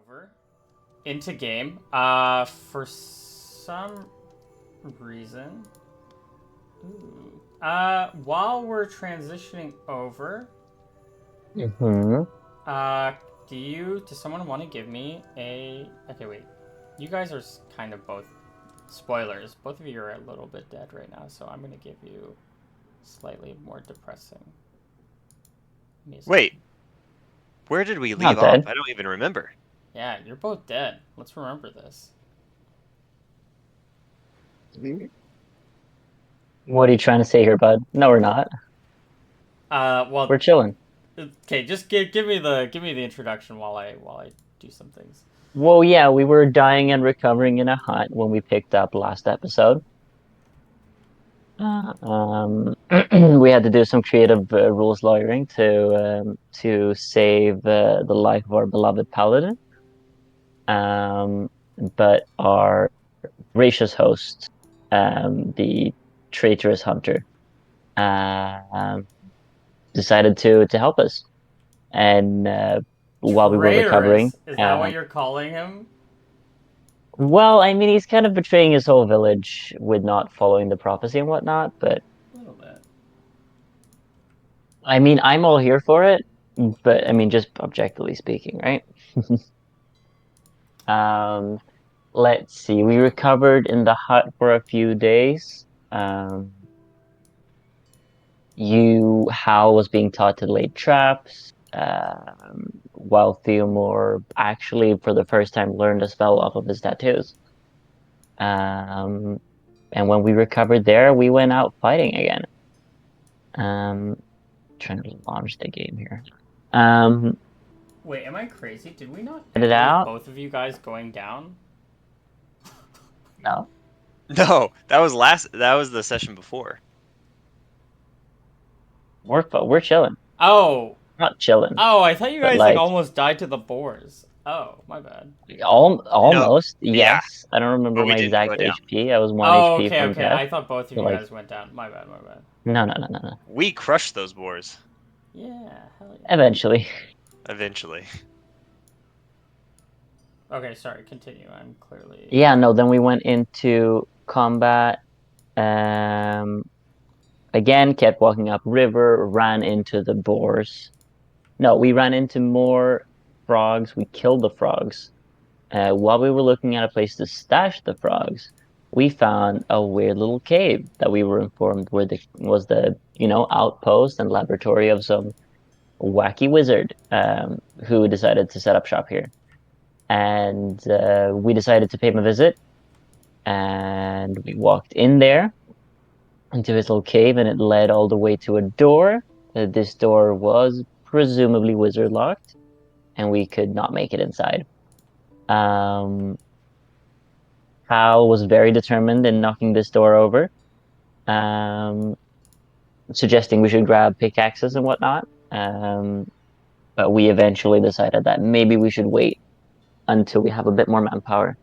over into game. For some reason, while we're transitioning over, Mm-hmm. does someone want to give me a? Okay, wait. You guys are kind of both spoilers. Both of you are a little bit dead right now, so I'm gonna give you slightly more depressing music. Wait, where did we leave Not off? dead. I don't even remember. Yeah, you're both dead. Let's remember this. What are you trying to say here, bud? No, we're not. We're Well, chilling. okay, just give me the introduction while I do some things. Well, yeah, we were dying and recovering in a hut when we picked up last episode. We had to do some creative rules lawyering to save the life of our beloved paladin. Um, but our gracious host, the traitorous hunter, um, decided to help us. And while we were recovering, Traitorous, is that what you're calling him? well, I mean, he's kind of betraying his whole village with not following the prophecy and whatnot. But A little bit. I mean, I'm all here for it. But I mean, just objectively speaking, right? Um, let's see. We recovered in the hut for a few days. Um, Hal was being taught to lay traps, while Theomore actually, for the first time, learned a spell off of his tattoos. Um, and when we recovered there, we went out fighting again. Um, Trying to launch the game here. Um, Wait, am I crazy? Did we not Get it end with out? both of you guys going down? No, No, that was the session before. we're chilling. Oh, Not chilling, oh, I thought you but guys like like almost died to the boars. Oh, my bad. No, almost. yeah, Yes, I don't remember but we my didn't go exact down. HP. I was one Oh, HP okay, from okay. death. I thought both of So you like, guys went down. My bad, my bad. no, no, no, no, no. We crushed those boars Yeah, hell yeah. Eventually. eventually. Okay, sorry, continue. I'm clearly. Yeah, no, then we went into combat. Um, Again, kept walking up river, ran into the boars. No, we ran into more frogs. We killed the frogs. While we were looking at a place to stash the frogs, we found a weird little cave that we were informed was the outpost and laboratory of some wacky wizard who decided to set up shop here. And we decided to pay him a visit, and we walked in there into his little cave, and it led all the way to a door. This door was presumably wizard locked, and we could not make it inside. Um, Hal was very determined in knocking this door over, um, suggesting we should grab pickaxes and whatnot. But we eventually decided that maybe we should wait until we have a bit more manpower,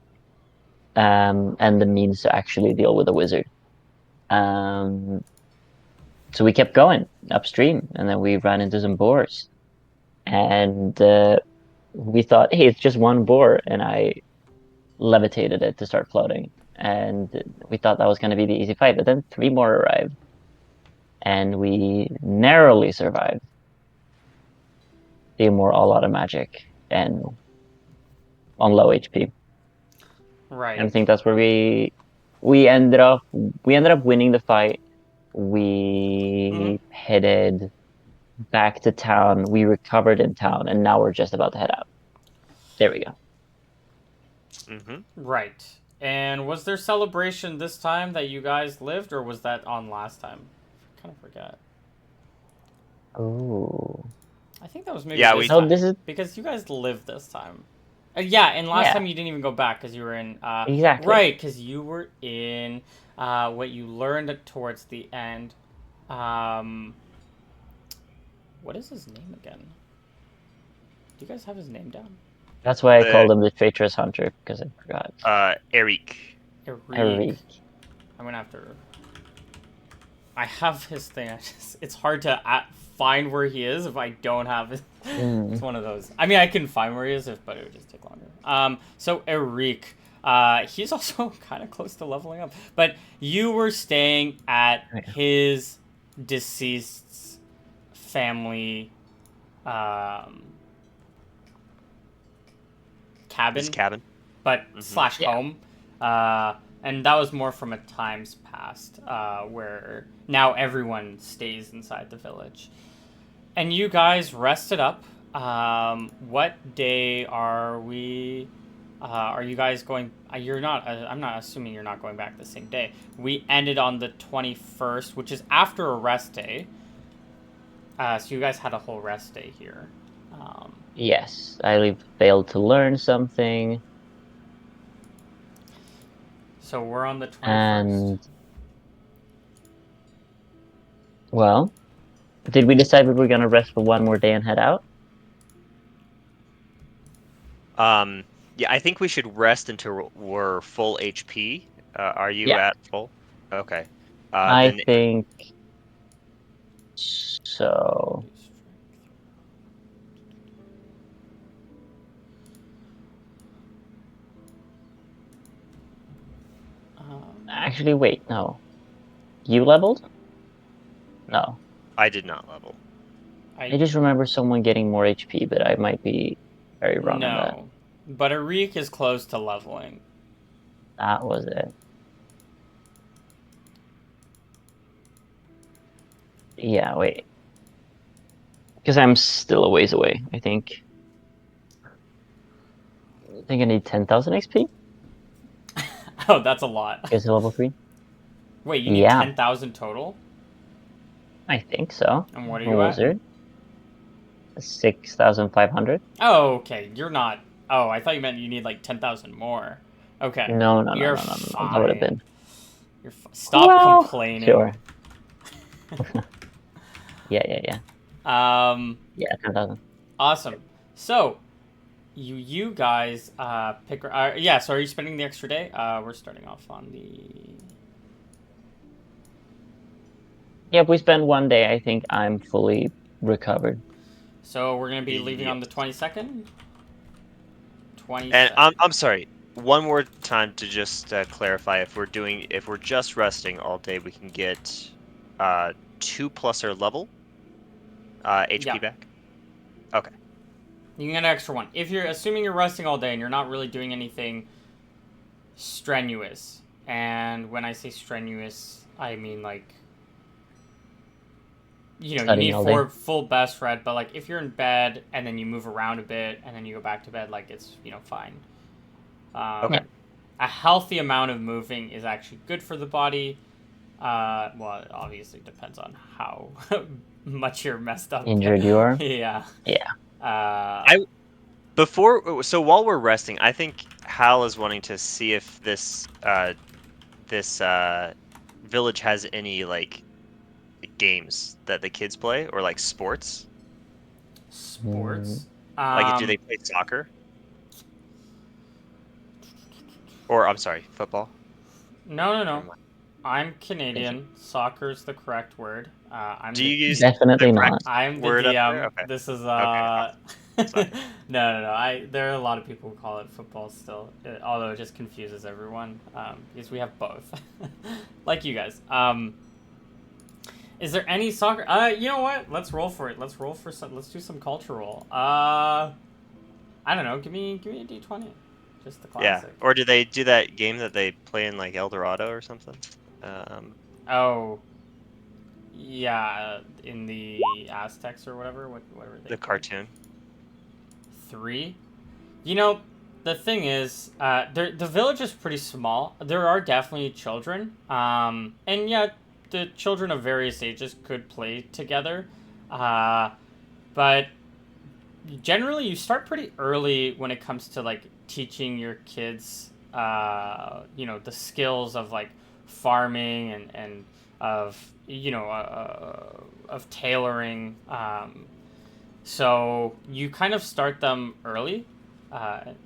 and the means to actually deal with a wizard. Um, so we kept going upstream, and then we ran into some boars, and we thought, hey, it's just one boar, and I levitated it to start floating, and we thought that was going to be the easy fight. But then three more arrived, and we narrowly survived. The more all out of magic and on low HP. And I Right. think that's where we ended up winning the fight. Mm-hmm. We headed back to town. We recovered in town, and now we're just about to head out. There we go. Hmm. Right. And was there celebration this time that you guys lived, or was that on last time? I kind of forgot. Oh, I think that was maybe Yeah, this we no, this time is because you guys lived this time. Yeah, and last yeah, time you didn't even go back because you were in. exactly. Right, because you were in. What you learned towards the end. Um, what is his name again? Do you guys have his name down? That's why I the called him the traitorous hunter because I forgot. Eric. Eric. Eric. I'm gonna have to. I have his thing. It's hard to find where he is if I don't have it. It's one of those. I mean, I can find where he is, but it would just take longer. So Eric, he's also kind of close to leveling up. But you were staying at his deceased's family cabin. His cabin. But slash home. And that was more from a times past, where now everyone stays inside the village. And you guys rested up. What day are we? Are you guys going? You're not. I'm not assuming you're not going back the same day. We ended on the 21st, which is after a rest day. So you guys had a whole rest day here. Yes, I failed to learn something. So we're on the 21st. And well, did we decide we were gonna rest for one more day and head out? Yeah, I think we should rest until we're full HP. Are you Yeah. at full? Okay. I Then think so. Actually, wait, no. You leveled? No. I did not level. I just remember someone getting more HP, but I might be very wrong on that. No, but Arik is close to leveling. That was it. Yeah, wait. Because I'm still a ways away, I think. I think I need 10,000 XP. Oh, that's a lot. Is it level 3? Wait, you need Yeah. 10,000 total? I think so. And what are I'm you a at? wizard. 6,500. Oh, okay. You're not. Oh, I thought you meant you need like 10,000 more. Okay. No. You're That would have been. Stop complaining. Sure. Yeah. Yeah, 10,000. Awesome. So, you guys pick. Yeah. So, are you spending the extra day? We're starting off on the. Yeah, if we spend one day, I think I'm fully recovered. So we're gonna be leaving on the 22nd. And I'm sorry. One more time to just clarify: if we're just resting all day, we can get 2+ our level HP back. Okay. You can get an extra one if you're assuming you're resting all day and you're not really doing anything strenuous. And when I say strenuous, I mean like. You Studying need all 4 day. full best red, but like if you're in bed and then you move around a bit and then you go back to bed, like it's fine. Okay. A healthy amount of moving is actually good for the body. Well, it obviously depends on how much you're messed up. Injured you are? Yeah. Yeah. So while we're resting, I think Hal is wanting to see if this village has any like games that the kids play or like sports. Sports. Like, do they play soccer? Or I'm sorry, football. No. I'm Canadian. Soccer's the correct word. Do you use Definitely the not. correct I'm the word up DM. there? Okay. This is Okay. No. There are a lot of people who call it football still, although it just confuses everyone because we have both, like you guys. Is there any soccer? You know what? Let's roll for it. Let's do some culture roll. I don't know. Give me a D20. Just the classic. Yeah. Or do they do that game that they play in like El Dorado or something? Oh. Yeah, in the Aztecs or whatever. Whatever they. The cartoon. 3. The thing is, the village is pretty small. There are definitely children. And yeah, the children of various ages could play together. But generally you start pretty early when it comes to like teaching your kids, the skills of like farming and of, of tailoring. So you kind of start them early.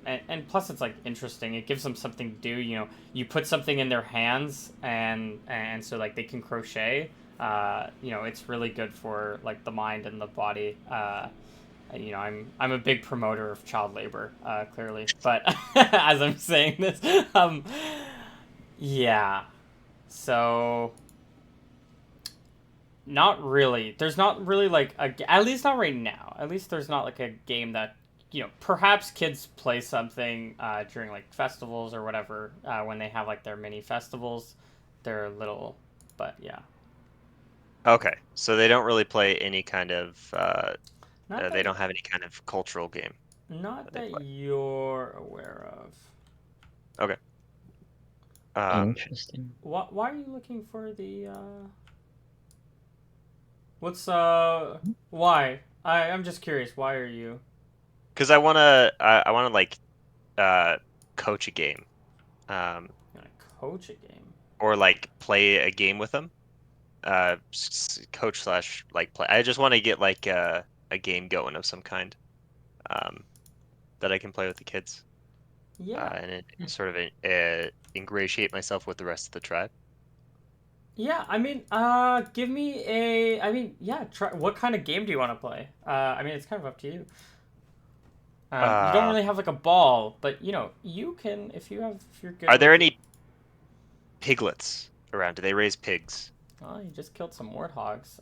And plus it's like interesting. It gives them something to do. You put something in their hands and so like they can crochet. It's really good for like the mind and the body. I'm a big promoter of child labor, clearly, but as I'm saying this, yeah. So not really. There's not really like at least not right now. At least there's not like a game that perhaps kids play something during like festivals or whatever when they have like their mini festivals. They're little, but yeah. Okay, so they don't really play any kind of. Not They that don't have any kind of cultural game not that they that play. you're aware of. Okay. Interesting. Why are you looking for the what's why? I'm just curious, why are you Because I wanna like coach a game, um, gonna coach a game? or like play a game with them. Coach slash like play. I just want to get like a game going of some kind, um, that I can play with the kids, Yeah. and it sort of ingratiate myself with the rest of the tribe. Yeah, I mean, give me yeah, try. What kind of game do you want to play? I mean, it's kind of up to you. You don't Uh, really have like a ball, but you can if you're good are there with. any piglets around? Do they raise pigs? Oh, you just killed some warthogs.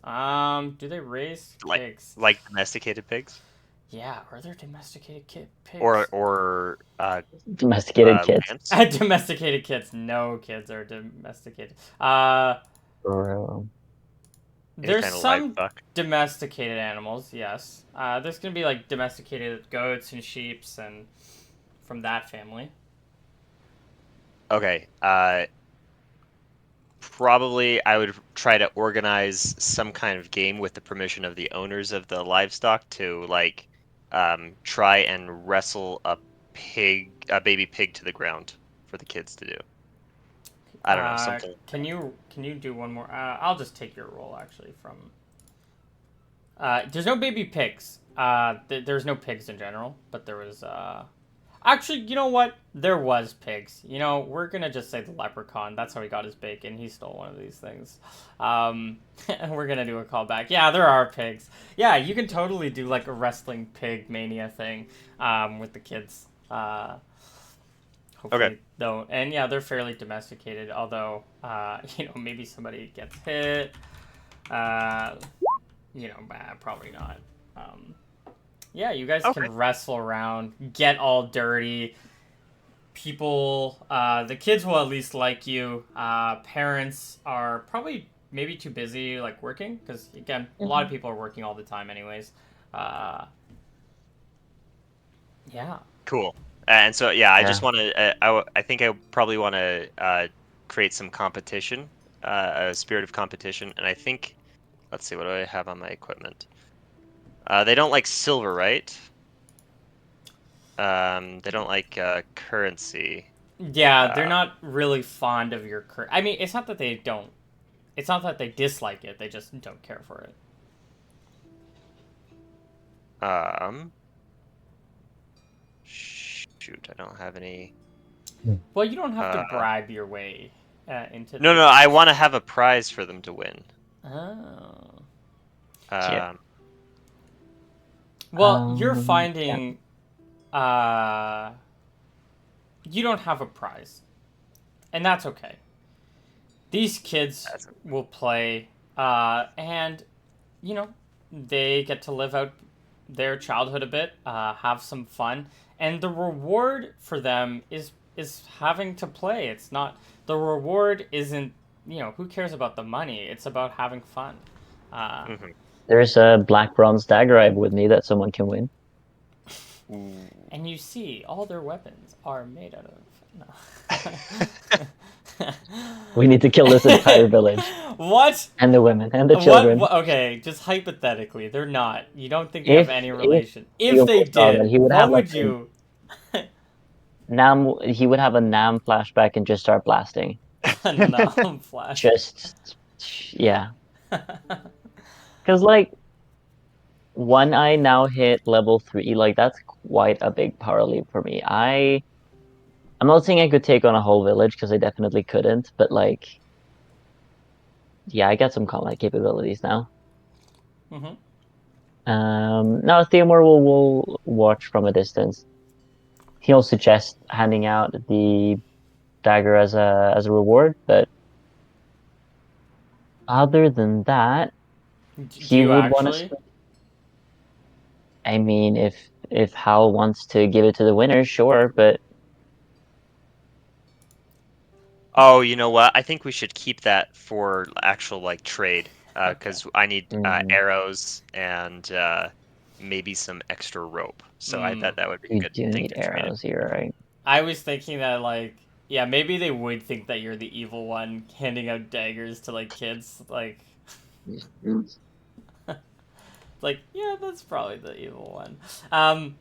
Do they raise Like pigs? like domesticated pigs? Yeah, are there domesticated Or pigs? or Domesticated kids. lambs? Domesticated kids. No kids are domesticated. Bro. Any There's kind of some livestock? domesticated animals, yes. There's gonna be like domesticated goats and sheeps and from that family. Okay. Probably I would try to organize some kind of game with the permission of the owners of the livestock to like try and wrestle a baby pig to the ground for the kids to do. I don't know, something. Can you do one more? I'll just take your role actually from. There's no baby pigs. There's no pigs in general, but there was. Actually, you know what? There was pigs. We're gonna just say the leprechaun. That's how he got his bacon. He stole one of these things. And we're gonna do a callback. Yeah, there are pigs. Yeah, you can totally do like a wrestling pig mania thing, with the kids. Okay. Hopefully though, and yeah, they're fairly domesticated. Although, maybe somebody gets hit. Uh, probably not. Um, yeah, you guys Okay. can wrestle around, get all dirty. People, the kids will at least like you. Parents are probably maybe too busy like working because again, a lot of people are working all the time anyways. Uh, yeah. Cool. And so yeah, I Yeah. just want to. I think I probably want to create some competition, a spirit of competition, and I think. Let's see, what do I have on my equipment? They don't like silver, right? They don't like currency. Yeah, they're Uh, not really fond of your I mean, it's not that they don't. It's not that they dislike it. They just don't care for it. um, shoot, I don't have any. Well, you don't have to Uh, bribe your way into no, these no, I things. want to have a prize for them to win. Oh. Yeah. Um, Well, you're Yeah. finding uh you don't have a prize. And that's okay. These kids that's will play and you know, they get to live out their childhood a bit, have some fun, and the reward for them is having to play. It's not the reward isn't, who cares about the money? It's about having fun. Uh mhm. There's a black bronze dagger I have with me that someone can win. Ooh. And you see, all their weapons are made out of. No. We need to kill this entire village What? and the women and the What? children. What? Okay, just hypothetically, they're not. You don't think they have any If relation. If they Leopold saw that, did, he would what have like would a you? Nam. He would have a Nam flashback and just start blasting. No, flash. Just yeah, because like when I now hit level 3, like that's quite a big power leap for me. I'm not saying I could take on a whole village because I definitely couldn't, but like yeah, I got some combat capabilities now. Mm-hmm. Now Theomore will watch from a distance. He'll suggest handing out the dagger as a reward, but other than that, Do he you would want actually? to. I mean, if Hal wants to give it to the winner, sure, but Oh, you know what? I think we should keep that for actual like trade, Okay. because I need mm, arrows and maybe some extra rope. So I Mm. bet that would be a you good do thing need to trade it. arrows here, right? I was thinking that like, yeah, maybe they would think that you're the evil one handing out daggers to like kids. Like yeah, that's probably the evil one. Um.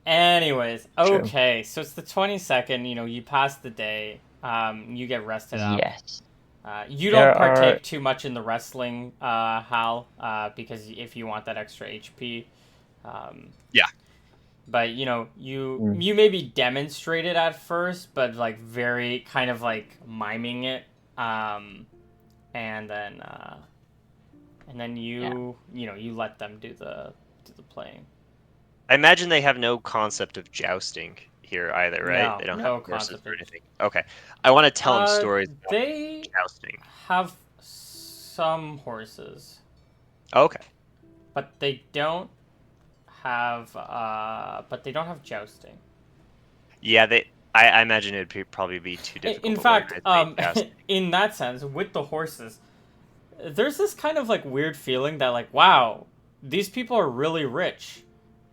Anyways, True. okay, so it's the 22nd. You know, you pass the day. You get rested up. Yes. You don't There are partake too much in the wrestling, Hal, because if you want that extra HP. Um, Yeah. but you know, you mm, you maybe demonstrate it at first, but like very kind of like miming it, um, and then yeah. you know you let them do the playing. I imagine they have no concept of jousting here either, right? No, They don't have no horses concept or of. anything. Okay. I want to tell them stories about They jousting. have some horses, Okay. but they don't have jousting. Yeah, I imagine probably be too In difficult to fact, organize the jousting. in that sense, with the horses, there's this kind of like weird feeling that like, wow, these people are really rich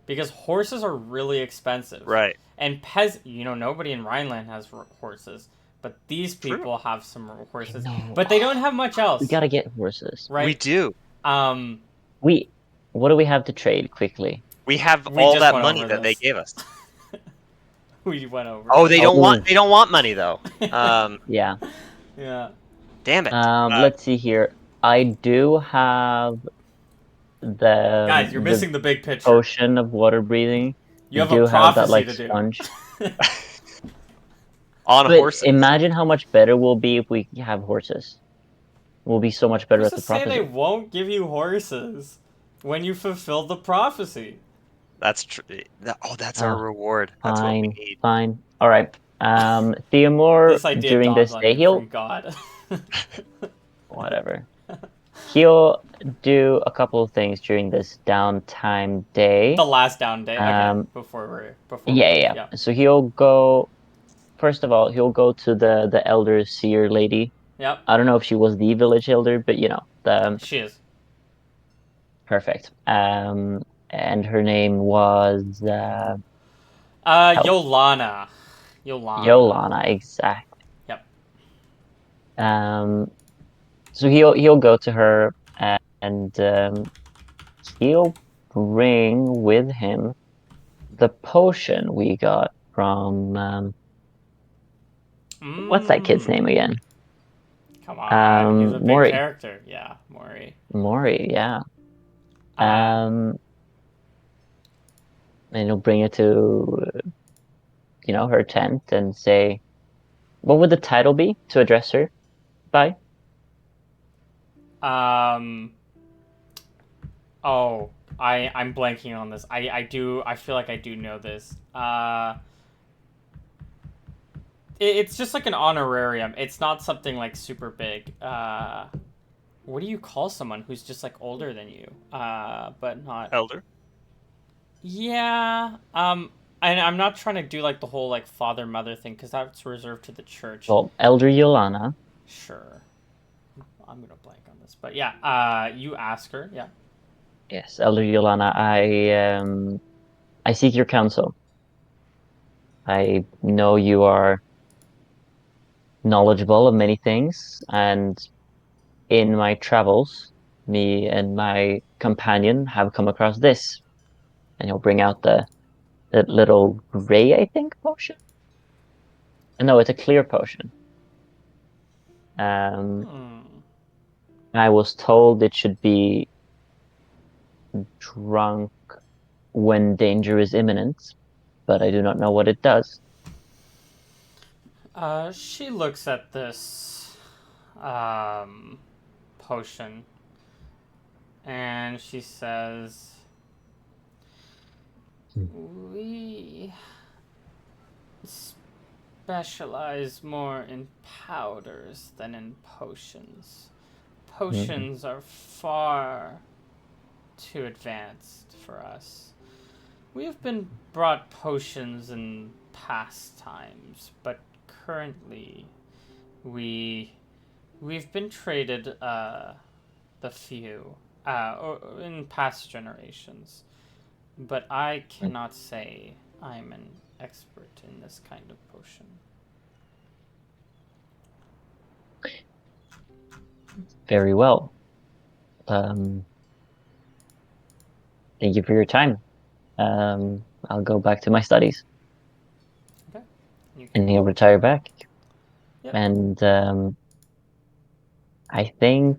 because horses are really expensive, Right. and you know, nobody in Rhineland has horses, but these True. people have some I horses, know. but they don't have much We else, gotta get horses. We right? do. Um, We, what do we have to trade quickly? We have we all just that went money over that they this. gave us. We went over Oh, this. Oh, they don't want money though. yeah. Yeah. Damn it. Let's see here. I do have Guys, you're the missing the big picture. potion of water breathing. You I have a do have that prophecy like to do. sponge. On But horses. imagine how much better we'll be if we have horses. We'll be so much better Who's at to the say they prophecy. won't give you horses when you fulfill the prophecy? That's true. Oh, that's our Oh, reward. That's what we fine, need. fine. All right. Theomore This idea during dawned this on day, you he'll from God. whatever. He'll do a couple of things during this downtime day. The last down day. Okay, Um, before we yeah, leave. yeah, Yeah. yeah. So he'll go. First of all, he'll go to the elder seer lady. Yep. I don't know if she was the village elder, but you know, the She is. perfect. And her name was help Yolana. Yolana. Yolana, exactly. Yep. Um, so he'll go to her and he'll bring with him the potion we got from what's that kid's name Mmm. again? Come on, he's a big Maury. character. Yeah, Maury. Maury, yeah. Uh, Um, and he'll bring it to her tent and say, what would the title be to address her by? um. Oh, I'm blanking on this. I feel like I do know this. It's just like an honorarium. It's not something like super big. What do you call someone who's just like older than you? But not. Elder. Yeah. And I'm not trying to do like the whole like father mother thing because that's reserved to the church. Well, Elder Yolana. Sure. I'm gonna blank on this, but yeah. You ask her. Yeah. Yes, Elder Yolana, I seek your counsel. I know you are knowledgeable of many things, and in my travels, me and my companion have come across this. And he'll bring out the little gray, I think, potion. No, it's a clear potion. Um, Hmm. I was told it should be drunk when danger is imminent, but I do not know what it does. She looks at this. Um. potion. And she says, we specialize more in powders than in potions. Potions are far too advanced for us. We have been brought potions in past times, but currently we've been traded the few in past generations. But I cannot say I'm an expert in this kind of potion. Very well. Thank you for your time. I'll go back to my studies. Okay. And he'll retire back. Yep. And I mean,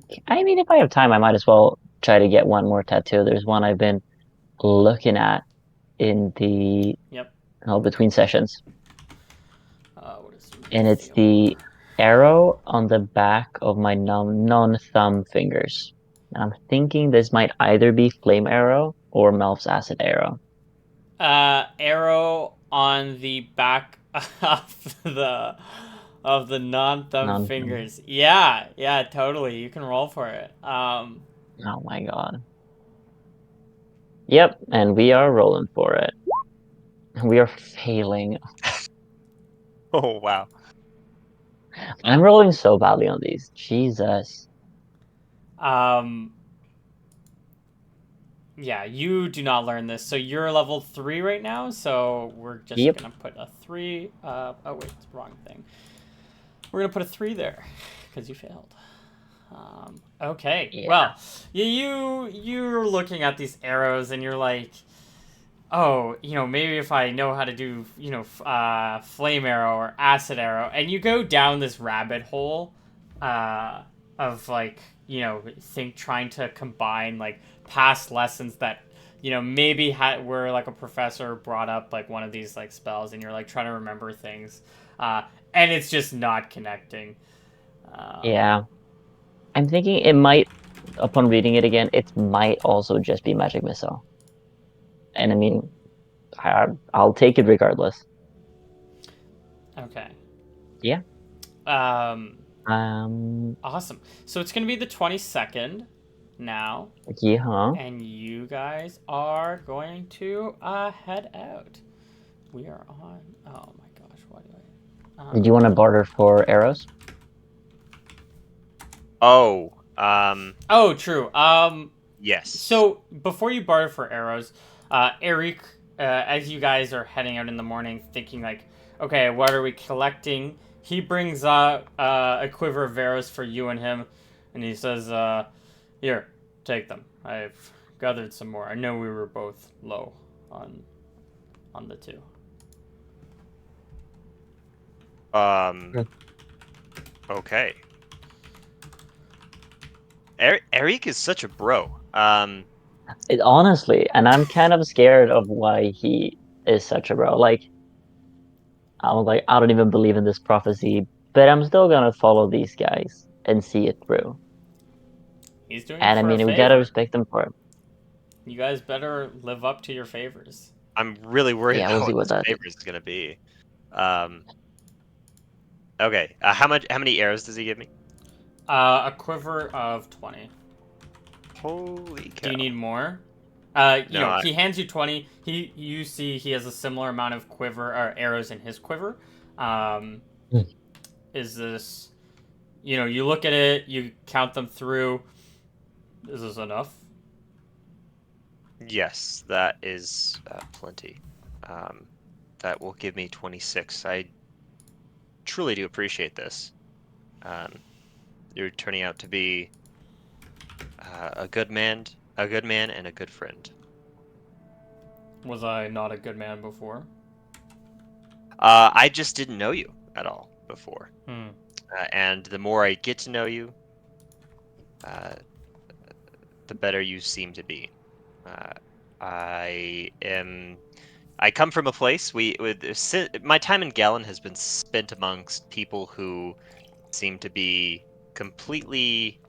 if I have time, I might as well try to get one more tattoo. There's one I've been looking at in the between sessions. What is And it's the arrow on the back of my non-thumb fingers. And I'm thinking this might either be Flame Arrow or Melf's Acid Arrow. Arrow on the back of the non-thumb fingers. Yeah, totally. You can roll for it. Oh my god. Yep, and we are rolling for it. We are failing. Oh wow. I'm rolling so badly on these. Jesus. Yeah, you do not learn this. So you're level 3 right now, so we're just gonna put a 3. Oh wait, it's the wrong thing. We're gonna put a 3 there, because you failed. Okay. Yeah. Well, you're looking at these arrows and you're like, oh, maybe if I know how to do, flame arrow or acid arrow, and you go down this rabbit hole, of like, trying to combine like past lessons that, maybe where like a professor brought up like one of these like spells, and you're like trying to remember things, and it's just not connecting. Yeah. I'm thinking it might, upon reading it again, it might also just be Magic Missile. And I mean, I'll take it regardless. Okay. Yeah. Awesome. So it's gonna be the 22nd now. Yeah. And you guys are going to head out. We are on. Oh my gosh, why do I? Did you want to barter for arrows? Oh. Oh, true. Yes. So before you barter for arrows, Eric, as you guys are heading out in the morning, thinking like, okay, what are we collecting? He brings out a quiver of arrows for you and him, and he says, "Here, take them. I've gathered some more. I know we were both low on the 2." Okay. Eric is such a bro. Honestly, and I'm kind of scared of why he is such a bro. Like, I'm like, I don't even believe in this prophecy, but I'm still gonna follow these guys and see it through. He's doing And it I for a mean, we favor. gotta respect him for it. You guys better live up to your favors. I'm really worried Yeah, we'll about see what what this favor is gonna be. Okay. How many arrows does he give me? A quiver of 20. Holy cow. Do you need more? He hands you 20. You see he has a similar amount of quiver or arrows in his quiver. Is this, you look at it, you count them through. Is this enough? Yes, that is plenty. That will give me 26. I truly do appreciate this. You're turning out to be a good man, and a good friend. Was I not a good man before? I just didn't know you at all before. Hmm. And the more I get to know you, the better you seem to be. I come from a place my time in Gallon has been spent amongst people who seem to be completely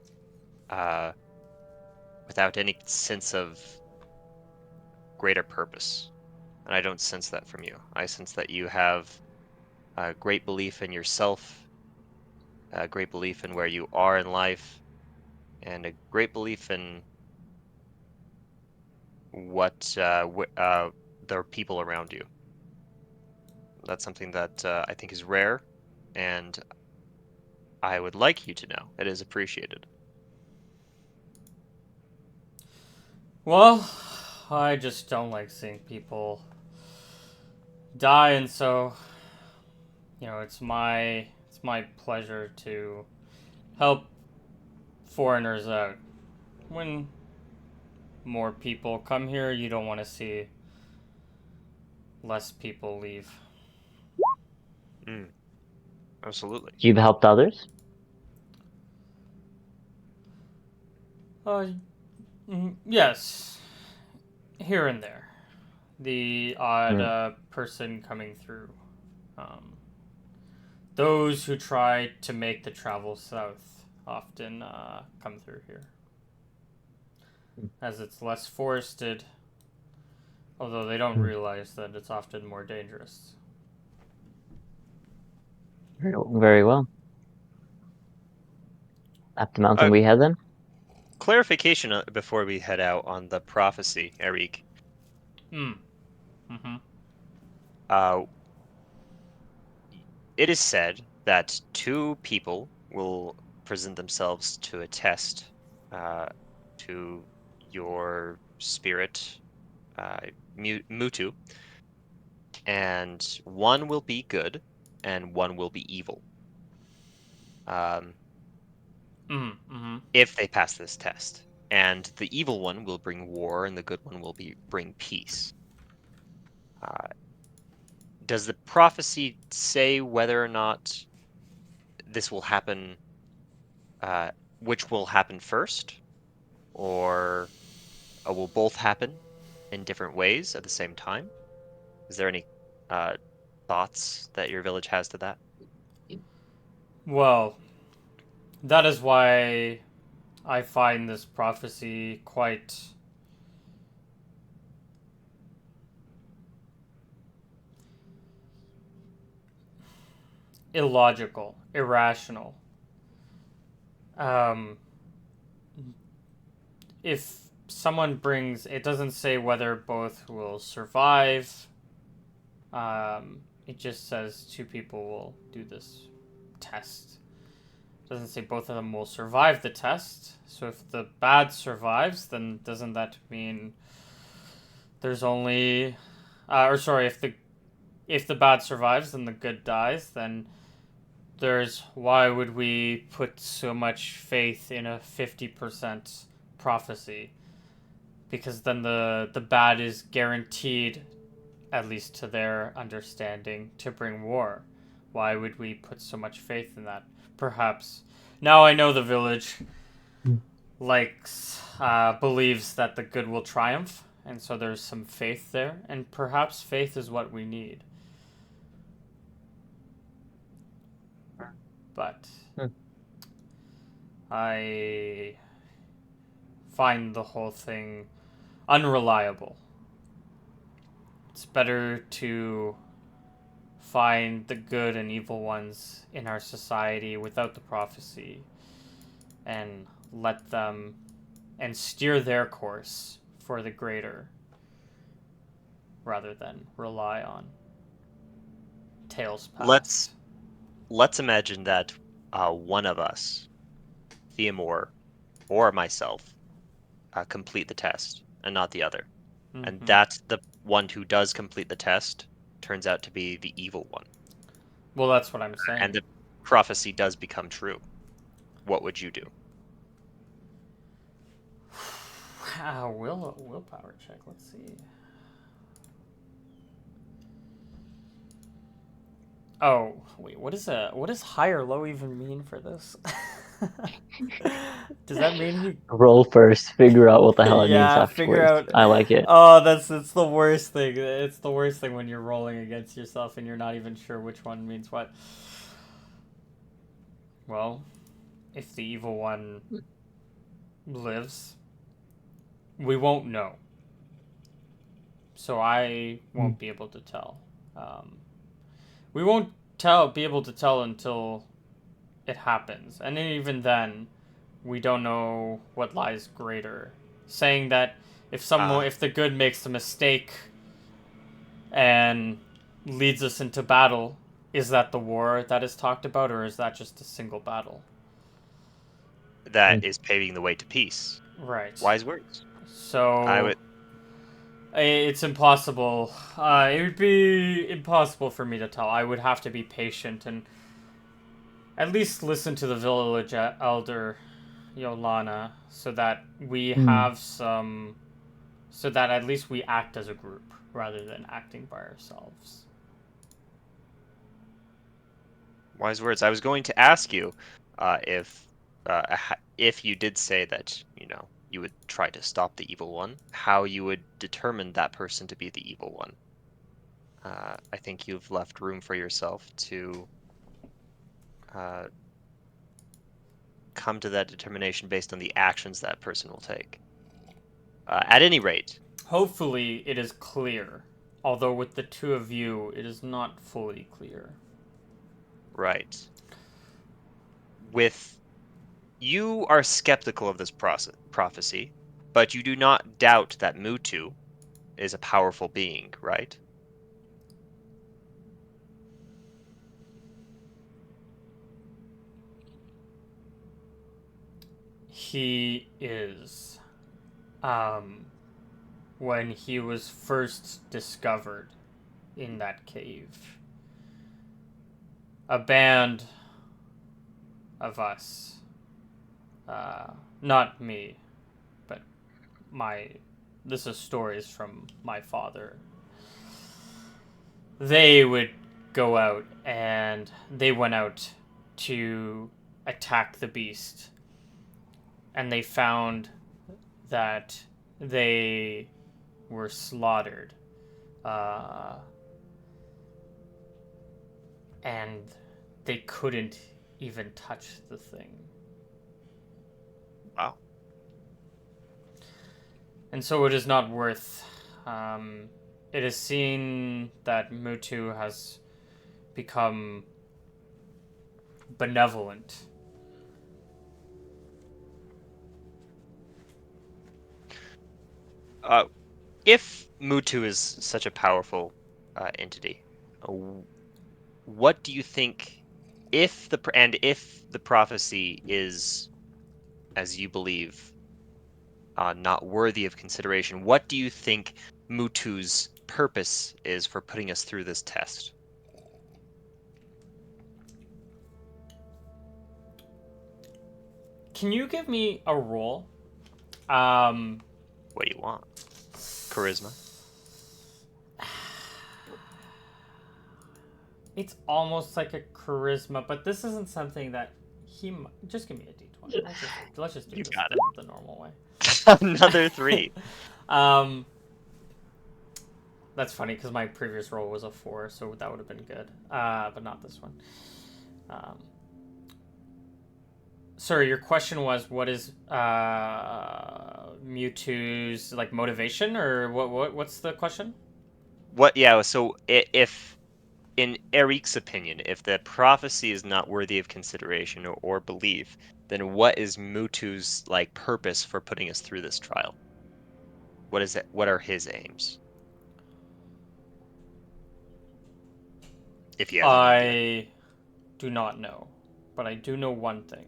without any sense of greater purpose. And I don't sense that from you. I sense that you have a great belief in yourself, a great belief in where you are in life, and a great belief in what the people around you. That's something that I think is rare, and I would like you to know it is appreciated. Well, I just don't like seeing people die, and so it's my pleasure to help foreigners out. When more people come here, you don't want to see less people leave. Absolutely. You've helped others? Uh, yes, here and there. The odd Mm. person coming through. Um, those who try to make the travel south often come through here, as it's less forested, although they don't realize that it's often more dangerous. Very well. Up the mountain we head then? Clarification before we head out on the prophecy, Eric. Mm-hmm. Uh, it is said that two people will present themselves to a test to your spirit, Mutu, and one will be good and one will be evil. Um, if they pass this test. And the evil one will bring war, and the good one will bring peace. Does the prophecy say whether or not this will happen, which will happen first, or will both happen in different ways at the same time? Is there any uh, thoughts that your village has to that? Well, that is why I find this prophecy quite illogical, irrational. Um, if someone brings, it doesn't say whether both will survive. It just says two people will do this test. It doesn't say both of them will survive the test. So if the bad survives, then doesn't that mean there's only, or sorry, if the bad survives, then the good dies. Then there's why would we put so much faith in a 50% prophecy? Because then the bad is guaranteed, at least to their understanding, to bring war. Why would we put so much faith in that? Perhaps now I know the village believes that the good will triumph, and so there's some faith there, and perhaps faith is what we need. But I find the whole thing unreliable. It's better to find the good and evil ones in our society without the prophecy and let them and steer their course for the greater rather than rely on tales past. Let's imagine that one of us, Theomore or myself, complete the test and not the other. And Mm-hmm. that the one who does complete the test turns out to be the evil one. Well, that's what I'm And saying. the prophecy does become true. What would you do? Willpower check. Let's see. Oh, wait, what does high or low even mean for this? Does that mean he Roll first, figure out what the hell it means yeah, figure afterwards. out. I like it. Oh, it's the worst thing. It's the worst thing when you're rolling against yourself and you're not even sure which one means what. Well, if the evil one lives, we won't know. So I won't be able to tell. We won't be able to tell until it happens, and even then, we don't know what lies greater. Saying that if the good makes a mistake and leads us into battle, is that the war that is talked about, or is that just a single battle? That is paving the way to peace. Right. Wise words. So it's impossible. It would be impossible for me to tell. I would have to be patient and at least listen to the village elder, Yolana, so that we have some. So that at least we act as a group rather than acting by ourselves. Wise words. I was going to ask you if you did say that, you would try to stop the evil one, how you would determine that person to be the evil one. I think you've left room for yourself to come to that determination based on the actions that person will take. At any rate. Hopefully it is clear, although with the two of you, it is not fully clear. Right. You are skeptical of this prophecy, but you do not doubt that Mutu is a powerful being, right? He is. When he was first discovered in that cave, a band of us, not me, but this is stories from my father. They would go out, and they went out to attack the beast, and they found that they were slaughtered, and they couldn't even touch the thing. Wow. And so it is not worth. It is seen that Mutu has become benevolent. If Mutu is such a powerful entity, what do you think? If the prophecy is, as you believe, not worthy of consideration, what do you think Mutu's purpose is for putting us through this test? Can you give me a roll? What do you want? Charisma? It's almost like a charisma, but this isn't something that just give me a d20. Let's just do You this got the normal way. Another 3. That's funny because my previous roll was a 4, so that would have been good. But not this one. Sorry, your question was what is Mewtwo's like motivation, or what's the question? So if in Eric's opinion, if the prophecy is not worthy of consideration or belief, then what is Mutu's like purpose for putting us through this trial? What is it? What are his aims? If he has any idea. I do not know, but I do know one thing.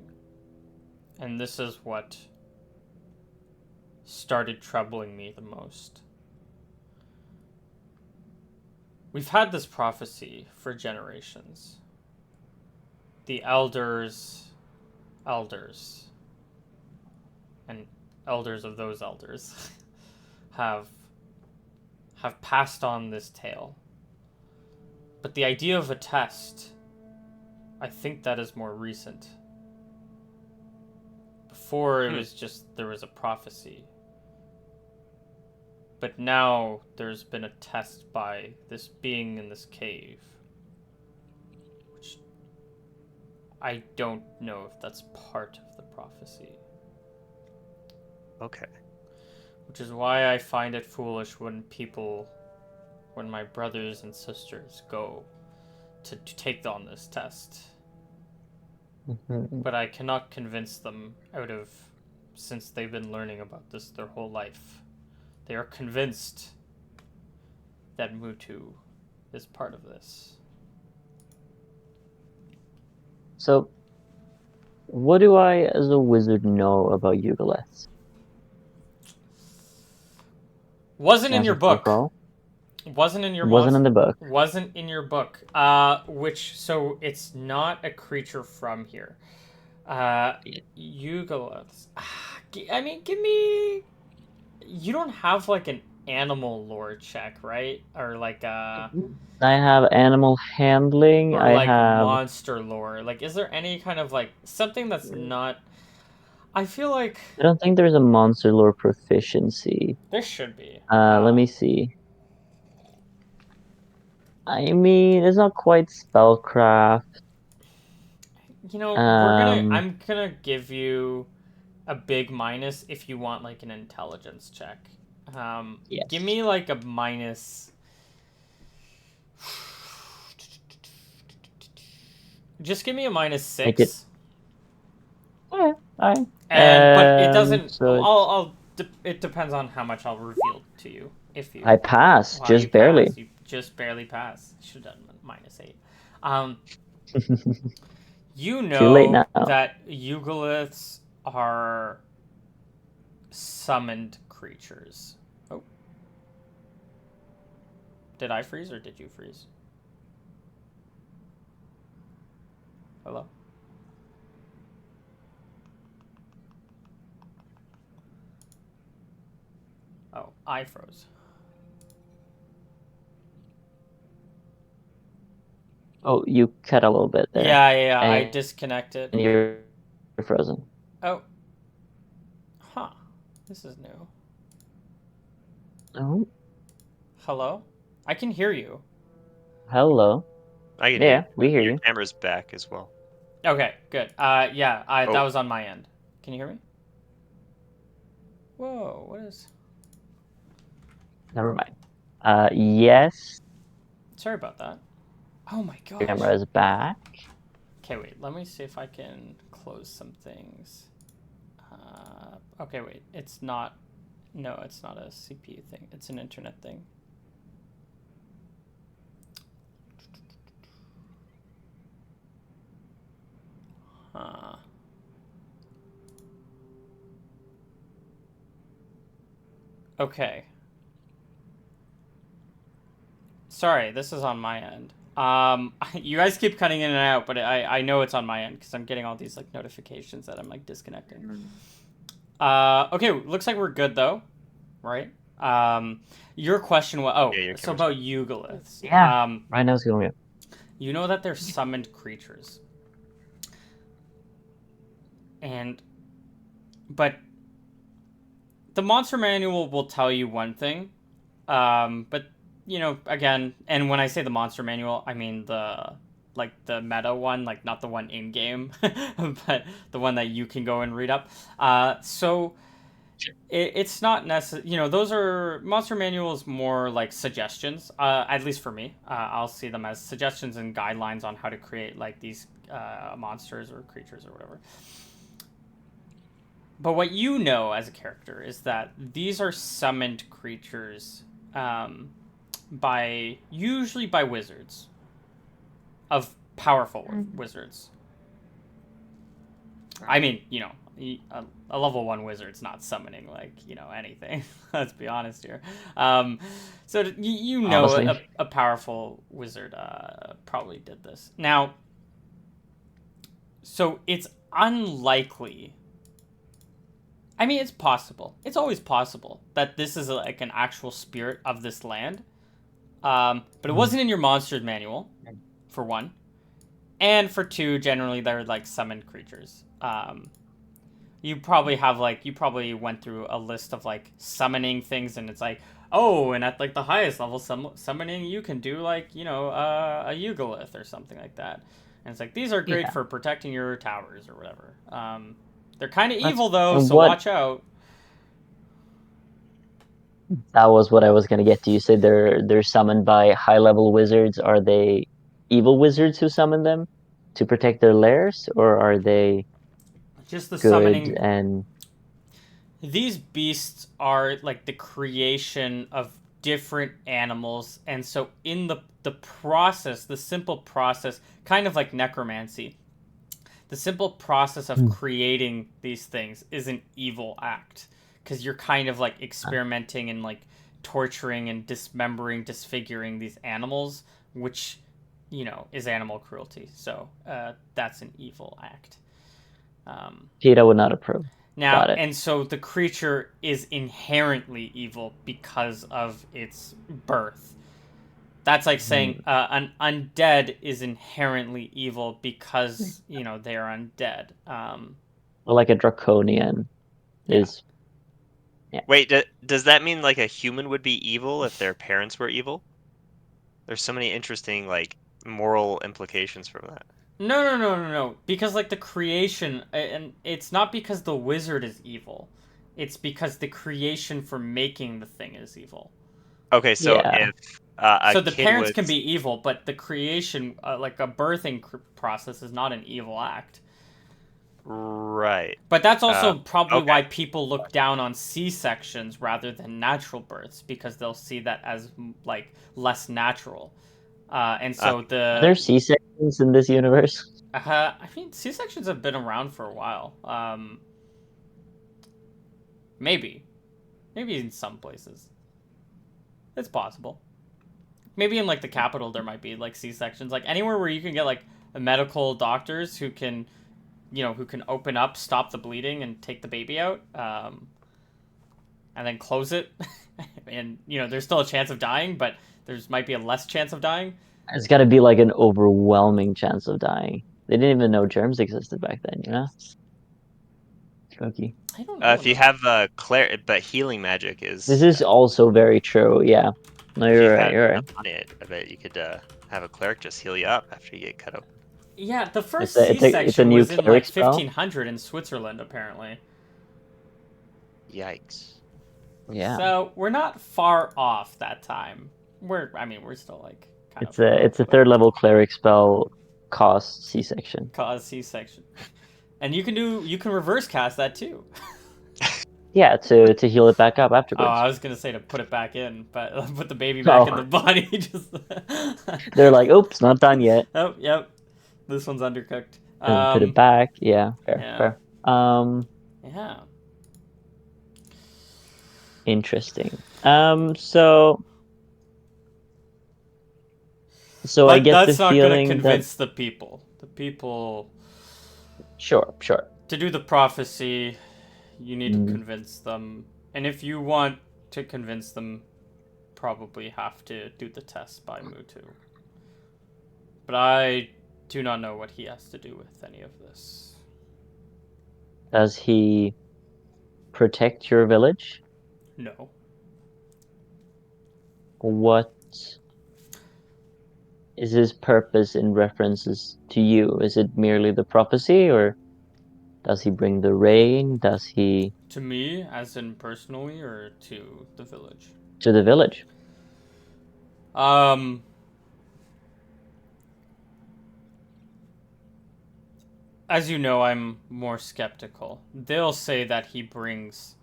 And this is what started troubling me the most. We've had this prophecy for generations. The elders, and elders of those elders have passed on this tale. But the idea of a test, I think that is more recent. Before it was just there was a prophecy. But now there's been a test by this being in this cave. Which I don't know if that's part of the prophecy. Okay. Which is why I find it foolish when my brothers and sisters go to take on this test. Mhm. But I cannot convince them since they've been learning about this their whole life. They are convinced that Mutu is part of this. So, what do I, as a wizard, know about Yugoliths? Wasn't in As your I book. recall, Wasn't in your wasn't in the book. Wasn't in your book. So it's not a creature from here. Yugoliths. I mean, give me. You don't have like an animal lore check, right? Or like I have animal handling. or I like have. monster lore. Like, is there any kind of like something that's not? I feel like I don't think there's a monster lore proficiency. there should be. Let me see. I mean, it's not quite spellcraft. Um, I'm gonna give you a big minus if you want like an intelligence check. Give yes. me like a minus. Just give me a minus Make it. 6. Okay, all right. But it doesn't. So it's, It depends on how much I'll reveal to you. If you, I pass, wow, you just barely. pass. You just barely pass. Should have done -8. Um, you Too late know now. that Yugoliths are summoned creatures. Oh, did I freeze or did you freeze? Hello. Oh, I froze. Oh, you cut a little bit there. Yeah. I And disconnected. you're frozen. Oh, huh. This is new. Oh, Hello. I can hear you. hello. I can hear Yeah, you. we hear Your you. camera's back as well. Okay, good. Yeah, Oh. that was on my end. Can you hear me? Whoa, what is... Never mind. Yes, Sorry about that. Oh my your gosh. camera is back. Okay, wait. Let me see if I can close some things. Okay, wait. It's not... No, it's not a CPU thing. It's an internet thing. Okay. Sorry, this is on my end. You guys keep cutting in and out, but I know it's on my end because I'm getting all these like notifications that I'm like disconnecting. Okay, looks like we're good though, right? Your question was so about Yugoliths. Yeah. Right now it's going good. You know that they're summoned creatures, but the monster manual will tell you one thing, but again, and when I say the monster manual, I mean the meta one, like not the one in game, but the one that you can go and read up. So it's not necessary. Those are monster manuals more like suggestions. At least for me, I'll see them as suggestions and guidelines on how to create like these monsters or creatures or whatever. But what you know as a character is that these are summoned creatures, usually by wizards, of powerful wizards. I mean, a level 1 wizard's not summoning anything. Let's be honest here. So a powerful wizard probably did this. Now, so it's unlikely. I mean, it's possible. It's always possible that this is like an actual spirit of this land. But it wasn't in your monsters manual, for one. And for two, generally they're like summoned creatures. You probably went through a list of like summoning things, and it's like, oh, and at like the highest level summoning, you can do like a Yugolith or something like that. And it's like these are great for protecting your towers or whatever. They're kind of evil though, so watch out. That was what I was gonna get to. You said they're summoned by high-level wizards. Are they evil wizards who summon them to protect their lairs, or are they Just the good summoning. and These beasts are like the creation of different animals, and so in the process, the simple process, kind of like necromancy, the simple process of creating these things is an evil act because you're kind of like experimenting and like torturing and dismembering, disfiguring these animals, which is animal cruelty. So that's an evil act. Peter would not approve? Now, Got it. and so the creature is inherently evil because of its birth. That's like saying an undead is inherently evil because they are undead. Or like a draconian Yeah. is. Yeah. Wait, does that mean like a human would be evil if their parents were evil? There's so many interesting like moral implications from that. No. Because like the creation, and it's not because the wizard is evil. It's because the creation for making the thing is evil. Okay, so Yeah. if a So the kid parents was can be evil, but the creation, like a birthing process, is not an evil act. right, But that's also probably okay, why people look down on C-sections rather than natural births because they'll see that as like less natural. And uh, so Are there the C-sections in this universe? I mean C-sections have been around for a while. Maybe in some places it's possible. Maybe in like the capital there might be like C-sections, like anywhere where you can get like medical doctors who can who can open up, stop the bleeding, and take the baby out, and then close it. And there's still a chance of dying, but there's might be a less chance of dying. It's got to be like an overwhelming chance of dying. They didn't even know germs existed back then, you know? Spooky. I don't know if you enough. have but healing magic This is is also very true. Yeah. No, if you you're right. had You're right. enough money, I bet you could have a cleric just heal you up after you get cut open. Yeah, the It's first a C-section new was in cleric like spell. 1500 in Switzerland, apparently. Yikes! Yeah. So we're not far off that time. We're still like kind of It's far a off, it's a but third level cleric spell cost C-section. cause C-section, and you can reverse cast that too. Yeah, to heal it back up Oh, I afterwards. was gonna say to put it back in, but put the baby back in the Oh, body. Just they're like, oops, not done yet, oh, yep. This one's undercooked. and put it back. Yeah, fair, Yeah, fair. Um, yeah. Interesting. So I But get the that's not gonna feeling that convince the people. The people sure, sure. to do the prophecy, you need to Mm, convince them, and if you want to convince them, probably have to do the test by Mutu. But I do not know what he has to do with any of this. does he protect your village? No. What is his purpose in references to you? Is it merely the prophecy, or does he bring the rain? Does he To me, as in personally, or to the village? to the village? Um, as you know, I'm more skeptical. They'll say that he brings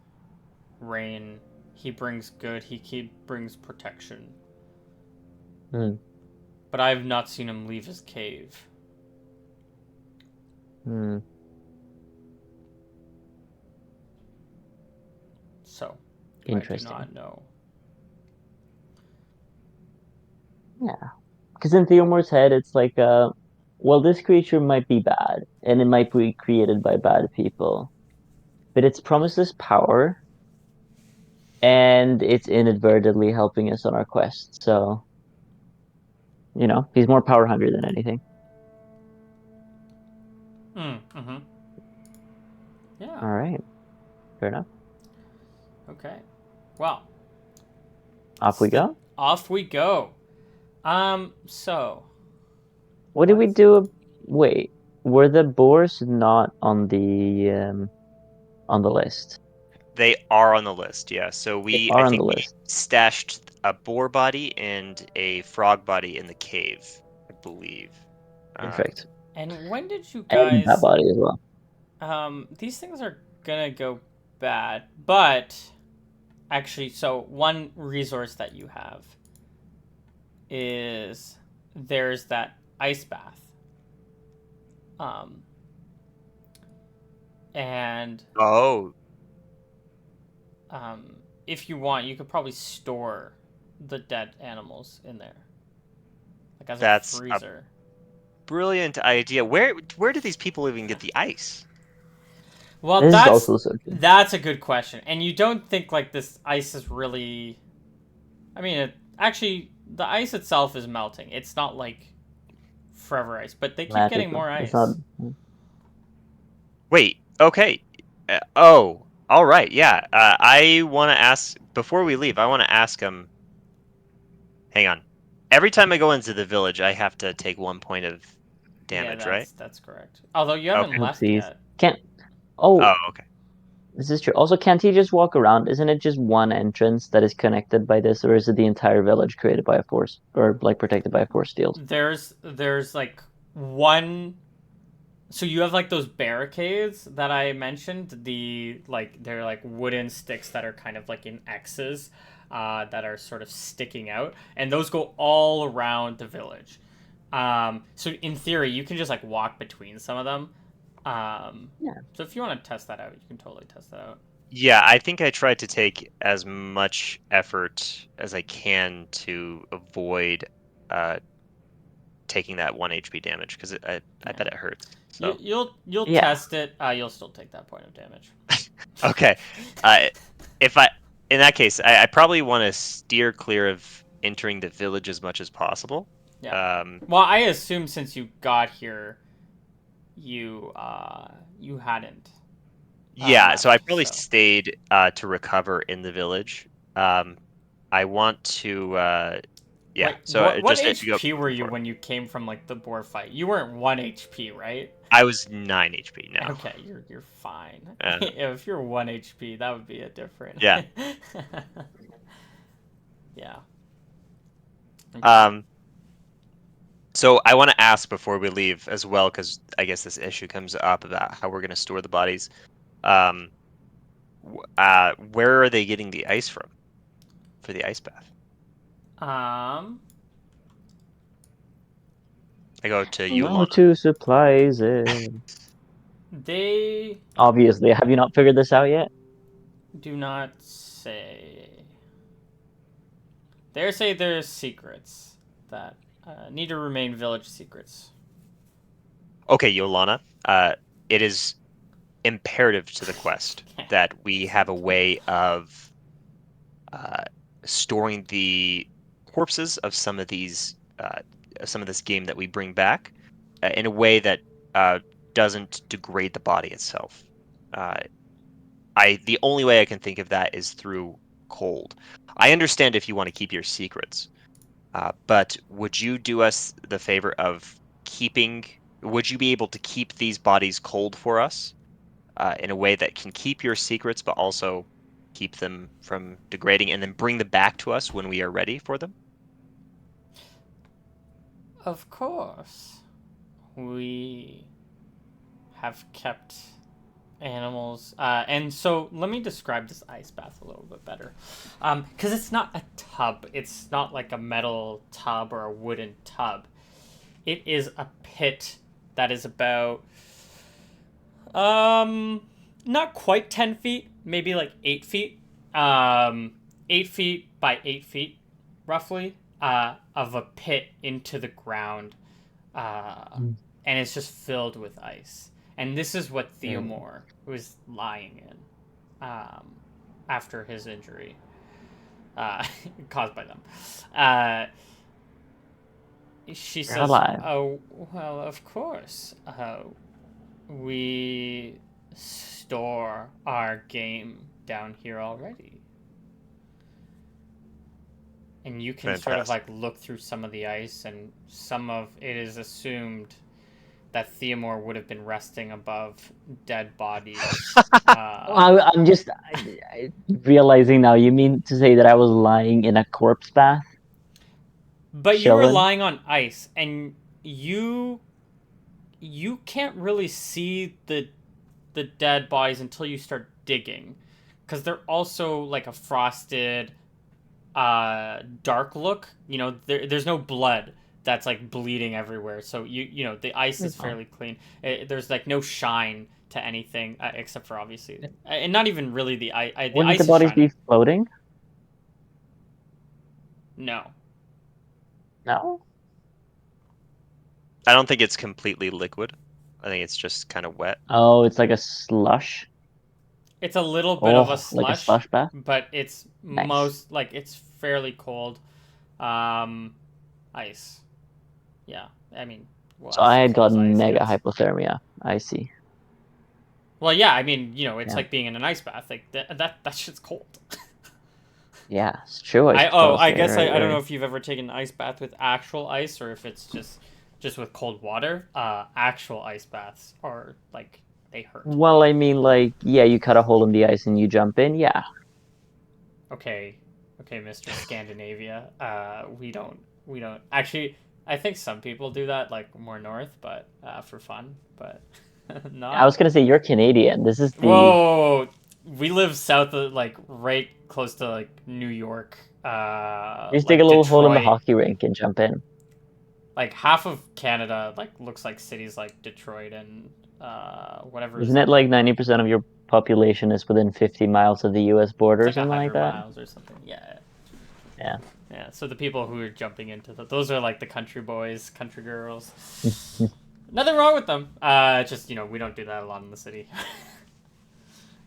rain, he brings good, he brings protection. Hmm. But I have not seen him leave his cave. Hmm. So, I do Interesting. not know. Yeah. Because in Theomore's head, it's like, well, this creature might be bad, and it might be created by bad people, but it's promised us power, and it's inadvertently helping us on our quest. So, he's more power hungry than anything. Mm-hmm. Yeah. All right. Fair enough. Okay. Well, Off we go. off we go. So What did we let's. do? Wait, were the boars not on the list? They are on the list, yeah. So They I are on think the we list. stashed a boar body and a frog body in the cave, I believe. Perfect. And when did you And that guys? body as well. These things are gonna go bad, but actually, so one resource that you have is there's that ice bath. Um, and Oh, if you want, you could probably store the dead animals in there, like as a that's a freezer. brilliant idea. Where do these people even get the ice? Well, This is that's also so true. that's a good question, and you don't think like this ice is really. I mean, actually, the ice itself is melting. It's not like forever ice, but they keep getting Magical. more It's not. ice. Wait, okay. Oh, all right, yeah. I want to ask before we leave. I want to ask him. Hang on. Every time I go into the village, I have to take 1 point of Yeah, damage, right? that's correct. Although you haven't Okay. left Oopsies. yet. Can't. Oh, Oh, okay. this is true. Also, can't he just walk around? Isn't it just one entrance that is connected by this, or is it the entire village created by a force, or like protected by a force field? There's like one. So you have like those barricades that I mentioned. They're like wooden sticks that are kind of like in X's, that are sort of sticking out, and those go all around the village. So in theory, you can just like walk between some of them. Yeah. So if you want to test that out, you can totally test that out. Yeah, I think I tried to take as much effort as I can to avoid uh taking that 1 HP damage because I Yeah. bet it hurts. You So, you'll Yeah. test it. You'll still take that point of damage. okay. Uh if I in that case, I probably want to steer clear of entering the village as much as possible. Yeah. Um Well, I assume since you got here, you hadn't yeah, so I left. probably So stayed to recover in the village. I want to yeah, wait, so what just to go HP were you before. when you came from like the boar fight? You weren't 1 HP, right? I was 9 HP now. Okay, you're fine. Uh, If you're 1 HP, that would be a different. yeah. Yeah. Okay. Um, so I want to ask before we leave as well, because I guess this issue comes up about how we're going to store the bodies. Um, where are they getting the ice from for the ice bath? Um. I go to you, How Lana. to supplies it. They Obviously, have you not figured this out yet? do not say. They say there's secrets that need to remain village secrets. Okay, Yolana. It is imperative to the quest that we have a way of uh, storing the corpses of some of this game that we bring back in a way that uh, doesn't degrade the body itself. Uh, the only way I can think of that is through cold. I understand if you want to keep your secrets, but would you do us the favor of keeping? Would you be able to keep these bodies cold for us in a way that can keep your secrets, but also keep them from degrading, and then bring them back to us when we are ready for them? Of course, we have kept animals. And so let me describe this ice bath a little bit better. Because it's not a tub, it's not like a metal tub or a wooden tub. It is a pit that is about, not quite 10 feet, maybe like 8 feet. 8 feet by 8 feet, roughly, of a pit into the ground. And it's just filled with ice. And this is what Theomore was lying in, after his injury, caused by them. Uh, she You're says, alive. "Oh, well, of course. We store our game down here already. And you can sort of Fantastic. like look through some of the ice, and some of it is assumed that Theomore would have been resting above dead bodies. I'm just realizing now. You mean to say that I was lying in a corpse bath, But you were chilling? lying on ice, and you can't really see the dead bodies until you start digging, because they're also like a frosted, dark look. There's no blood that's like bleeding everywhere. So the ice is Oh. fairly clean. There's like no shine to anything, except for obviously, and not even really the Wouldn't the ice is bodies be shining. floating? No, No. I don't think it's completely liquid. I think it's just kind of wet. Oh, it's like a slush. it's a little bit of a Oh, like a slush, slush bath. but Nice. it's fairly cold. Um, Ice. Yeah, I mean, well, So as I had cold as gotten ice mega gets. hypothermia. I see. Well, yeah, I mean, it's Yeah. like being in an ice bath. Like that shit's cold. Yeah, it's true, I I suppose. Right, guess right, I don't know right. if you've ever taken an ice bath with actual ice or if it's just with cold water. Actual ice baths are like they hurt. Well, I mean, like, yeah, you cut a hole in the ice and you jump in. Yeah. Okay, okay, Mr. Scandinavia. We don't actually. I think some people do that like more north, but for fun, but I not. was gonna say you're Canadian. This is the. Whoa, we live south of like right close to like New York, You just dig a like little hole in the Detroit. hockey rink and jump in. Like half of Canada like looks like cities like Detroit and whatever is Isn't it like like 90% of your population is within 50 miles of the U.S. it's border or like something like 100 that? miles or something. Yeah, Yeah. yeah. So the people who are jumping into those are like the country boys, country girls. Nothing wrong with them. Just we don't do that a lot in the city.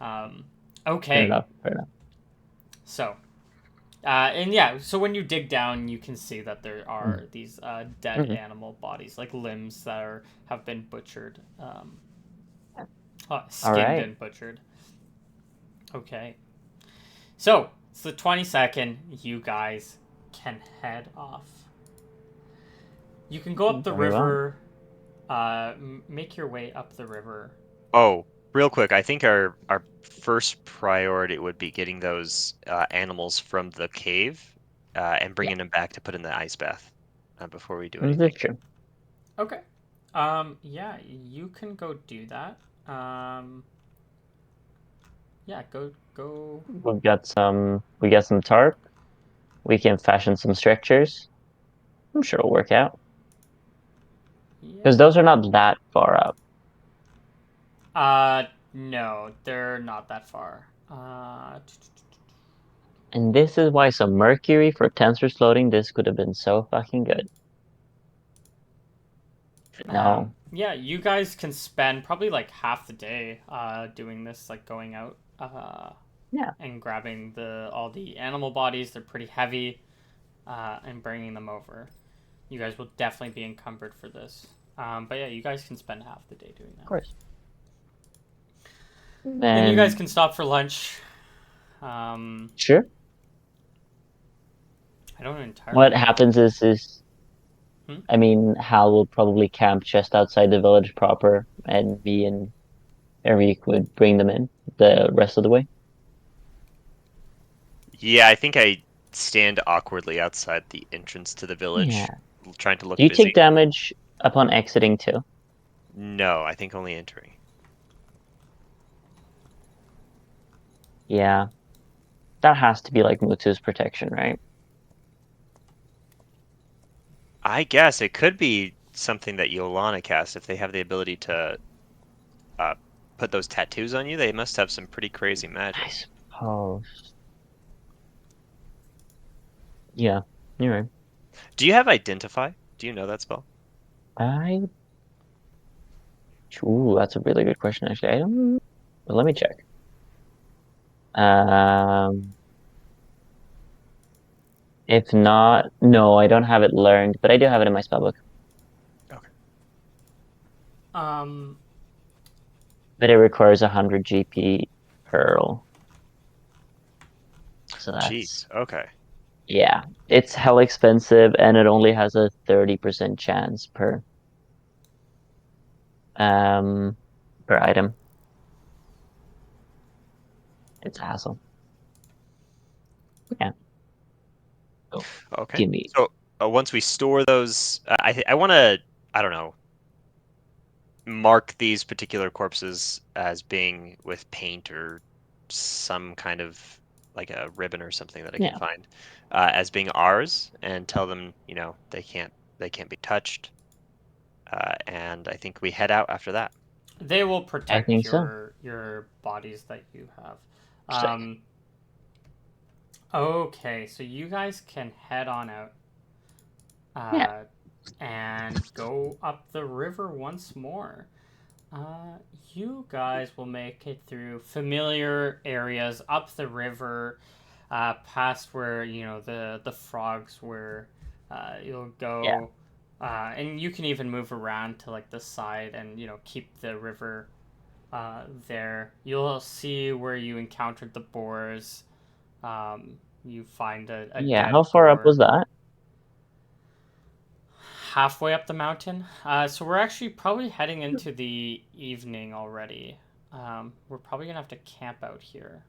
um, Fair okay, enough. Fair enough. so. And yeah, so when you dig down, you can see that there are these dead Mm-hmm. animal bodies, like limbs that have been butchered, All skinned right. and butchered. Okay, so it's the 22nd. You guys can head off. You can go up the Very well. river. Make your way up the river. Oh, real quick, I think our first priority would be getting those animals from the cave and Yeah, bringing them back to put in the ice bath before we do this is anything. true. Okay. Yeah, you can go do that. Yeah, go. We got some tarp. We can fashion some structures. I'm sure it'll work out. Because Yeah. those are not that far up. No, they're not that far. And this is why some mercury for tensors floating, this could have been so fucking good. No. Yeah, you guys can spend probably like half the day doing this, like going out Yeah, and grabbing all the animal bodies. They're pretty heavy, and bringing them over. You guys will definitely be encumbered for this. But yeah, you guys can spend half the day doing of that. course. Then you guys And can stop for lunch. sure. I don't entirely What know. happens is Hmm? I mean, Hal will probably camp just outside the village proper, and me and Eric would bring them in the rest of the way. Yeah, I think I stand awkwardly outside the entrance to the village, Yeah. trying to Do look you take busy. damage upon exiting too? No, I think only entering. Yeah. That has to be like Mutsu's protection, right? I guess it could be something that Yolana casts if they have the ability to uh, put those tattoos on you. They must have some pretty crazy I magic. suppose. Yeah, you're right. Do you have Identify? Do you know that spell? I Ooh, that's a really good question actually. I don't Well, let me check. Um if not, no, I don't have it learned, but I do have it in my spellbook. Okay. Um, But it requires 100 GP pearl. So Jeez. that's Okay. yeah. It's hell expensive and it only has a 30% chance per. per item. It's a hassle. Yeah. Oh, Okay. give me. So once we store those, I want to, I don't know, mark these particular corpses as being with paint or some kind of like a ribbon or something that I can Yeah, find as being ours, and tell them, they can't be touched. And I think we head out after that. They will I protect think so. your bodies that you have. Sick. Okay, so you guys can head on out Yeah, uh, and go up the river once more. You guys will make it through familiar areas up the river, past where the frogs were. You'll yeah, go, and you can even move around to like the side and keep the river there. You'll see where you encountered the boars. You find a yeah. dead How far up boar was that? halfway up the mountain. So we're actually probably heading into the evening already. We're probably gonna have to camp out here.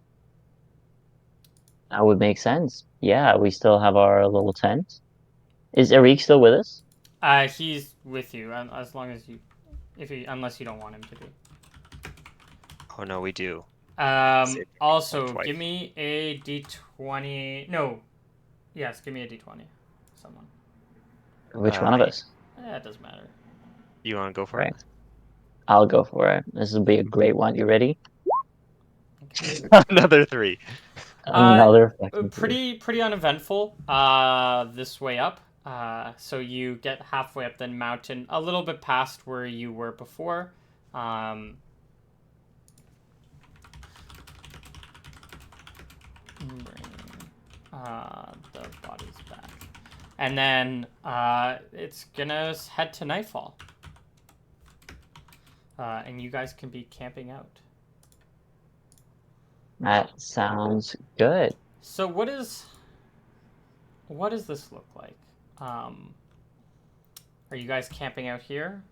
That would make sense. Yeah, we still have our little tent. Is Eric still with us? He's with you as long as unless you don't want him to be. Oh no, we do. Save my Also, give wife. me a d20. No, yes, give me a d20. Someone. Which one of us? It doesn't matter. You want to go for it? Right. I'll go for it. This will be a great one. You ready? Okay. Another three. Uh, Another fucking three. pretty uneventful. This way up. So you get halfway up the mountain, a little bit past where you were before. Um, bring the bodies back, and then it's gonna head to nightfall. And you guys can be camping out. That sounds good. So what does this look like? Um, are you guys camping out here?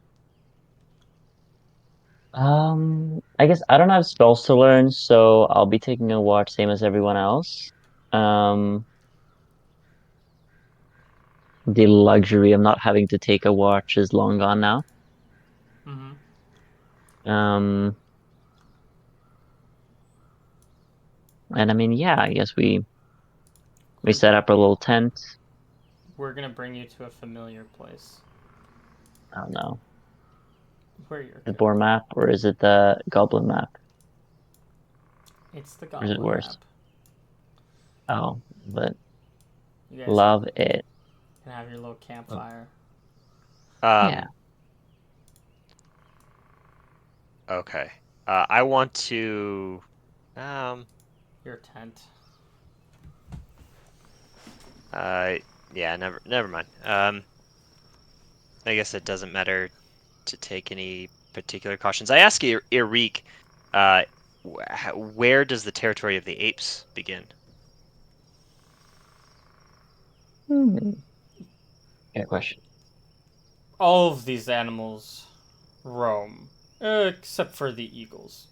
I guess I don't have spells to learn, so I'll be taking a watch, same as everyone else. Um, the luxury of not having to take a watch is long gone now. Mm-hmm. Um, and I mean, yeah, I guess we We're set up a little tent. we're gonna bring you to a familiar place I don't know, where you're the boar camping. map, or is it the goblin map, It's the or is it goblin worse? map. Oh, but You guys love it. can have your little Oh, campfire. yeah. Um, okay. I want to. Um. Your tent. Uh. Yeah. Never mind. I guess it doesn't matter to take any particular cautions. I ask Eric, uh, where does the territory of the apes begin? Hmm. Good question. All of these animals roam, except for the eagles.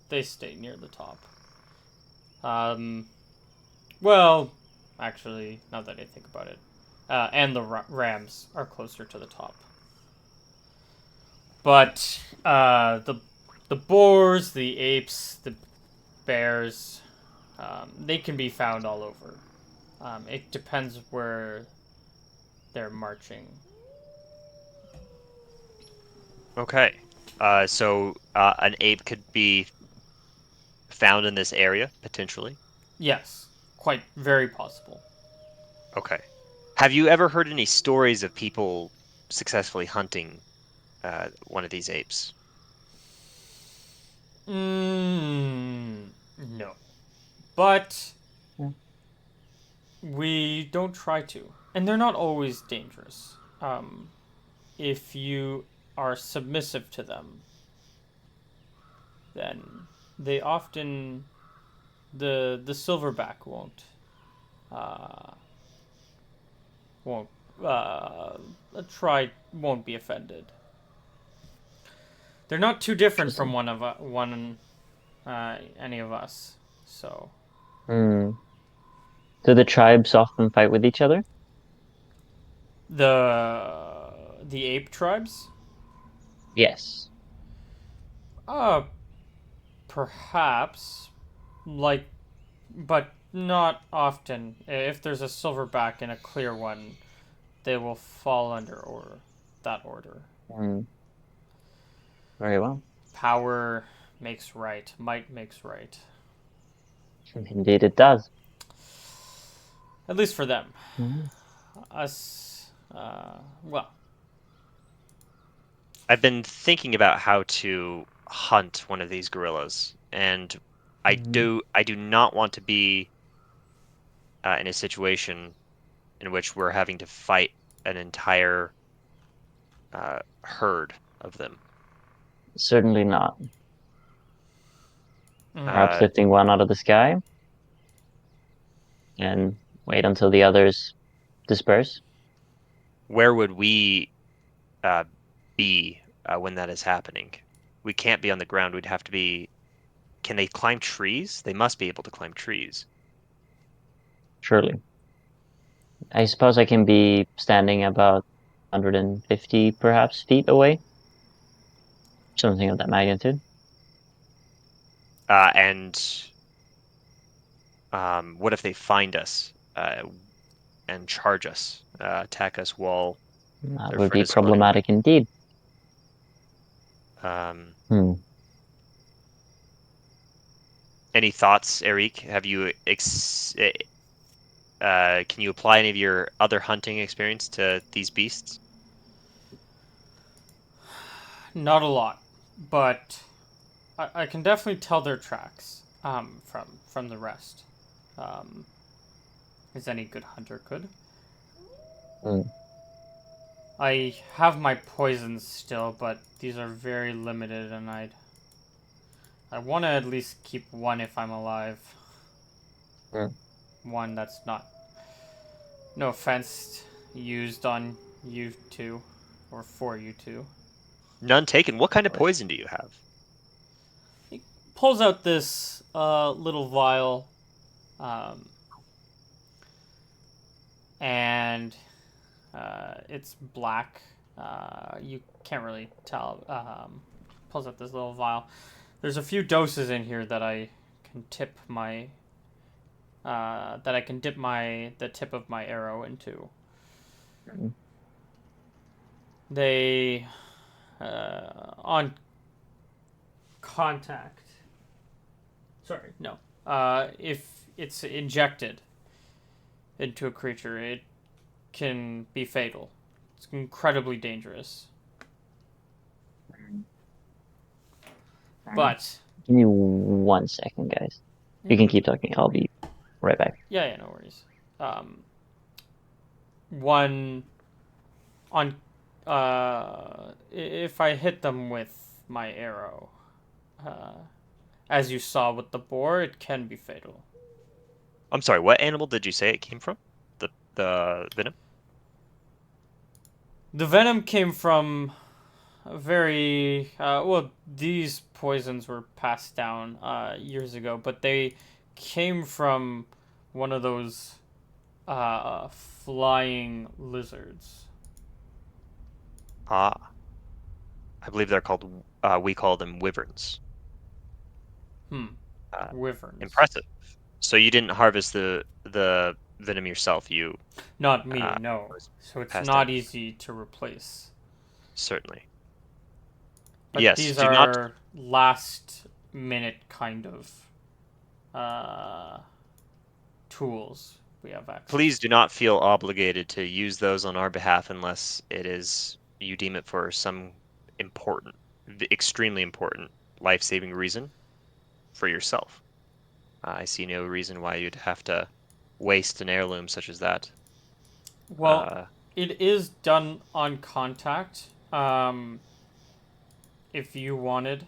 They stay near the top. Um, well, actually, now that I think about it, and the rams are closer to the top. But the boars, the apes, the bears, they can be found all over. It depends where they're marching. Okay. So an ape could be found in this area potentially. Yes, quite very possible. Okay. Have you ever heard any stories of people successfully hunting one of these apes? No, but Yeah. we don't try to, and they're not always dangerous. If you are submissive to them, then they often the silverback uh, won't try won't be offended. They're not too different from any of us. So Hmm. Do the tribes often fight with each other? the ape tribes, Yes. uh, perhaps, like, but not often. If there's a silverback and a clear one, they will fall under that order. Hmm. Very well. Power makes right. Might makes right. Indeed, it does. At least for them. Mhm. Us, well, I've been thinking about how to hunt one of these gorillas, and Mhm. I do not want to be in a situation in which we're having to fight an entire herd of them. Certainly not. Perhaps Uh, lifting one out of the sky and wait until the others disperse. where would we uh, be when that is happening? We can't be on the ground. We'd have to be. Can they climb trees? They must be able to climb trees. Surely. I suppose I can be standing about 150 perhaps feet away. Something of that magnitude. And what if they find us and charge us, attack us while That their would friend be is floating away? problematic indeed. Um, Hmm. any thoughts, Eric? Have you can you apply any of your other hunting experience to these beasts? not a lot, but I can definitely tell their tracks. From the rest. Um, as any good hunter could. Hmm. I have my poisons still, but these are very limited, and I want to at least keep one if I'm alive. Hmm. One that's not, no offense, used on you two, or for you two. None taken. What kind Of of course. poison do you have? He pulls out this little vial, um, and it's black. You can't really tell. Pulls out this little vial. There's a few doses in here that I can tip my dip the tip of my arrow into. Hmm. They on contact. Sorry, no. If it's injected into a creature, it can be fatal. It's incredibly dangerous. But Give me 1 second, guys. You yeah, can keep talking. I'll be right back. yeah, no worries. Um, one on if I hit them with my arrow, uh, as you saw with the boar, it can be fatal. I'm sorry, what animal did you say it came from? The venom? The venom came from a very well. These poisons were passed down years ago, but they came from one of those flying lizards. Ah, I believe they're called. We call them wyverns. Hmm. Uh, Wyverns. impressive. So you didn't harvest the venom yourself. You Not me, uh, no. was So it's passed down. not easy to replace. Certainly. But Yes. these Do not. are last minute kind of uh, tools we have access Please to. do not feel obligated to use those on our behalf unless it is you deem it for some important, extremely important, life-saving reason for yourself. I see no reason why you'd have to waste an heirloom such as that. Well, Uh, it is done on contact. If you wanted.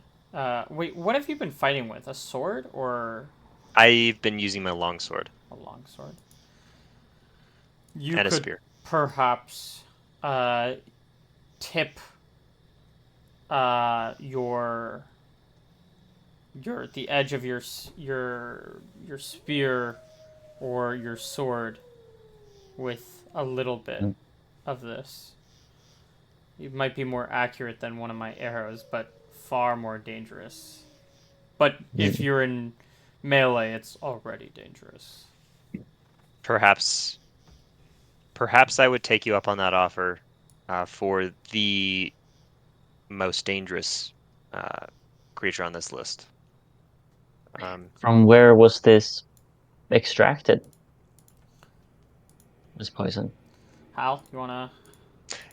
Wait, what have you been fighting with? A sword or I've been using my longsword a longsword? You and a could spear. perhaps uh, tip the edge of your spear or your sword with a little bit Mm. of this. It might be more accurate than one of my arrows, but far more dangerous. But if Mm. you're in melee, it's already dangerous. Perhaps I would take you up on that offer for the most dangerous creature on this list. From where was this extracted? This poison. Hal, you wanna?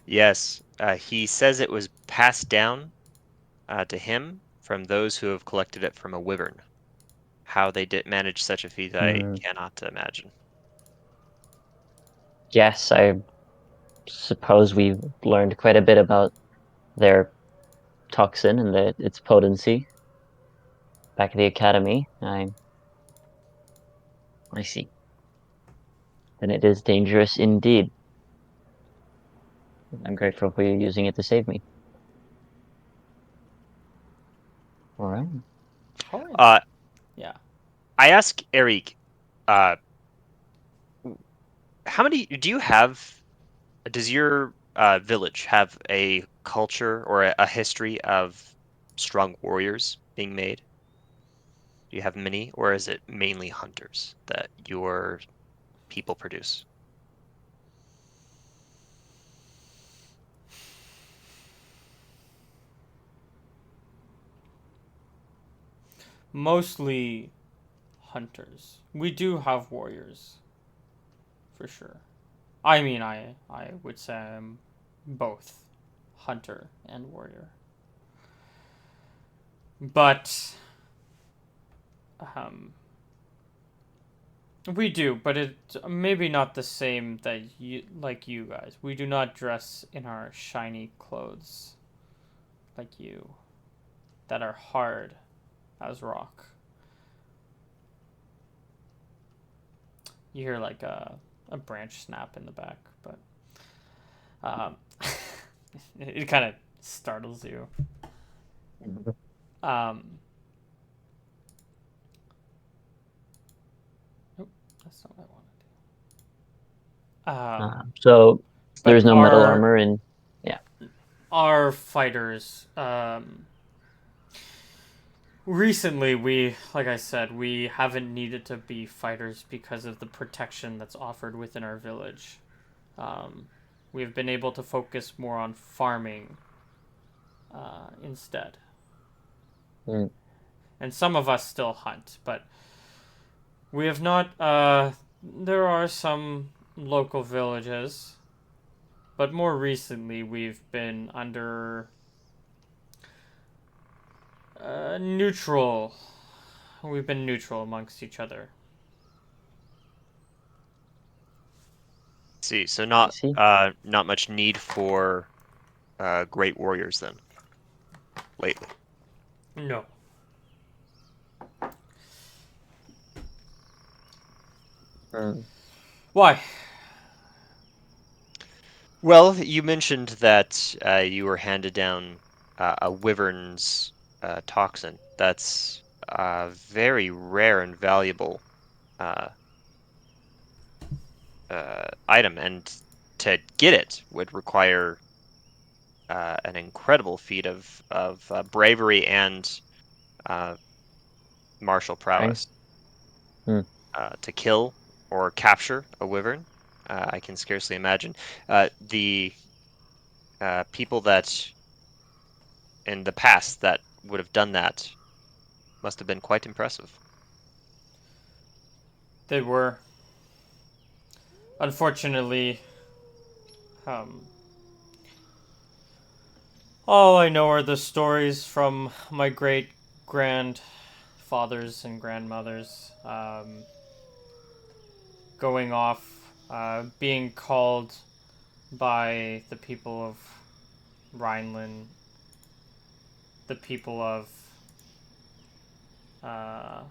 Yes, he says it was passed down to him from those who have collected it from a wyvern. How they did manage such a feat, I Mm. cannot imagine. Yes, I suppose we've learned quite a bit about their toxin and its potency back at the academy. I see. Then it is dangerous indeed. I'm grateful for you using it to save me. All right. All right. Uh, Yeah. I ask Eric, uh, how many do you have? Does your village have a culture or a history of strong warriors being made? Do you have many, or is it mainly hunters that your people produce? Mostly hunters. We do have warriors, for sure. I mean, I would say I'm both hunter and warrior. But um, we do, but it's maybe not the same that you like you guys. We do not dress in our shiny clothes like you that are hard as rock. You hear like a branch snap in the back, but um, it kind of startles you. Um, nope, that's not what I want to do. So But there's no metal armor in. Yeah. our fighters, recently we, like I said, we haven't needed to be fighters because of the protection that's offered within our village. Um, we've been able to focus more on farming instead. Mm. And some of us still hunt, but we have not. There are some local villages, but more recently we've been under neutral. We've been neutral amongst each other. See, so I see. not much need for great warriors then lately. No. Mm. Why? Well, you mentioned that you were handed down a wyvern's toxin. That's a very rare and valuable uh, item, and to get it would require an incredible feat of bravery and uh, martial Strength. prowess. Mm. To kill or capture a wyvern, I can scarcely imagine. The people that in the past that would have done that must have been quite impressive. They were. Unfortunately, um, all I know are the stories from my great grandfathers and grandmothers going off, being called by the people of Rhineland, the people of uh,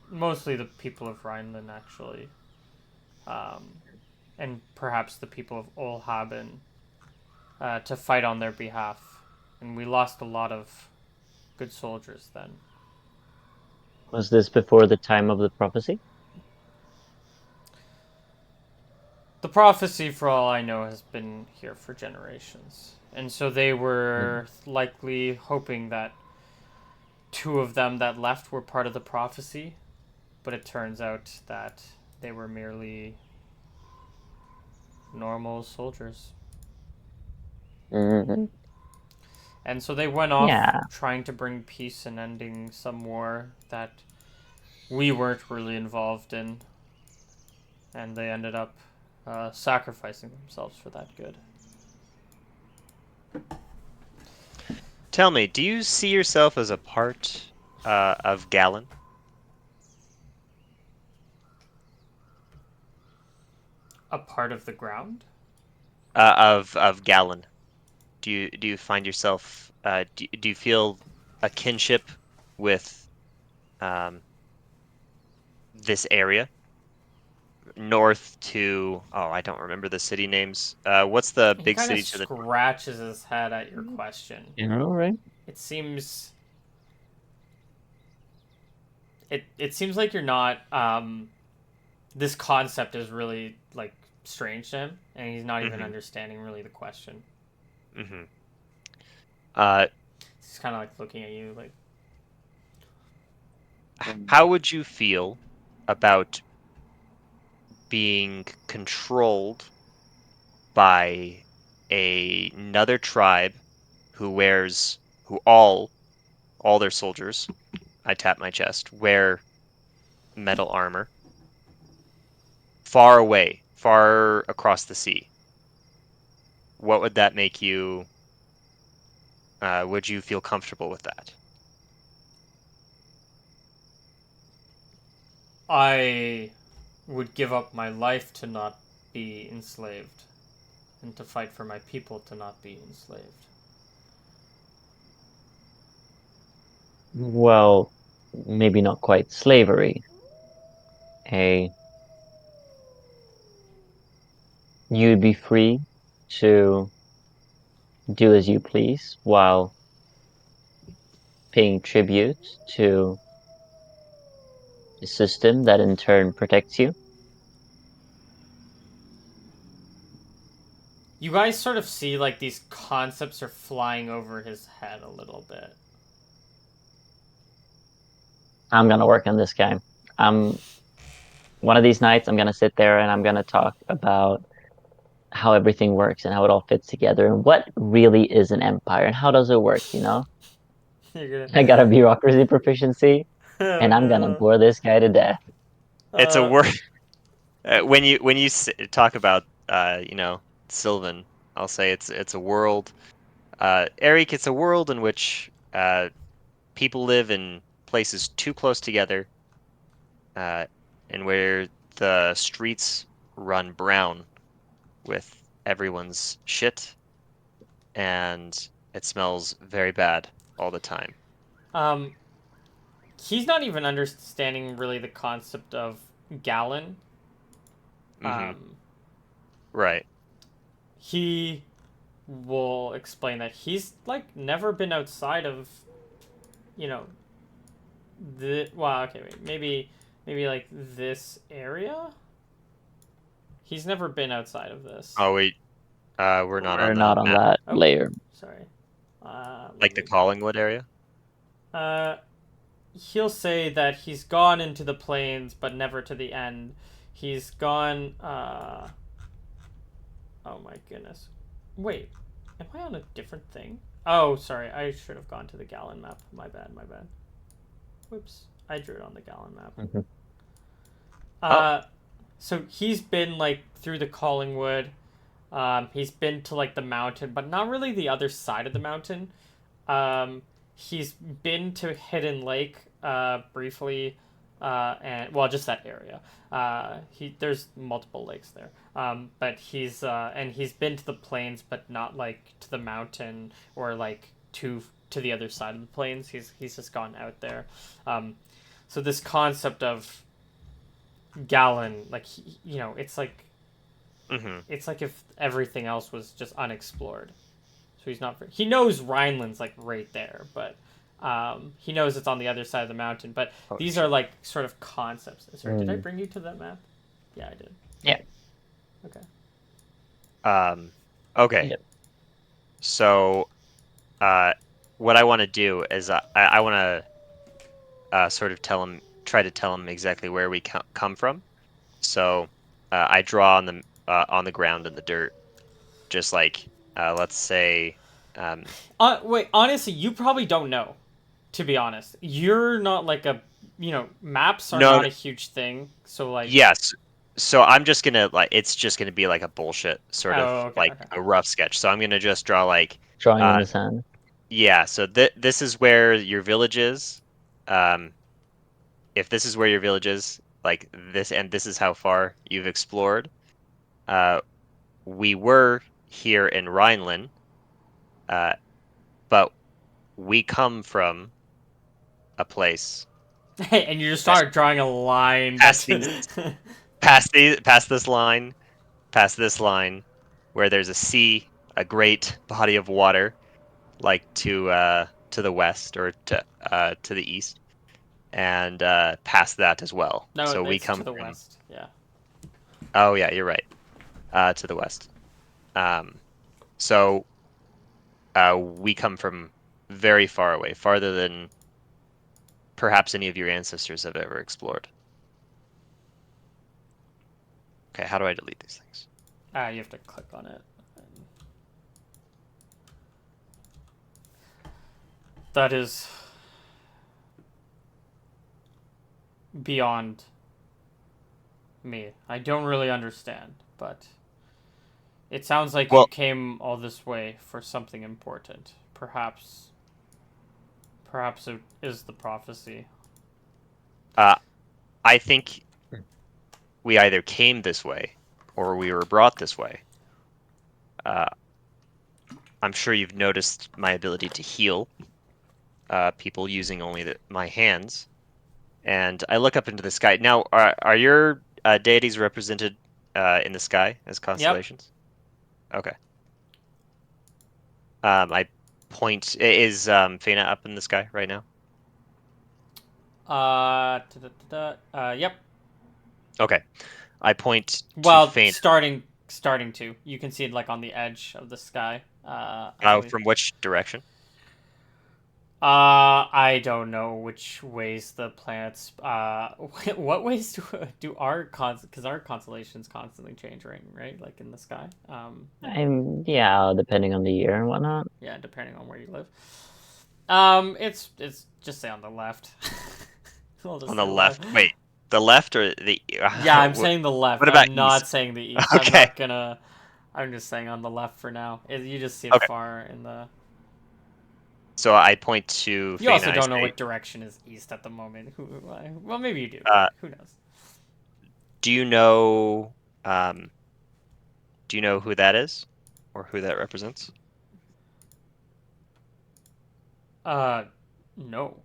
mostly the people of Rhineland, actually, um, and perhaps the people of Olhaben, to fight on their behalf, and we lost a lot of good soldiers then. Was this before the time of the prophecy? The prophecy, for all I know, has been here for generations. And so they were likely hoping that two of them that left were part of the prophecy, but it turns out that they were merely normal soldiers. Mm-hmm. And so they went off Yeah. trying to bring peace and ending some war that we weren't really involved in. And they ended up sacrificing themselves for that good. Tell me, do you see yourself as a part of Gallon? A part of the ground? Of Gallon? Do you find yourself? Do you feel a kinship with um, this area? North to I don't remember the city names. What's the He big kind of city to the north? scratches his head at your question. General, right? It seems it seems like you're not this concept is really like strange to him, and he's not even Mm-hmm. understanding really the question. Mm-hmm. Uh, He's kind of like looking at you like, how would you feel about being controlled by another tribe who all their soldiers, I tap my chest, wear metal armor, far away, far across the sea? What would that make you? Would you feel comfortable with that? I would give up my life to not be enslaved, and to fight for my people to not be enslaved. Well, maybe not quite slavery. A You'd be free to do as you please while paying tribute to a system that in turn protects you. You guys sort of see like these concepts are flying over his head a little bit. I'm gonna work on this guy. I'm One of these nights I'm gonna sit there and I'm gonna talk about how everything works and how it all fits together and what really is an empire and how does it work, you know? You're I got a bureaucracy proficiency gonna. and Oh I'm gonna no. bore this guy to death. It's a Uh, word. When you talk about Sylvan, I'll say it's a world. Eric, it's a world in which people live in places too close together, uh, and where the streets run brown with everyone's shit, and it smells very bad all the time. um, he's not even understanding really the concept of gallon. Mm-hmm. Um, Right. he will explain that he's like never been outside of, you know, the well, okay, wait, maybe like this area. He's never been outside of this. Oh wait, we're not We're on the not on map. that Oh, layer. sorry. Let Like the me. Collingwood area. Uh, he'll say that he's gone into the plains, but never to the end. He's gone. Oh my goodness. Wait, am I on a different thing? Oh, sorry. I should have gone to the gallon map. My bad. My bad. Whoops. I drew it on the gallon map. Mhm. Oh, Uh, so he's been like through the Collingwood. He's been to like the mountain, but not really the other side of the mountain. He's been to Hidden Lake briefly, and well, just that area. There's multiple lakes there. But he's been to the plains, but not like to the mountain or like to the other side of the plains. He's just gone out there. Um, so this concept of Gallon, like it's like mm-hmm. it's like if everything else was just unexplored. So he's not. He knows Rhineland's like right there, but he knows it's on the other side of the mountain. But these are like sort of concepts. Sorry, did I bring you to that map? Yeah, I did. Yeah. Okay. Okay. Yep. So, what I want to do is I want to sort of try to tell him exactly where we come from. So, I draw on the ground in the dirt, just like let's say. Wait, honestly, you probably don't know. To be honest, you're not like a, maps are No, not a huge thing. So like, yes. So I'm just gonna it's just gonna be like a bullshit sort of oh, okay, like okay. a rough sketch. So I'm gonna just draw like Drawing in uh the sand. yeah. So this is where your village is. Um, if this is where your village is, like this, and this is how far you've explored. Uh, we were here in Rhineland, uh, but we come from a place And you just that start drawing a line. past That's these, past this line, where there's a sea, a great body of water, like to the west or to the east, and past that as well. no, So we it's to come the from. west. Yeah. Oh yeah, you're right. To the west. Um, so we come from very far away, farther than perhaps any of your ancestors have ever explored. Okay, how do I delete these things? You have to click on it. That is beyond me. I don't really understand, but it sounds like you Well, came all this way for something important. Perhaps it is the prophecy. uh, I think we either came this way or we were brought this way. Uh, I'm sure you've noticed my ability to heal people using only my hands. And I look up into the sky. Now, are your deities represented in the sky as Yep. constellations? Okay. I point. Is Fena up in the sky right now? Yep. Okay. I point to Well, Fena. starting to. You can see it like on the edge of the sky. I Oh, believe. from which direction? I don't know which ways the planets. What ways do our because our constellations constantly change, right? Like in the sky. Yeah, depending on the year and whatnot. Yeah, depending on where you live. It's just say on the left. I'll just On say the left. left. Wait, the left or the? Yeah, I'm saying the left. What about I'm not east? saying the east. I'm Okay. not gonna. I'm just saying on the left for now. You just see it Okay. far in the. So I point to You Fena. also I don't know say, what direction is east at the moment. Well, maybe you do. uh, Who knows? do you know? Um, do you know who that is, or who that represents? Uh, no.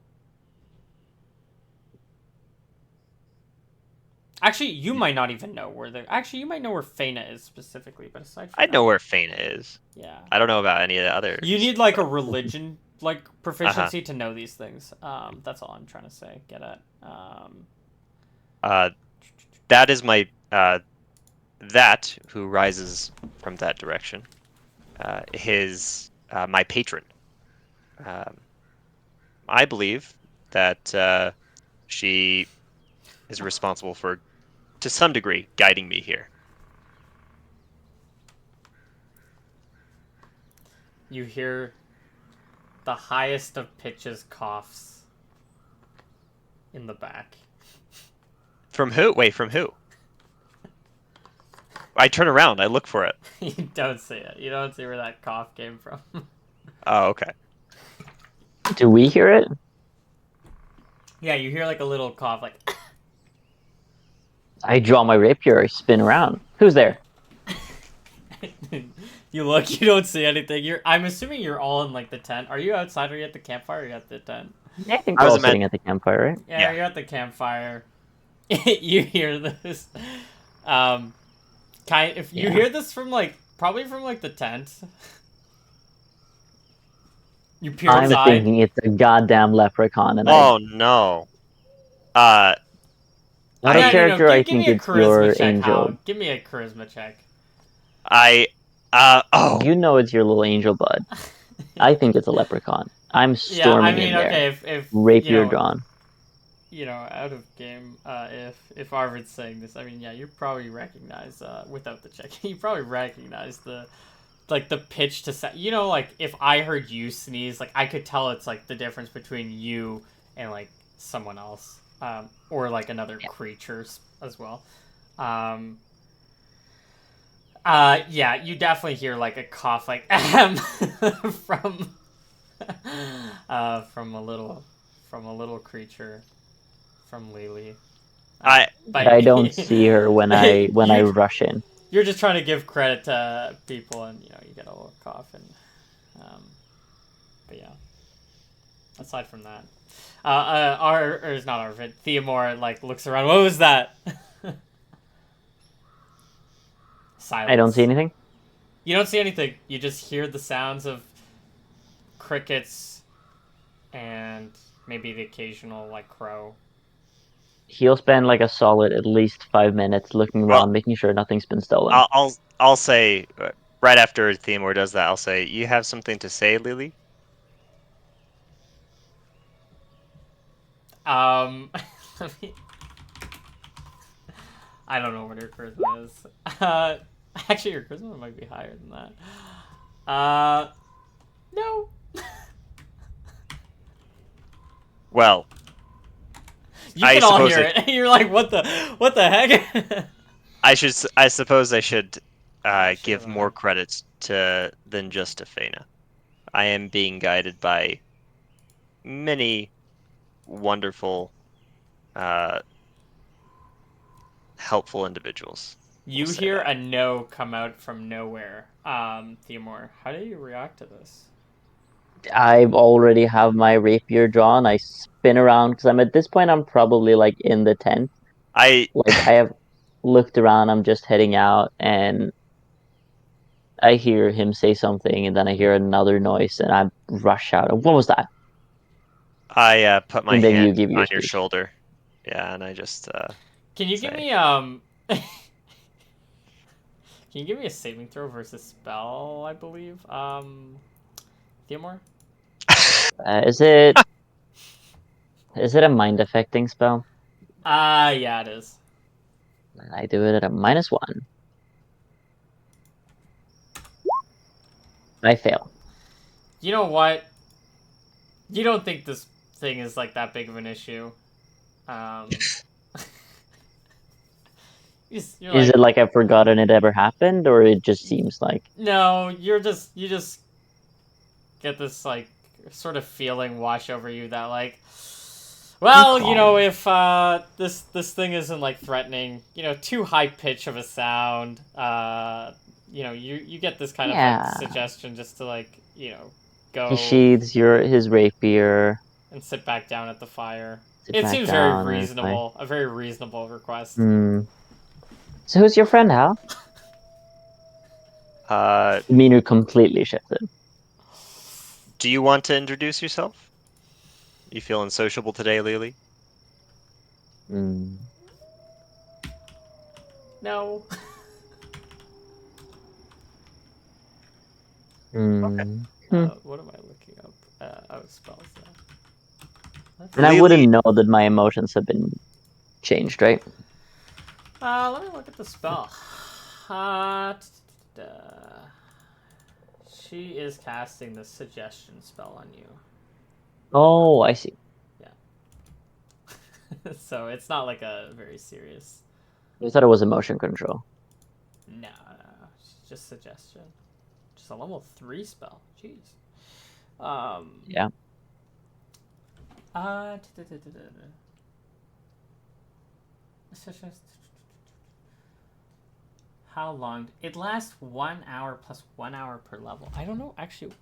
Actually, you might not even know where the. Actually, you might know where Fena is specifically, but aside from I that, know where Fena is. yeah, I don't know about any of the others. you need like a But, religion like uh-huh. proficiency to know these things. That's all I'm trying to say. Get at. Uh, that is my that who rises from that direction. His my patron. Um, I believe that she is responsible for, to some degree, guiding me here. You hear the highest of pitches coughs in the back. From who? Wait, from who? I turn around. I look for it. You don't see it. You don't see where that cough came from. Oh, okay. Do we hear it? Yeah, you hear like a little cough, like. I draw my rapier, I spin around. Who's there? You look, you don't see anything. I'm assuming you're all in like the tent. Are you outside? Are you at the campfire? Or are you at the tent? I think I we're was all sitting imagining. at the campfire, right? Yeah, Yeah. you're at the campfire. You hear this. Um, if you Yeah. hear this from like probably from like the tent. You peer I'm inside. thinking it's a goddamn leprechaun, and Oh no. out of No. character, I Give think me a it's charisma your check, angel. Hal. Give me a charisma check. Oh. You know it's your little angel bud. I think it's a leprechaun. I'm Yeah, I storming in mean, there, okay, if rapier drawn. out of game, if Arvid's saying this, I mean, yeah, you probably recognize, without the check, you probably recognize the pitch to set. Like if I heard you sneeze, like I could tell it's like the difference between you and like someone else, or like another creature as well. Yeah, you definitely hear like a cough, like from from a little creature from Lily. I But I don't see her when I rush in. You're just trying to give credit to people, and you get a little cough, and but yeah. Aside from that, or it's not Arvid. Theomore like looks around. What was that? Silence. I don't see anything. You don't see anything. You just hear the sounds of crickets and maybe the occasional like crow. He'll spend like a solid at least 5 minutes looking well, around, making sure nothing's been stolen. I'll say right after Theomore does that, I'll say, "You have something to say, Lily?" Let me... I don't know what your charisma is. Actually, your charisma might be higher than that. No. Well, you can all hear it. You're like, what the heck? I suppose I should give more credit than just to Feyna. I am being guided by many wonderful, helpful individuals. You hear a no come out from nowhere. Theomore, how do you react to this? I've already have my rapier drawn. I spin around because I'm at this point. I'm probably like in the tent. I have looked around. I'm just heading out, and I hear him say something, and then I hear another noise, and I rush out. What was that? put my And then hand you give your on your speech. shoulder. Yeah, and I just Can you say, give me Can you give me a saving throw versus spell? I believe. Theomore. Is it a mind affecting spell? Yeah, it is. I do it at a -1. I fail. You know what? You don't think this thing is like that big of an issue. Is it like I've forgotten it ever happened, or it just seems like... No, you just get this like sort of feeling wash over you that like, well, if this thing isn't like threatening, too high pitch of a sound, you get this kind of like suggestion just to like, go. He sheathes his rapier and sit back down at the fire. It seems very reasonable. A very reasonable request. So who's your friend, Hal? Demeanor completely shifted. Do you want to introduce yourself? You feeling sociable today, Lily? No. Okay. What am I looking up? Spells. And I wouldn't know that my emotions have been changed, right? Let me look at the spell. She is casting the suggestion spell on you. Oh, I see. Yeah. So it's not like a very serious... I thought it was emotion control. No. It's just suggestion. Just a level 3 spell. Jeez. Yeah. How long? It lasts 1 hour plus 1 hour per level. I don't know, actually.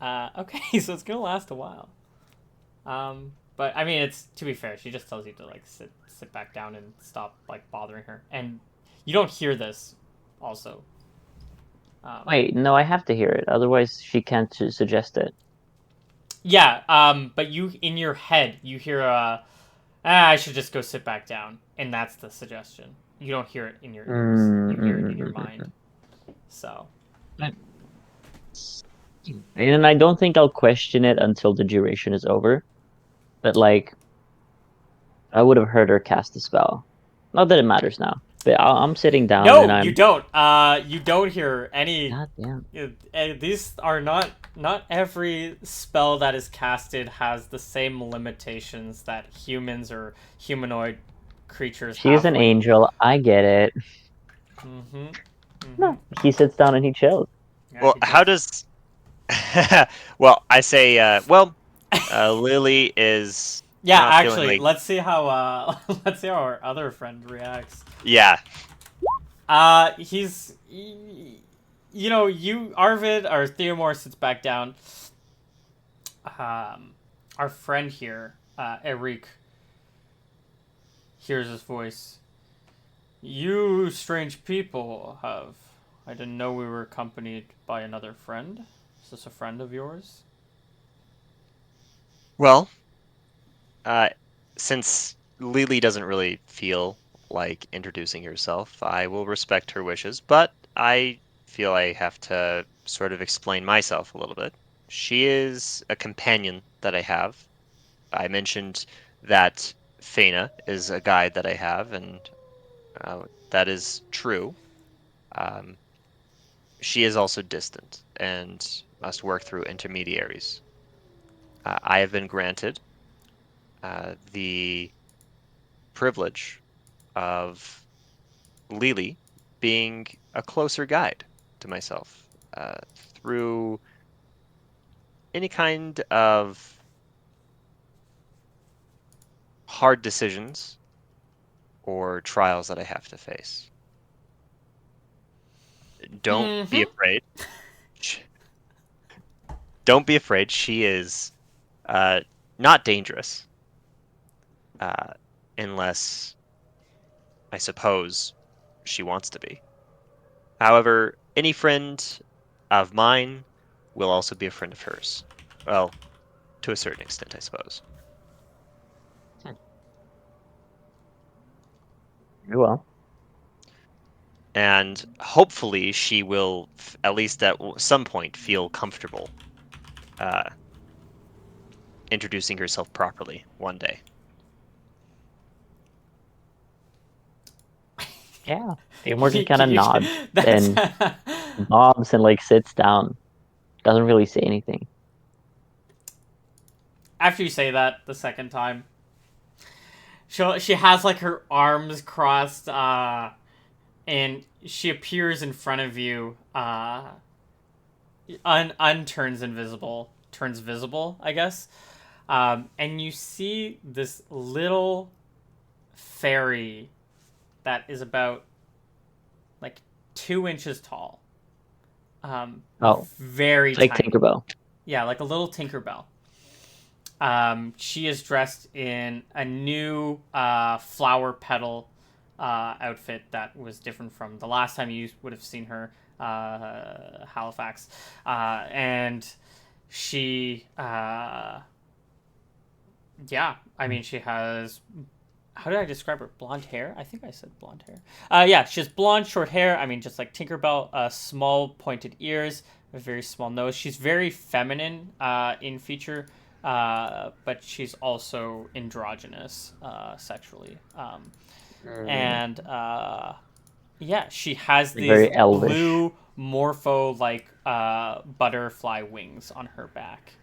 Okay, so it's gonna last a while. But I mean, it's, to be fair, she just tells you to like sit back down and stop like bothering her, and you don't hear this. Also. Wait, no, I have to hear it. Otherwise, she can't suggest it. Yeah, but you, in your head, you hear I should just go sit back down. And that's the suggestion. You don't hear it in your ears. You hear it in your mind. So. And I don't think I'll question it until the duration is over. But like, I would have heard her cast a spell. Not that it matters now. But I'm sitting down and No, you I'm. don't. You don't hear any. God damn. These are not every spell that is casted has the same limitations that humans or humanoid creatures She's have. an Like, angel. I get it. No, he sits down and he chills. yeah, Well, he how does. does? Well, I say, well, Lily is Yeah, not feeling actually, like. let's see how let's see how our other friend reacts. Yeah. You know, you Arvid or Theomore sits back down. Our friend here, Eric, hears his voice. You strange people have. I didn't know we were accompanied by another friend. Is this a friend of yours? Well, uh, since Lily doesn't really feel like introducing herself, I will respect her wishes, but I feel I have to sort of explain myself a little bit. She is a companion that I have. I mentioned that Fena is a guide that I have, and that is true. Um, she is also distant and must work through intermediaries. I have been granted the privilege of Lily being a closer guide to myself through any kind of hard decisions or trials that I have to face. Don't be Mm-hmm. afraid. Sh- Don't be afraid. She is uh, not dangerous, uh, unless I suppose she wants to be. However, any friend of mine will also be a friend of hers. Well, to a certain extent, I suppose. Very well. And hopefully, she will, at least at some point, feel comfortable uh, introducing herself properly one day. Yeah. Theomore just kind of You, nods that's and bobs and like sits down. Doesn't really say anything. after you say that the second time, she has like her arms crossed, and she appears in front of you, unturns invisible, turns visible, I guess. And you see this little fairy that is about like 2 inches tall. Oh, Very it's like tiny. Tinkerbell. Yeah, like a little Tinkerbell. She is dressed in a new flower petal outfit that was different from the last time you would have seen her, Halifax. And she, yeah, I mean, she has. How did I describe her? Blonde hair? I think I said blonde hair. Yeah, she has blonde, short hair. I mean, just like Tinkerbell. Small, pointed ears, a very small nose. She's very feminine in feature, but she's also androgynous sexually. And yeah, she has Like these very elvish. blue morpho like butterfly wings on her back.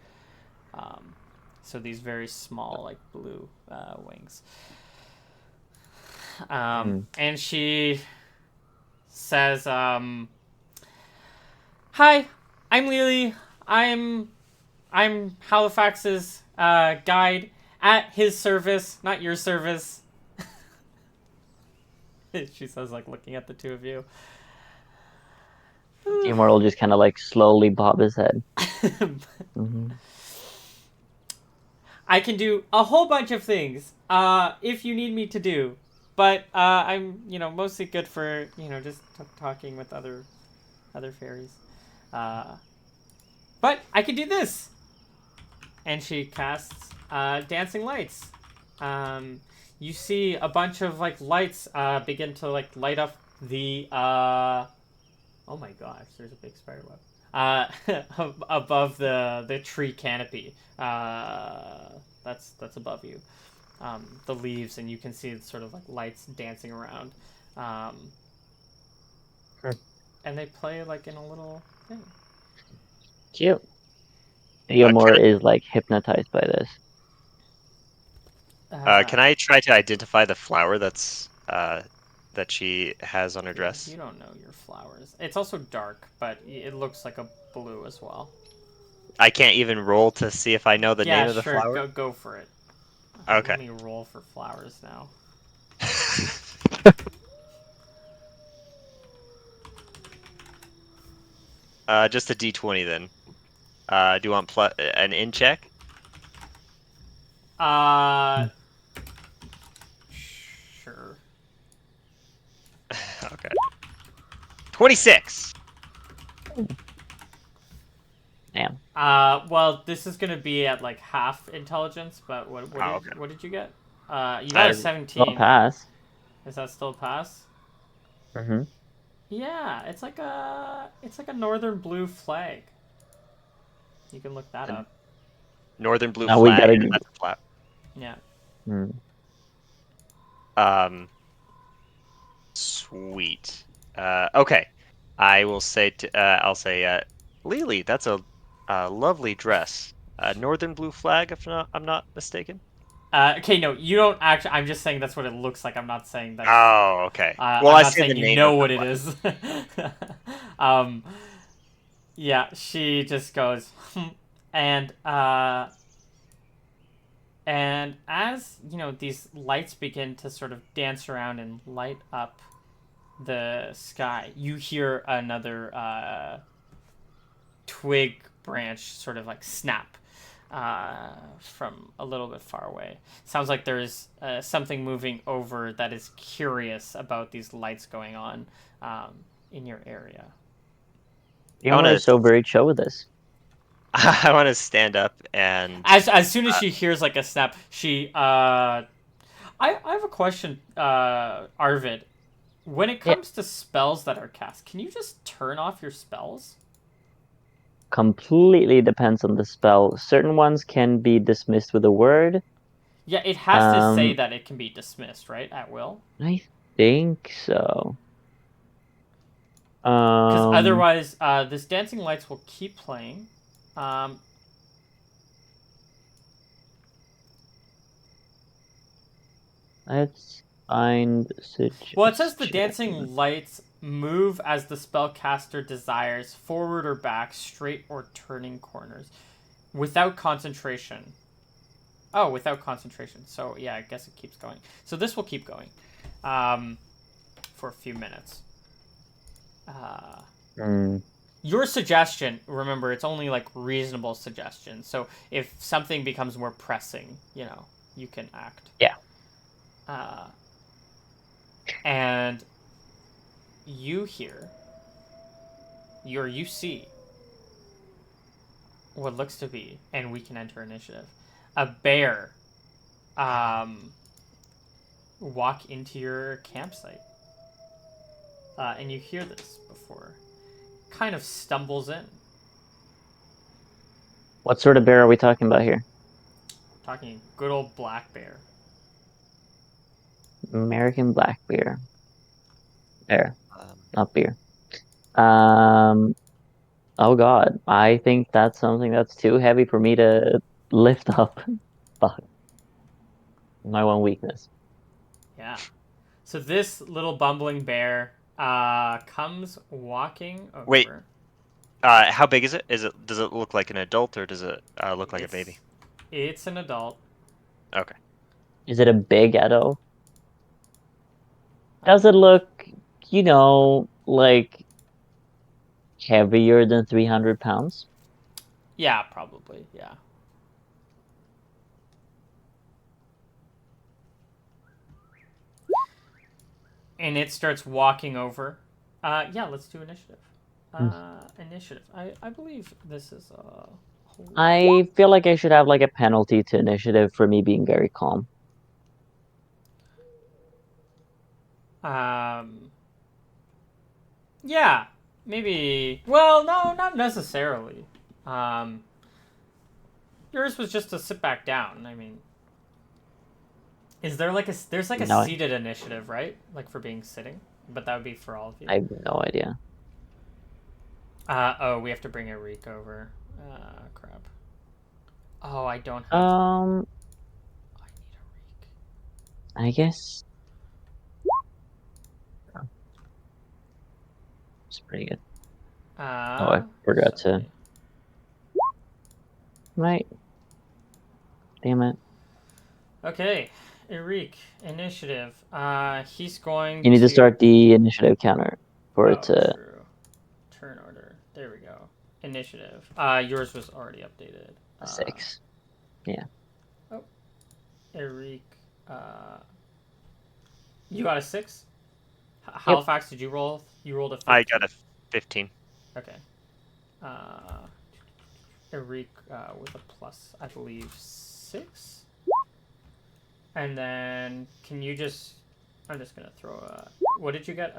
Um, so these very small like blue wings. Mm. And she says, "Hi, I'm Lily. I'm Halifax's guide at his service, not your service." She says, like looking at the two of you. Theomore will just kind of like slowly bob his head. Hmm. I can do a whole bunch of things if you need me to do, but I'm mostly good for just talking with other fairies. Uh, but I can do this. and she casts dancing lights. You see a bunch of like lights begin to like light up the oh my gosh, there's a big spider web above the tree canopy. That's above you. The leaves, and you can see sort of like lights dancing around. And they play like in a little thing. Cute. Eomore is like hypnotized by this. Can I try to identify the flower that's that she has on her dress? You don't know your flowers. It's also dark, but it looks like a blue as well. I can't even roll to see if I know the name of the flower? Yeah, sure. Go for it. Okay. Let me roll for flowers now. Just a d20 then. Do you want an in check? Sure. Okay. 26. Damn. Well, this is gonna be at like half intelligence, but what did you get? You got a 17. Well, pass. Is that still a pass? Mm-hmm. Yeah, it's like a northern blue flag. You can look that up. Northern blue Now we flag. gotta. That's a flat. Yeah. Sweet. Okay. I will say I'll say Lily, that's a lovely dress. Northern blue flag, if I'm not mistaken. Okay, no, you don't actually. I'm just saying that's what it looks like. I'm not saying that's. Oh, okay. Well, I'm I not say the saying you name know of what the it flag. is. Yeah, she just goes, and as you know, these lights begin to sort of dance around and light up the sky. You hear another twig branch sort of like snap from a little bit far away. Sounds like there's something moving over that is curious about these lights going on in your area. Eomore is so very chill with this. I want to stand up and As soon as she hears like a snap, she I have a question, Arvid. When it comes to spells that are cast, can you just turn off your spells? Completely depends on the spell. Certain ones can be dismissed with a word. Yeah, it has to say that it can be dismissed, right? At will? I think so. Because otherwise, this dancing lights will keep playing. Let's find suggestion. Well, it says the dancing lights move as the spellcaster desires, forward or back, straight or turning corners, without concentration. Oh, without concentration. So yeah, I guess it keeps going. So this will keep going for a few minutes. Your suggestion, remember, it's only like reasonable suggestion. So if something becomes more pressing, you know, you can act. Yeah. And you hear, you see what looks to be, and we can enter initiative, a bear walk into your campsite. And you hear this before. Kind of stumbles in. What sort of bear are we talking about here? Talking good old black bear. American black bear. Bear, not beer. Oh God, I think that's something that's too heavy for me to lift up. Fuck. My one weakness. Yeah. So this little bumbling bear comes walking over. Wait. How big is it? Does it look like an adult or does it look like a baby? It's an adult. Okay. Is it a big adult? Does it look, like heavier than 300 pounds? Yeah, probably. Yeah. And it starts walking over. Yeah, let's do initiative. Initiative. I believe this is Cool. I feel like I should have like a penalty to initiative for me being very calm. Yeah, maybe. Well, no, not necessarily. Yours was just to sit back down. I mean, is there like there's like a No, seated initiative, right? Like for being sitting, but that would be for all of you. I have no idea. Oh, we have to bring a Reek over. Crap. Oh, I don't have. I need a Reek. I guess it's pretty good. Oh, I forgot to. Sorry. Right. Damn it. Okay, Eric, initiative. He's going You need to to. start the initiative counter for it Oh, to true. Turn order. There we go. Initiative. Yours was already updated. 6. Yeah. Oh, Eric. Uh, you got a 6. Halifax, did you roll? You rolled a 15. I got a 15. Okay. Eric with a plus, I believe 6. And then can you just? I'm just gonna throw a. What did you get?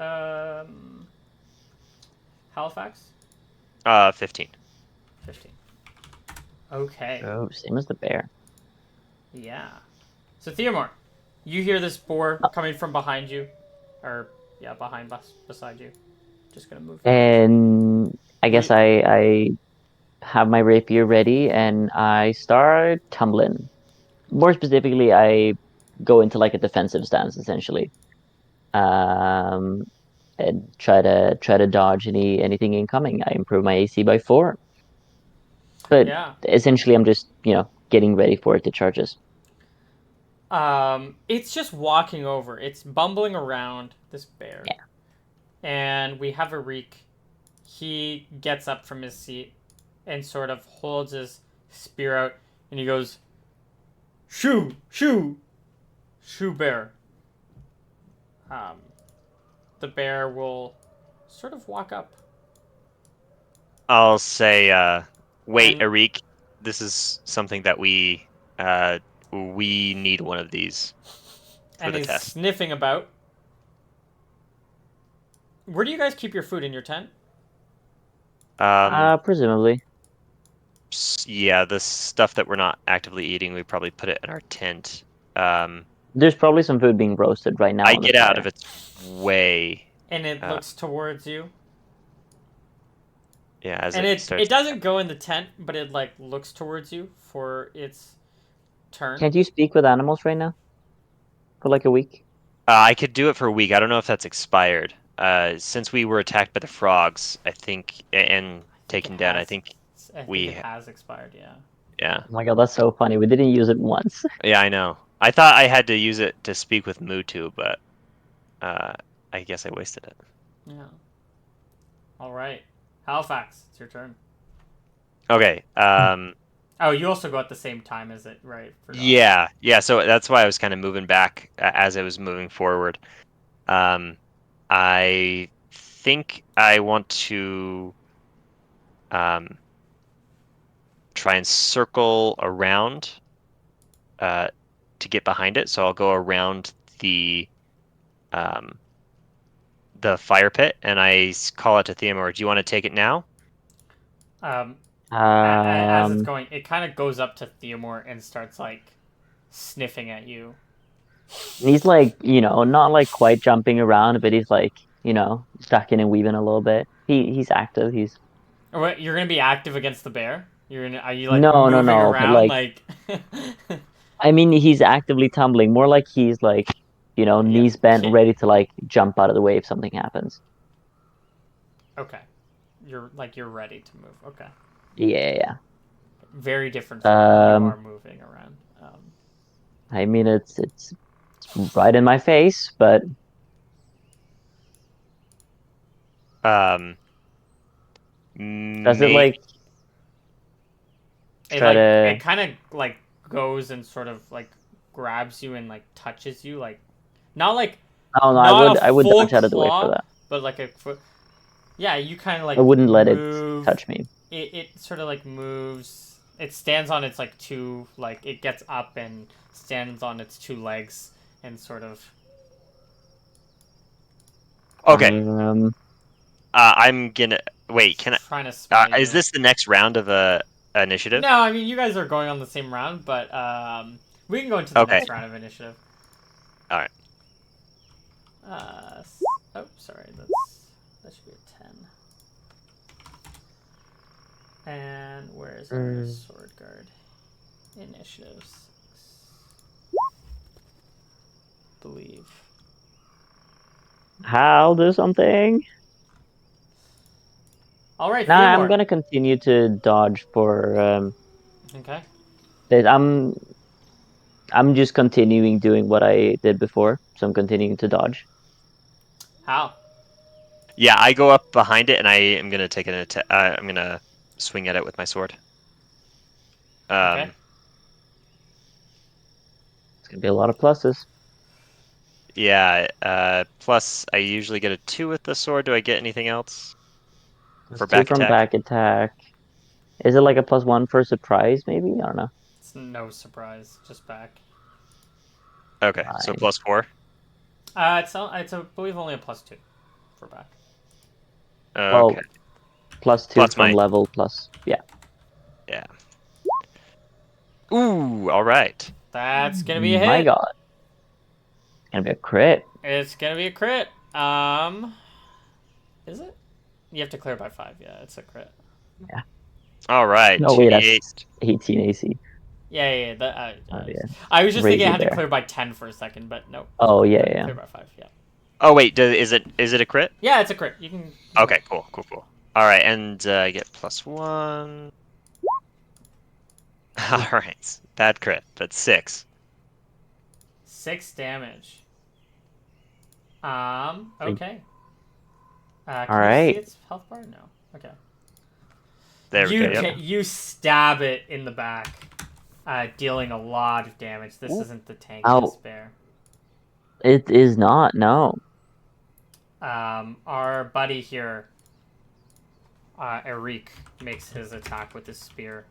Halifax. 15. 15. Okay. Oh, same as the bear. Yeah. So Theomore, you hear this boar coming from behind you, or yeah, behind us, beside you. Just gonna move. And I guess You- I have my rapier ready and I start tumbling. More specifically, I go into like a defensive stance essentially. Um, and try to dodge anything incoming. I improve my AC by 4. But Yeah. essentially, I'm just getting ready for it to charge us. It's just walking over. It's bumbling around this bear. Yeah. And we have a Reek. He gets up from his seat and sort of holds his spear out and he goes, "Shoo! Shoo! Shoo bear." The bear will sort of walk up. I'll say, wait, And Arik, this is something that we need one of these for and the he's test. sniffing about. Where do you guys keep your food, in your tent? Presumably. Yeah, the stuff that we're not actively eating, we probably put it in our tent. There's probably some food being roasted right now I on the get out of fire. its way. And it Uh, looks towards you. Yeah, as And it it starts. it doesn't go in the tent, but it like looks towards you for its turn. Can't you speak with animals right now? For like a week? I could do it for a week. I don't know if that's expired. Since we were attacked by the frogs, I think, and taken down, I think I think it we, has expired. Yeah. yeah, Oh my god, that's so funny. We didn't use it once. yeah, I know. I thought I had to use it to speak with Mutu, but I guess I wasted it. Yeah. All right, Halifax, it's your turn. Okay. Oh, you also go at the same time as it, right? Yeah. So that's why I was kind of moving back as I was moving forward. I think I want to try and circle around to get behind it. So I'll go around um, the fire pit, and I call it to Theomore. Do you want to take it now? Um, as it's Um, going, it kind of goes up to Theomore and starts like sniffing at you. he's like, not like quite jumping around, but he's like, ducking and weaving a little bit. He's active. He's Or what? You're gonna be active against the bear? Are you like no, no, moving no. But around like, like? I mean, he's actively tumbling. More like he's like, Yeah. knees bent, ready to like jump out of the way if something happens. Okay. You're ready to move. Okay. Yeah. Very different from when you are moving around. I mean, it's right in my face, but Um, does it may like try to? it kind of like goes and sort of like grabs you and like touches you like not like Oh no, not a I would full dodge out of the way for claw, that. but like a foot. Yeah, you kind of like I wouldn't let it move. touch me. It sort of like moves it stands on its like two, like it gets up and stands on its two legs and sort of. Okay. I'm gonna wait. Can trying to spy is you. this the next round of initiative? No, I mean you guys are going on the same round, but we can go into the Okay. next round of initiative. All right. Oh, sorry, that should be a 10. And where's our sword guard? Initiative 6. Believe. I'll do something. All right, Nah, Theodore. I'm gonna continue to dodge for. Okay. I'm just continuing doing what I did before, so I'm continuing to dodge. How? Yeah, I go up behind it, and I am gonna take an attack. I'm gonna swing at it with my sword. Okay. It's gonna be a lot of pluses. Yeah. Plus, I usually get a 2 with the sword. Do I get anything else Plus for 2 back from attack? back attack. Is it like a +1 for surprise? Maybe I don't know. It's no surprise, just back. Okay, so Fine. +4. It's I believe only a +2 for back. Okay. Well, +2 Plus from my level plus. Yeah. yeah. Ooh, all right. That's gonna be a My hit. God. It's gonna be a crit. It's gonna be a crit. Is it? You have to clear by 5. Yeah, it's a crit. Yeah. All right. No, wait, 2d8. that's 18 AC. Yeah. Oh yeah. I was just thinking I Crazy had to there. clear by 10 for a second, but no. Oh yeah. Clear by 5. Yeah. Oh wait, is it a crit? Yeah, it's a crit. You can. Okay, cool. All right, and I get +1. All right, bad crit, but 6. 6 damage. Okay. All Can you see right. its health bar? No. Okay. There we go. Yep. You stab it in the back, dealing a lot of damage. This isn't the tankiest bear. It is not. No. Our buddy here, Eric, makes his attack with his spear.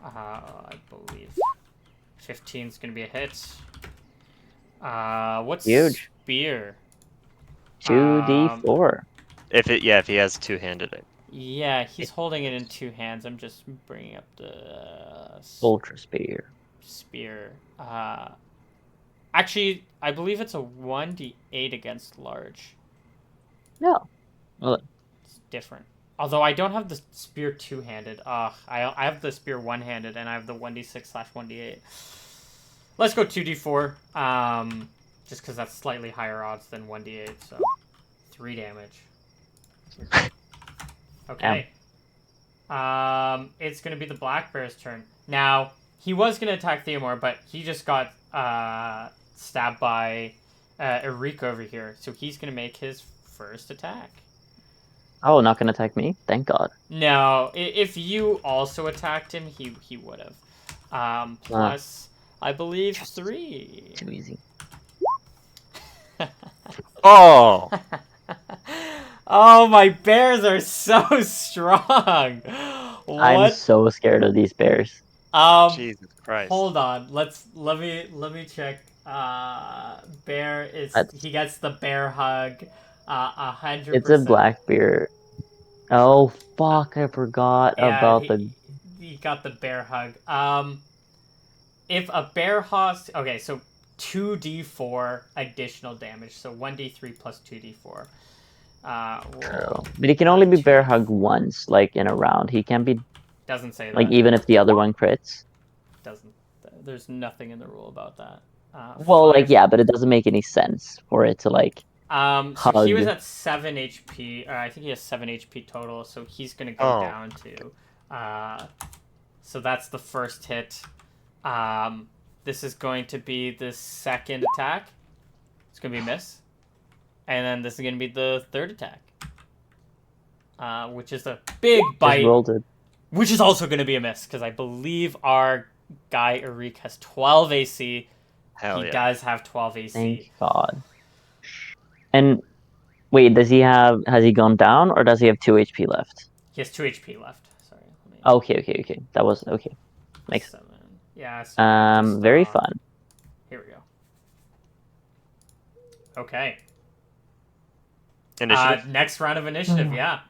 I believe 15 is gonna be a hit. What's Huge. spear? 2d4. If he has two-handed. Yeah, he's holding it in 2 hands. I'm just bringing up the Ultra spear. spear. Actually, I believe it's a 1d8 against large. No. Well, It's different. Although I don't have the spear 2-handed. I have the spear 1-handed, and I have the 1d6/1d8. Let's go 2d4. Just because that's slightly higher odds than 1d8. So 3 damage. Okay. It's gonna be the black bear's turn. Now he was gonna attack Theomore, but he just got stabbed by Eric over here, so he's gonna make his first attack. oh, not gonna attack me? Thank God. No, if you also attacked him, he would have. Plus, I believe 3. Too easy. Oh, Oh, my bears are so strong. What? I'm so scared of these bears. Jesus Christ! Hold on. Let me check. Bear is he gets the bear hug. 100%. It's a black bear. Oh fuck! I forgot Yeah, about the. he got the bear hug. If a bear host, okay, so 2d4 additional damage, so 1d3 plus 2d4. But he can only be bear hugged once, like in a round. He can't be Doesn't say like that. even if the other one crits. Doesn't. There's nothing in the rule about that. Well, like 5. yeah, but it doesn't make any sense for it to like. So hug. he was at 7 HP. I think he has 7 HP total, so he's gonna go down to. So that's the first hit. This is going to be the second attack. It's gonna be a miss, and then this is gonna be the third attack, which is a big bite. Just rolled it. Which is also gonna be a miss because I believe our guy Eric has 12 AC. Hell He does have 12 AC. Thank God. And wait, has he gone down or does he have 2 HP left? He has 2 HP left. Sorry. Okay. That was okay. Makes 7. Yeah. So just, very fun. Here we go. Okay. Initiative. Next round of initiative. Yeah.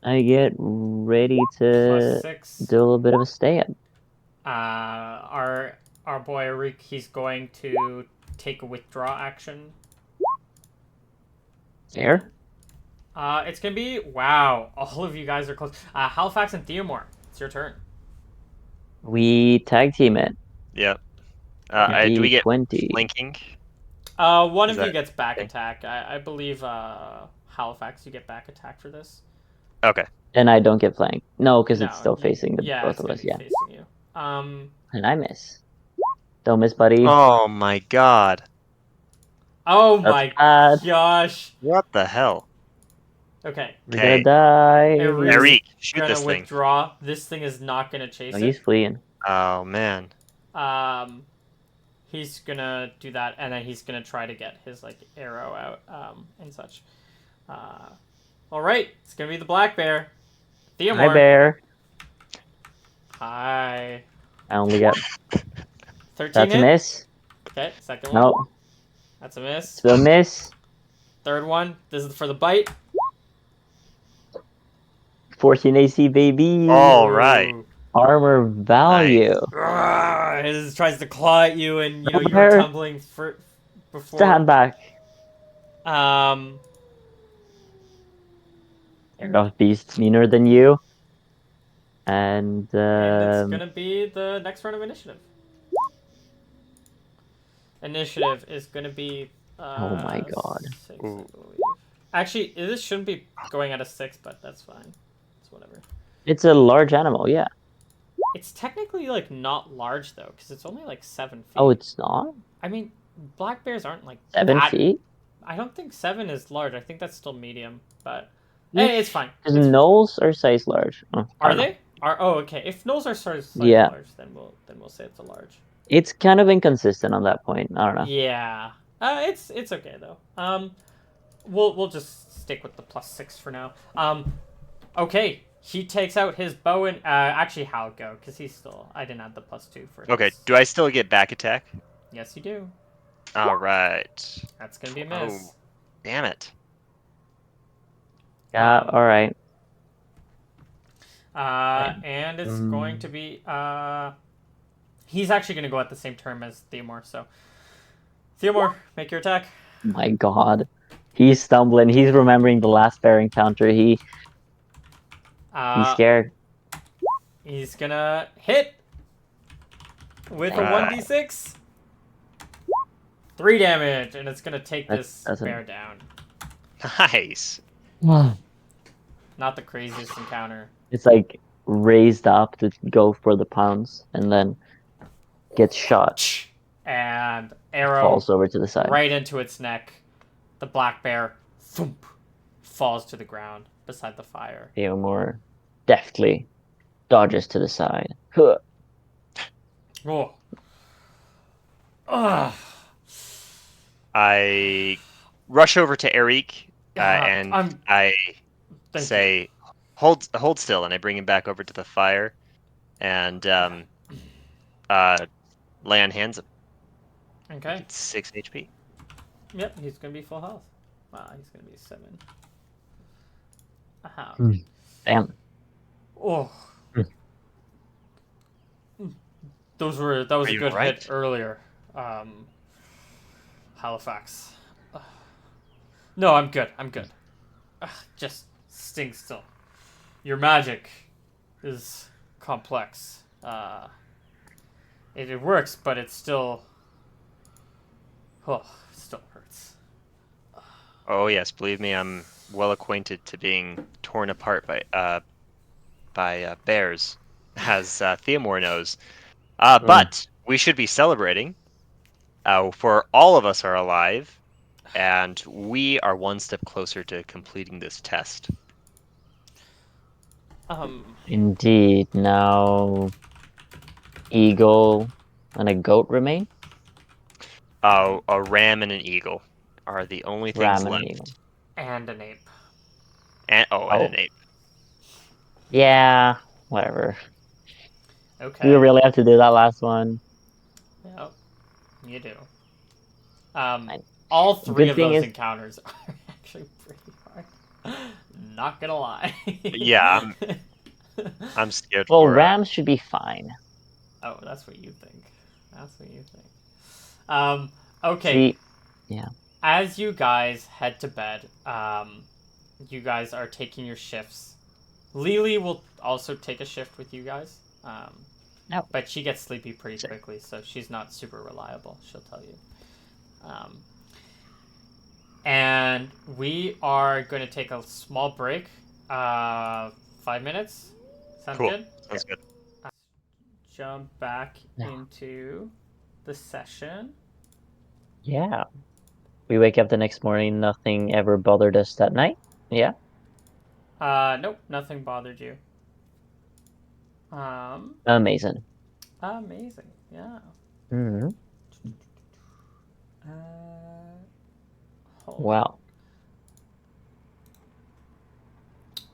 I get ready to +6. do a little bit of a stay-up. Our boy Arik, he's going to take a withdraw action. Fair. It's gonna be wow. All of you guys are close. Halifax and Theomore, it's your turn. We tag team it. Yep. Okay. Do we get D20. flanking? One Is of you that gets back okay? attack. I believe Halifax, you get back attack for this. Okay. And I don't get flanked. No, because it's No, still facing the yeah, both it's of gonna us. be Yeah. facing you. And I miss. Don't miss, buddy. Oh my god. Oh That's my bad. gosh. What the hell? Okay, We're gonna Okay. die. Eric's Eric, shoot gonna this thing. withdraw. This thing is not gonna chase No, he's it. fleeing. Oh man. He's gonna do that, and then he's gonna try to get his like arrow out, and such. All right, it's gonna be the black bear, Hi, Theomore. bear. Hi. I only got. 13 That's a hit. miss. Okay, second one. No, That's a miss. it's a miss. Third one. This is for the bite. 14 AC, baby. All right. Ooh. Armor value. Nice. It tries to claw at you, and you know you were Bear. tumbling for before. Stand back. Um. Arrow beast's meaner than you. And And it's gonna be the next round of initiative. Initiative is gonna be. Oh my god. 6, I Ooh. believe. Actually, this shouldn't be going at a 6, but that's fine. It's whatever. It's a large animal, yeah. It's technically like not large though, because it's only like 7 feet. Oh, it's not? I mean, black bears aren't like 7 that. feet? I don't think 7 is large. I think that's still medium, but hey, it's fine. Because It's, gnolls are size large. Oh, I are don't know. they? Okay. If gnolls are sort of size Yeah. large, then we'll say it's a large. It's kind of inconsistent on that point. I don't know. Yeah. It's okay though. We'll just stick with the +6 for now. Okay. He takes out his bow and actually Hal go because he's still. I didn't add the +2 for. Okay. His. Do I still get back attack? Yes, you do. All right. That's gonna be a miss. Oh, damn it. Yeah, alright. And it's going to be he's actually gonna go at the same term as Theomore, so Theomore, make your attack. My god. He's stumbling. He's remembering the last bear encounter. He's scared. He's gonna hit with a 1d6. 3 damage, and it's gonna take this bear down. Nice. Not the craziest encounter. It's like raised up to go for the pounce and then gets shot. And arrow Falls over to the side. right into its neck. The black bear thump, falls to the ground beside the fire. Theomore deftly dodges to the side. Huh. Oh. Ugh. I rush over to Eric and I say, "Hold still," and I bring him back over to the fire, and lay on hands. Okay. It's 6 HP. Yep, he's gonna be full health. Wow, he's gonna be 7. Aha. Damn. Oh. That was a good hit earlier. Halifax. No, I'm good. Just sting still. Your magic is complex. It works, but it still still hurts. Oh yes, believe me, I'm well acquainted to being torn apart by bears, as Theomore knows. But we should be celebrating. For all of us are alive, and we are one step closer to completing this test. Indeed. Now, eagle and a goat remain? A ram and an eagle are the only things Ram and left. an eagle. And an ape. And an ape. Yeah. Whatever. Okay. Do we really have to do that last one? Yep, you do. I- All three Good of thing those is, encounters are actually pretty hard. Not gonna lie. Yeah, I'm scared well, for Rams should be fine. Oh, that's what you think. That's what you think. Um, okay. See, yeah. As you guys head to bed, you guys are taking your shifts. Lily will also take a shift with you guys. No. But she gets sleepy pretty quickly, so she's not super reliable, she'll tell you. And we are going to take a small break. 5 minutes. Sound cool. good? Sounds good. Jump back No. into the session. Yeah. We wake up the next morning, nothing ever bothered us that night. Yeah. Nope, nothing bothered you. Um, Amazing. Amazing. Yeah. Hmm. Uh, Hold on. Wow.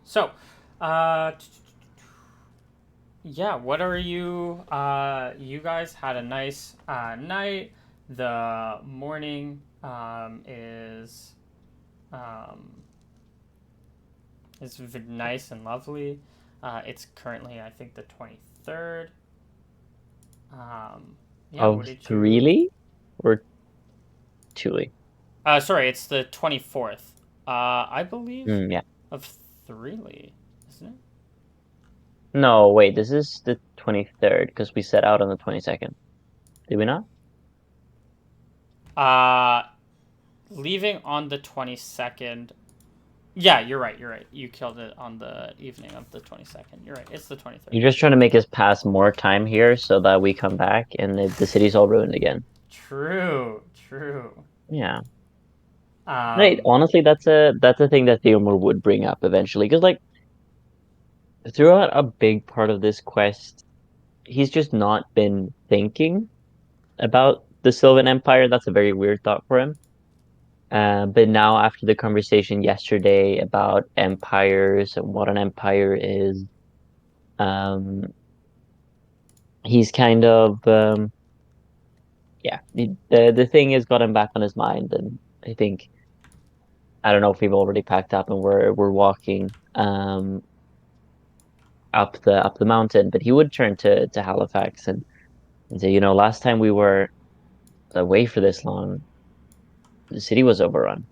So, yeah, what are you, you guys had a nice, night. The morning, um, nice and lovely. It's currently, I think, the 23rd. Yeah, what Of did you... really or truly? Sorry, it's the 24th. I believe Yeah. of Threely, isn't it? No, wait, this is the 23rd because we set out on the 22nd. Did we not? Uh, Leaving on the 22nd. Yeah, you're right. You're right. You killed it on the evening of the 22nd. You're right. It's the 23rd. You're just trying to make us pass more time here so that we come back and the city's all ruined again. True. True. Yeah. Right. Um, Honestly, that's a thing that Theomore would bring up eventually. Because like throughout a big part of this quest, he's just not been thinking about the Sylvan Empire. That's a very weird thought for him. But now after the conversation yesterday about empires and what an empire is, um, he's kind of yeah, the thing has got him back on his mind, and I think I don't know if we've already packed up and we're walking up the mountain, but he would turn to Halifax and say, last time we were away for this long, the city was overrun.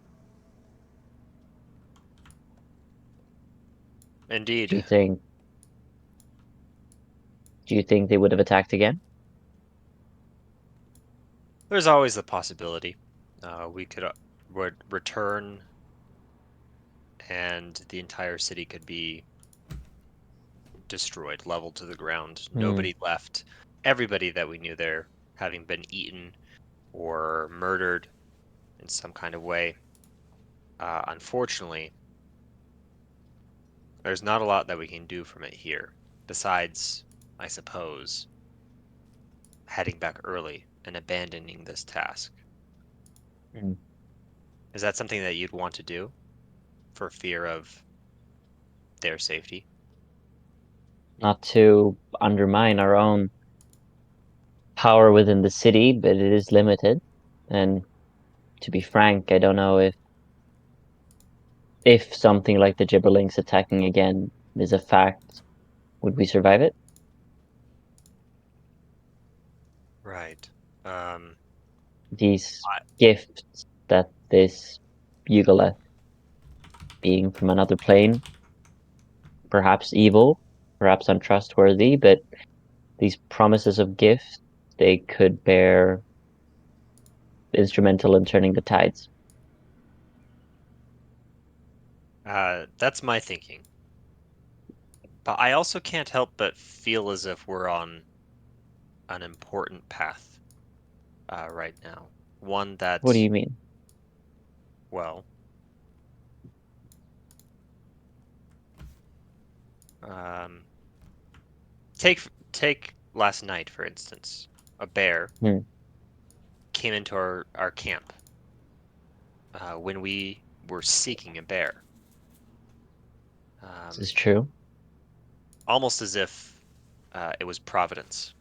Do you Indeed. think do you think they would have attacked again? There's always the possibility. We could would return, and the entire city could be destroyed, leveled to the ground. Hmm. Nobody left. Everybody that we knew there having been eaten or murdered in some kind of way. Unfortunately, there's not a lot that we can do from it here, besides, I suppose, heading back early and abandoning this task. Hmm. Is that something that you'd want to do for fear of their safety? Not to undermine our own power within the city, but it is limited. And to be frank, I don't know if something like the Gibberlings attacking again is a fact, would we survive it? Right. Um, These I, gifts that this Yugoleth, being from another plane, perhaps evil, perhaps untrustworthy, but these promises of gifts, they could bear instrumental in turning the tides. that's my thinking. But I also can't help but feel as if we're on an important path right now. One What do that, you mean? well, um, take last night for instance. A bear Hmm, came into our camp when we were seeking a bear. this is Um, true. almost as if it was providence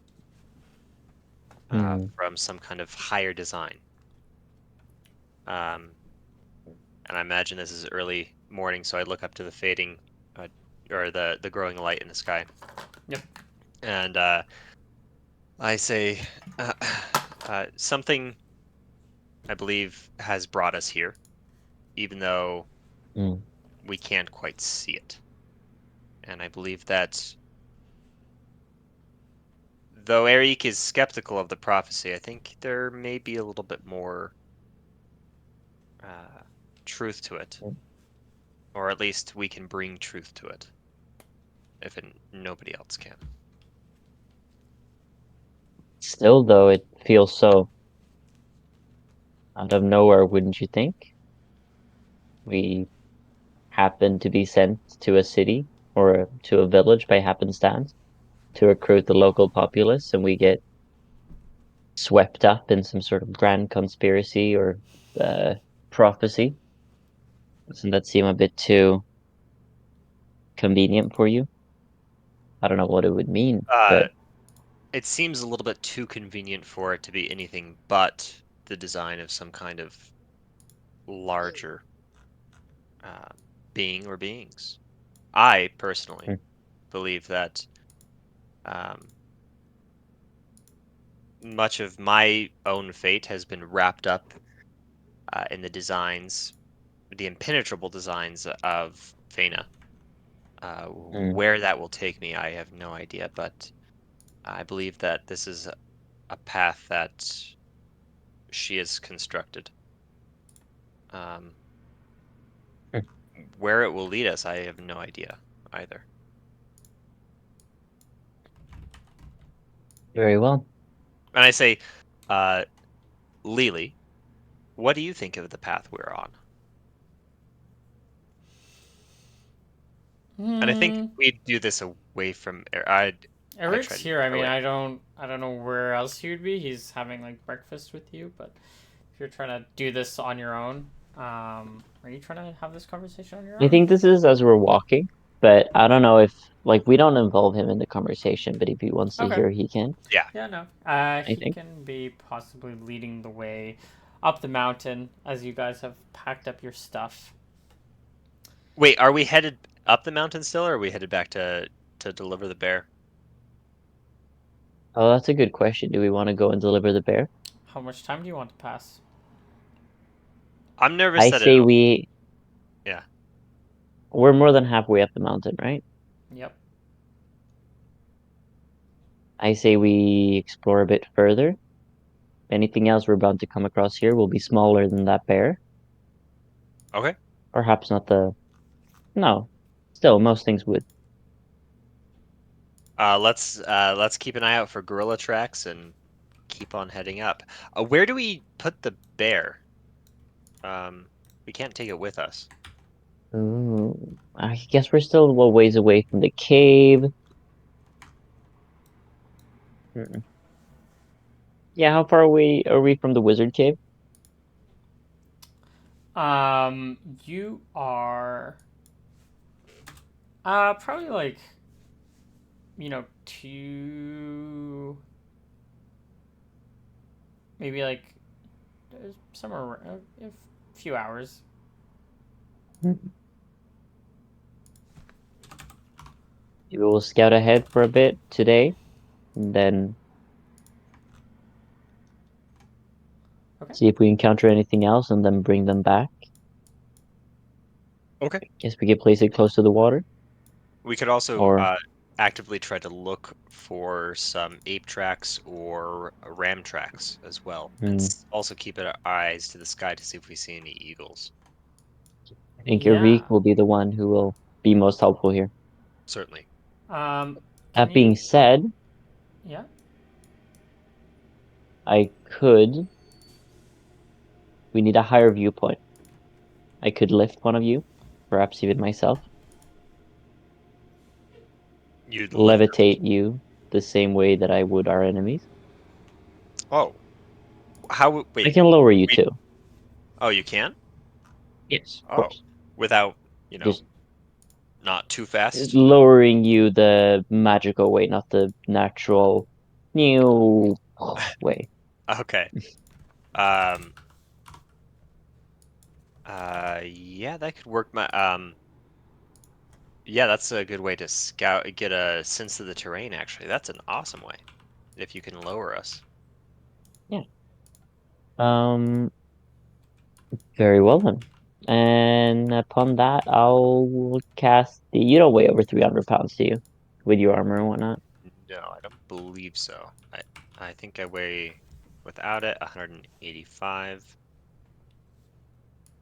from some kind of higher design. And I imagine this is early morning, so I look up to the fading or the growing light in the sky. Yep. And I say, something I believe has brought us here, even though Mm. we can't quite see it. And I believe that though Eric is skeptical of the prophecy, I think there may be a little bit more uh, truth to it, Mm. or at least we can bring truth to it if nobody else can. Still, though, it feels so out of nowhere, wouldn't you think? We happen to be sent to a city or to a village by happenstance to recruit the local populace, and we get swept up in some sort of grand conspiracy or uh, prophecy. Doesn't that seem a bit too convenient for you? I don't know what it would mean, Uh, but it seems a little bit too convenient for it to be anything but the design of some kind of larger uh, being or beings. I personally hmm, believe that um, much of my own fate has been wrapped up in the impenetrable designs of Fena. hmm, Where that will take me, I have no idea, but I believe that this is a path that she has constructed. Um, hmm, where it will lead us, I have no idea either. very well. And I say, uh, Lily, what do you think of the path we're on? And I think Hmm. we do this away from. I try Eric's to here. I mean, away. I don't know where else he would be. He's having like breakfast with you, but if you're trying to do this on your own, are you trying to have this conversation on your I own? think this is as we're walking, but I don't know if like we don't involve him in the conversation, but if he wants to Okay. hear, he can, Yeah. Yeah, no. I He think. can be possibly leading the way up the mountain as you guys have packed up your stuff. Wait, are we headed up the mountain still, or are we headed back to deliver the bear? Oh, that's a good question. Do we want to go and deliver the bear? How much time do you want to pass? I'm nervous I that say it'll. Yeah. we're more than halfway up the mountain, right? Yep. I say we explore a bit further. Anything else we're bound to come across here will be smaller than that bear. Okay. Perhaps not the. No. Still, most things would. Let's keep an eye out for gorilla tracks and keep on heading up. Where do we put the bear? Um, we can't take it with us. I guess we're still a ways away from the cave. Mm. Yeah, how far away are we from the wizard cave? You are probably like two, maybe like somewhere a few hours. Mhm. Maybe we'll scout ahead for a bit today, and then Okay. see if we encounter anything else, and then bring them back. Okay. Guess we could place it close to the water, We could also or actively try to look for some ape tracks or ram tracks as well, and hmm, also keep our eyes to the sky to see if we see any eagles. I think Enrique Yeah. will be the one who will be most helpful here. Certainly. Can That you? being said, Yeah. I could. We need a higher viewpoint. I could lift one of you, perhaps even myself, You'd lift us. levitate you the same way that I would our enemies. Oh, how? I Wait. can lower you We, too. oh, you can? Yes, of Oh, course. without, you know, Just not too fast. Lowering you the magical way, not the natural new way. Okay. Yeah, that could work. Yeah, that's a good way to get a sense of the terrain, actually. That's an awesome way, if you can lower us. Yeah. Um, very well then. And upon that, I'll cast the. You don't weigh over 300 pounds, do you? With your armor and whatnot. No, I don't believe so. I think I weigh, without it, 185.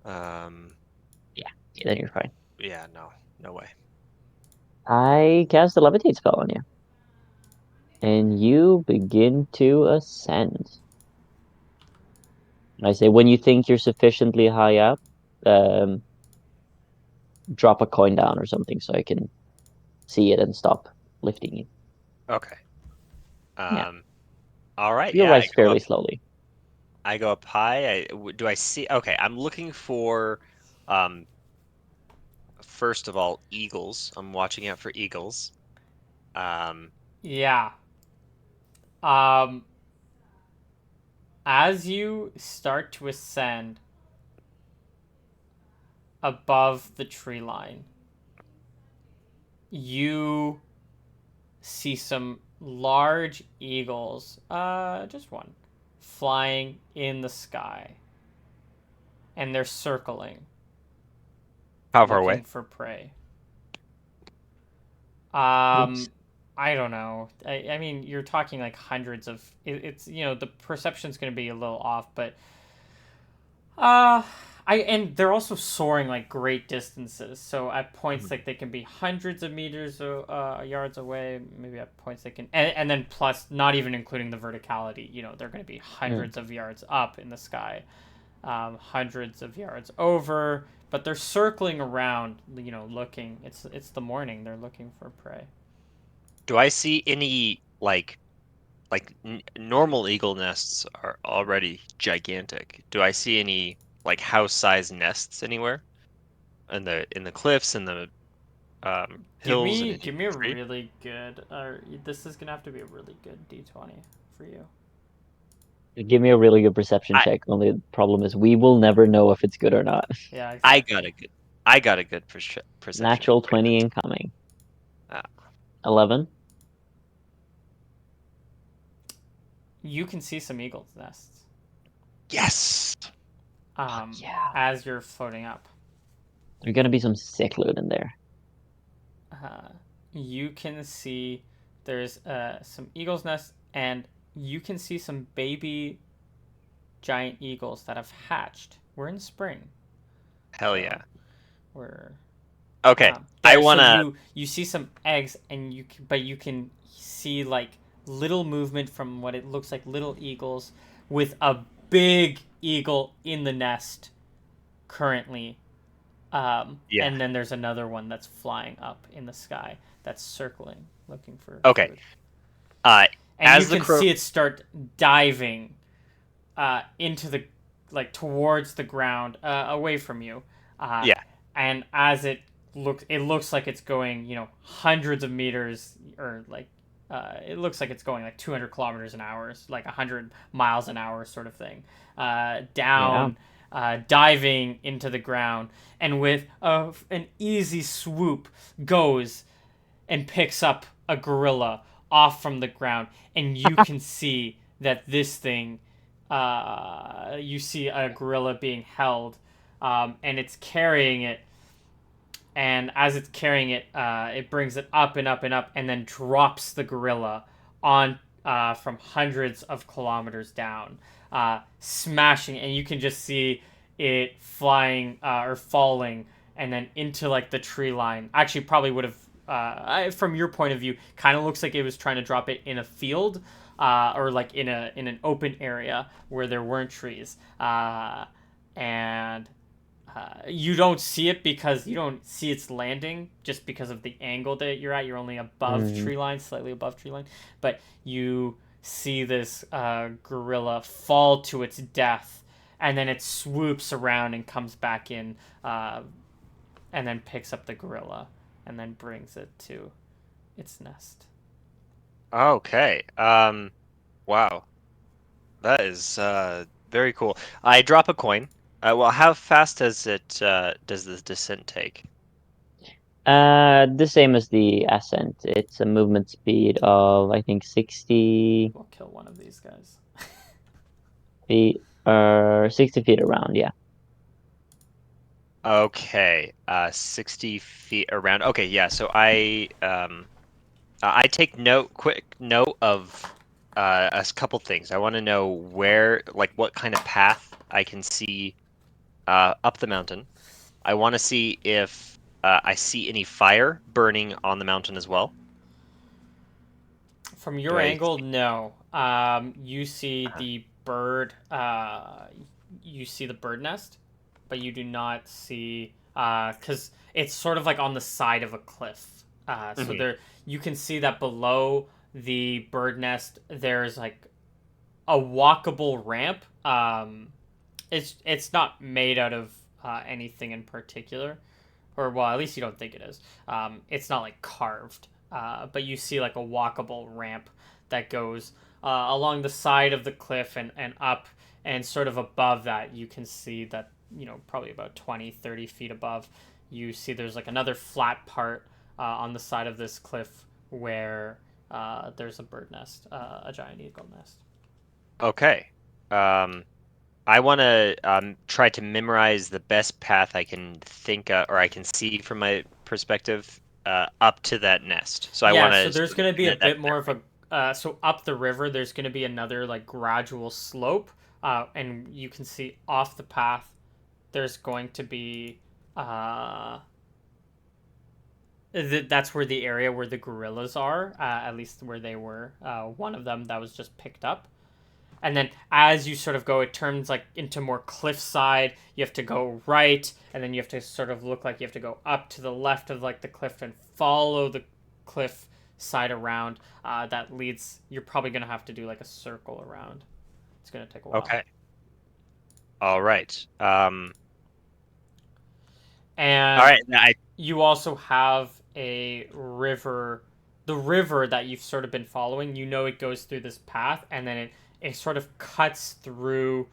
Um, Yeah, then you're fine. yeah, no, no way. I cast a levitate spell on you, and you begin to ascend. I say, when you think you're sufficiently high up, um, drop a coin down or something so I can see it and stop lifting you. Okay. Yeah, All right. you'll Yeah, rise fairly slowly. I go up high. Do I see? Okay, I'm looking for, um, first of all, eagles. I'm watching out for eagles. Um, Yeah. Um, as you start to ascend above the tree line, you see some large eagles, just one, flying in the sky. And they're circling, how far away? looking for prey. Looks I don't know. I mean, you're talking like hundreds of. It's the perception's going to be a little off, but uh, and they're also soaring like great distances. So at points Mhm. like they can be hundreds of meters yards away. Maybe at points they can, and then plus not even including the verticality. They're going to be mm, hundreds of yards up in the sky, hundreds of yards over. But they're circling around, looking. It's the morning. They're looking for prey. Do I see any like normal eagle nests are already gigantic? Do I see any like house-sized nests anywhere in the cliffs and the Give hills and me in give me the a tree? really good. This is gonna have to be a really good D20 for you. give me a really good perception I check. Only problem is we will never know if it's good or not. Yeah, I got exactly. a good I got a good perception Natural for you 20 this incoming. time. 11. You can see some eagles' nests. Yes. Fuck yeah. As you're floating up. There's gonna be some sick loot in there. Uh, you can see there's some eagles' nests, and you can see some baby giant eagles that have hatched. We're in spring, Hell so yeah. we're Okay. I there. So wanna you see some eggs, and but you can see like little movement from what it looks like little eagles with a big eagle in the nest currently. yeah. And then there's another one that's flying up in the sky that's circling, looking for Okay. food. Uh And you as the can crow see it start diving into the like towards the ground, away from you. Uh, yeah. and as it looks like it's going, hundreds of meters, or like it looks like it's going like 200 kilometers an hour, like 100 miles an hour, sort of thing, Yeah. down, diving into the ground, and with an easy swoop goes and picks up a gorilla off from the ground, and you can see that this thing, you see a gorilla being held, and it's carrying it. And as it's carrying it, it brings it up and up and up, and then drops the gorilla on from hundreds of kilometers down, smashing. And you can just see it flying or falling, and then into like the tree line. Actually, probably would have from your point of view, kind of looks like it was trying to drop it in a field, or like in an open area where there weren't trees, and you don't see it because you don't see its landing just because of the angle that you're at. You're only above Mm. tree line, slightly above tree line, but you see this gorilla fall to its death, and then it swoops around and comes back in, and then picks up the gorilla, and then brings it to its nest. Okay. Wow. That is very cool. I drop a coin. Well, how fast does the descent take? The same as the ascent. It's a movement speed of I think 60 We'll kill one of these guys. feet or 60 feet around. Yeah. Okay. 60 feet around. Okay, yeah. So I take quick note of a couple things. I want to know what kind of path I can see up the mountain. I want to see if I see any fire burning on the mountain as well. From Do your I? angle, no. You see the bird. You see the bird nest, but you do not see because it's sort of like on the side of a cliff. So Mhm. there you can see that below the bird nest there's like a walkable ramp. It's not made out of anything in particular, or well, at least you don't think it is. It's not like carved, but you see like a walkable ramp that goes along the side of the cliff and up, and sort of above that you can see that, probably about 20-30 feet above, you see there's like another flat part on the side of this cliff where there's a bird nest, a giant eagle nest. Okay. Um, I want to try to memorize the best path I can think or I can see from my perspective up to that nest. So I Yeah, want so to there's sort of gonna be a commit that bit to more of memory. a so up the river there's gonna be another like gradual slope, and you can see off the path there's going to be uh that's where the area where the gorillas are, at least where they were. One of them that was just picked up, and then as you sort of go, it turns like into more cliffside. You have to go right, and then you have to sort of look like you have to go up to the left of like the cliff and follow the cliff side around. That leads. You're probably gonna have to do like a circle around. It's gonna take a while. Okay. All right. All And right. you also have a river, the river that you've sort of been following. It goes through this path, and then it sort of cuts through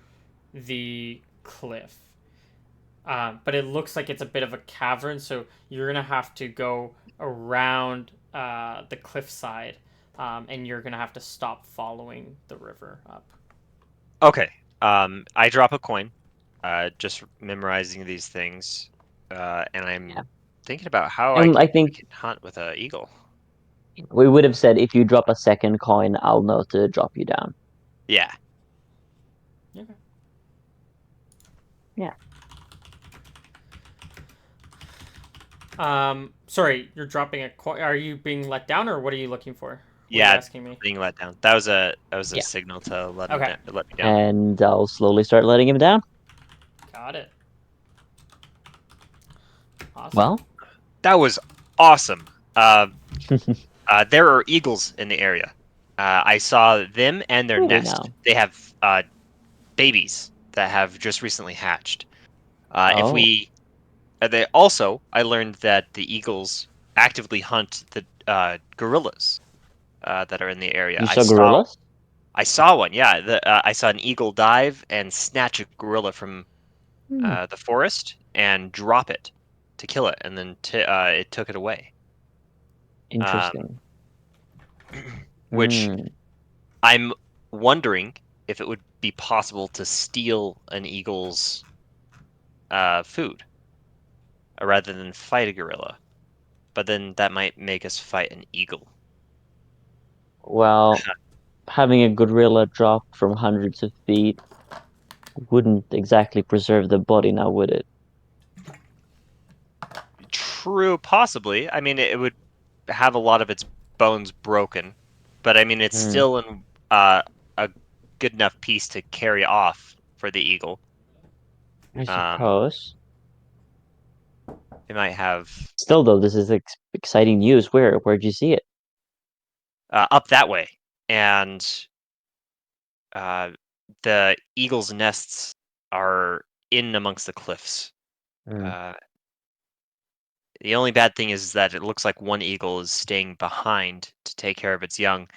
the cliff. But it looks like it's a bit of a cavern, so you're gonna have to go around the cliffside, and you're gonna have to stop following the river up. Okay. I drop a coin. Just memorizing these things, and Yeah. I'm thinking about how And I I think can hunt with an eagle. we would have said if you drop a second coin, I'll know to drop you down. Yeah. Okay. Yeah. Sorry, you're dropping a coin. Are you being let down, or what are you looking for? What are you Yeah. asking me? Being let down. That was a Yeah. signal to Okay, let me down. And I'll slowly start letting him down. got it. Awesome. Well, That was awesome. Uh, there are eagles in the area. I saw them and their really nest. now. They have babies that have just recently hatched. If Oh, we, they also, I learned that the eagles actively hunt the gorillas that are in the area. you saw gorillas? I saw one. Yeah, I saw an eagle dive and snatch a gorilla from Hmm. the forest and drop it to kill it, and then it took it away. Um, Interesting. which Hmm. I'm wondering if it would be possible to steal an eagle's food rather than fight a gorilla. But then that might make us fight an eagle. Well, having a gorilla drop from hundreds of feet wouldn't exactly preserve the body now, would it? True, possibly. I mean, it would have a lot of its bones broken, but I mean, it's Hmm. still in a good enough piece to carry off for the eagle. I Um, suppose. it might have Still, though, this is exciting news. Where'd you see it? up that way, and uh, the eagle's nests are in amongst the cliffs. Hmm. Uh, The only bad thing is that it looks like one eagle is staying behind to take care of its young.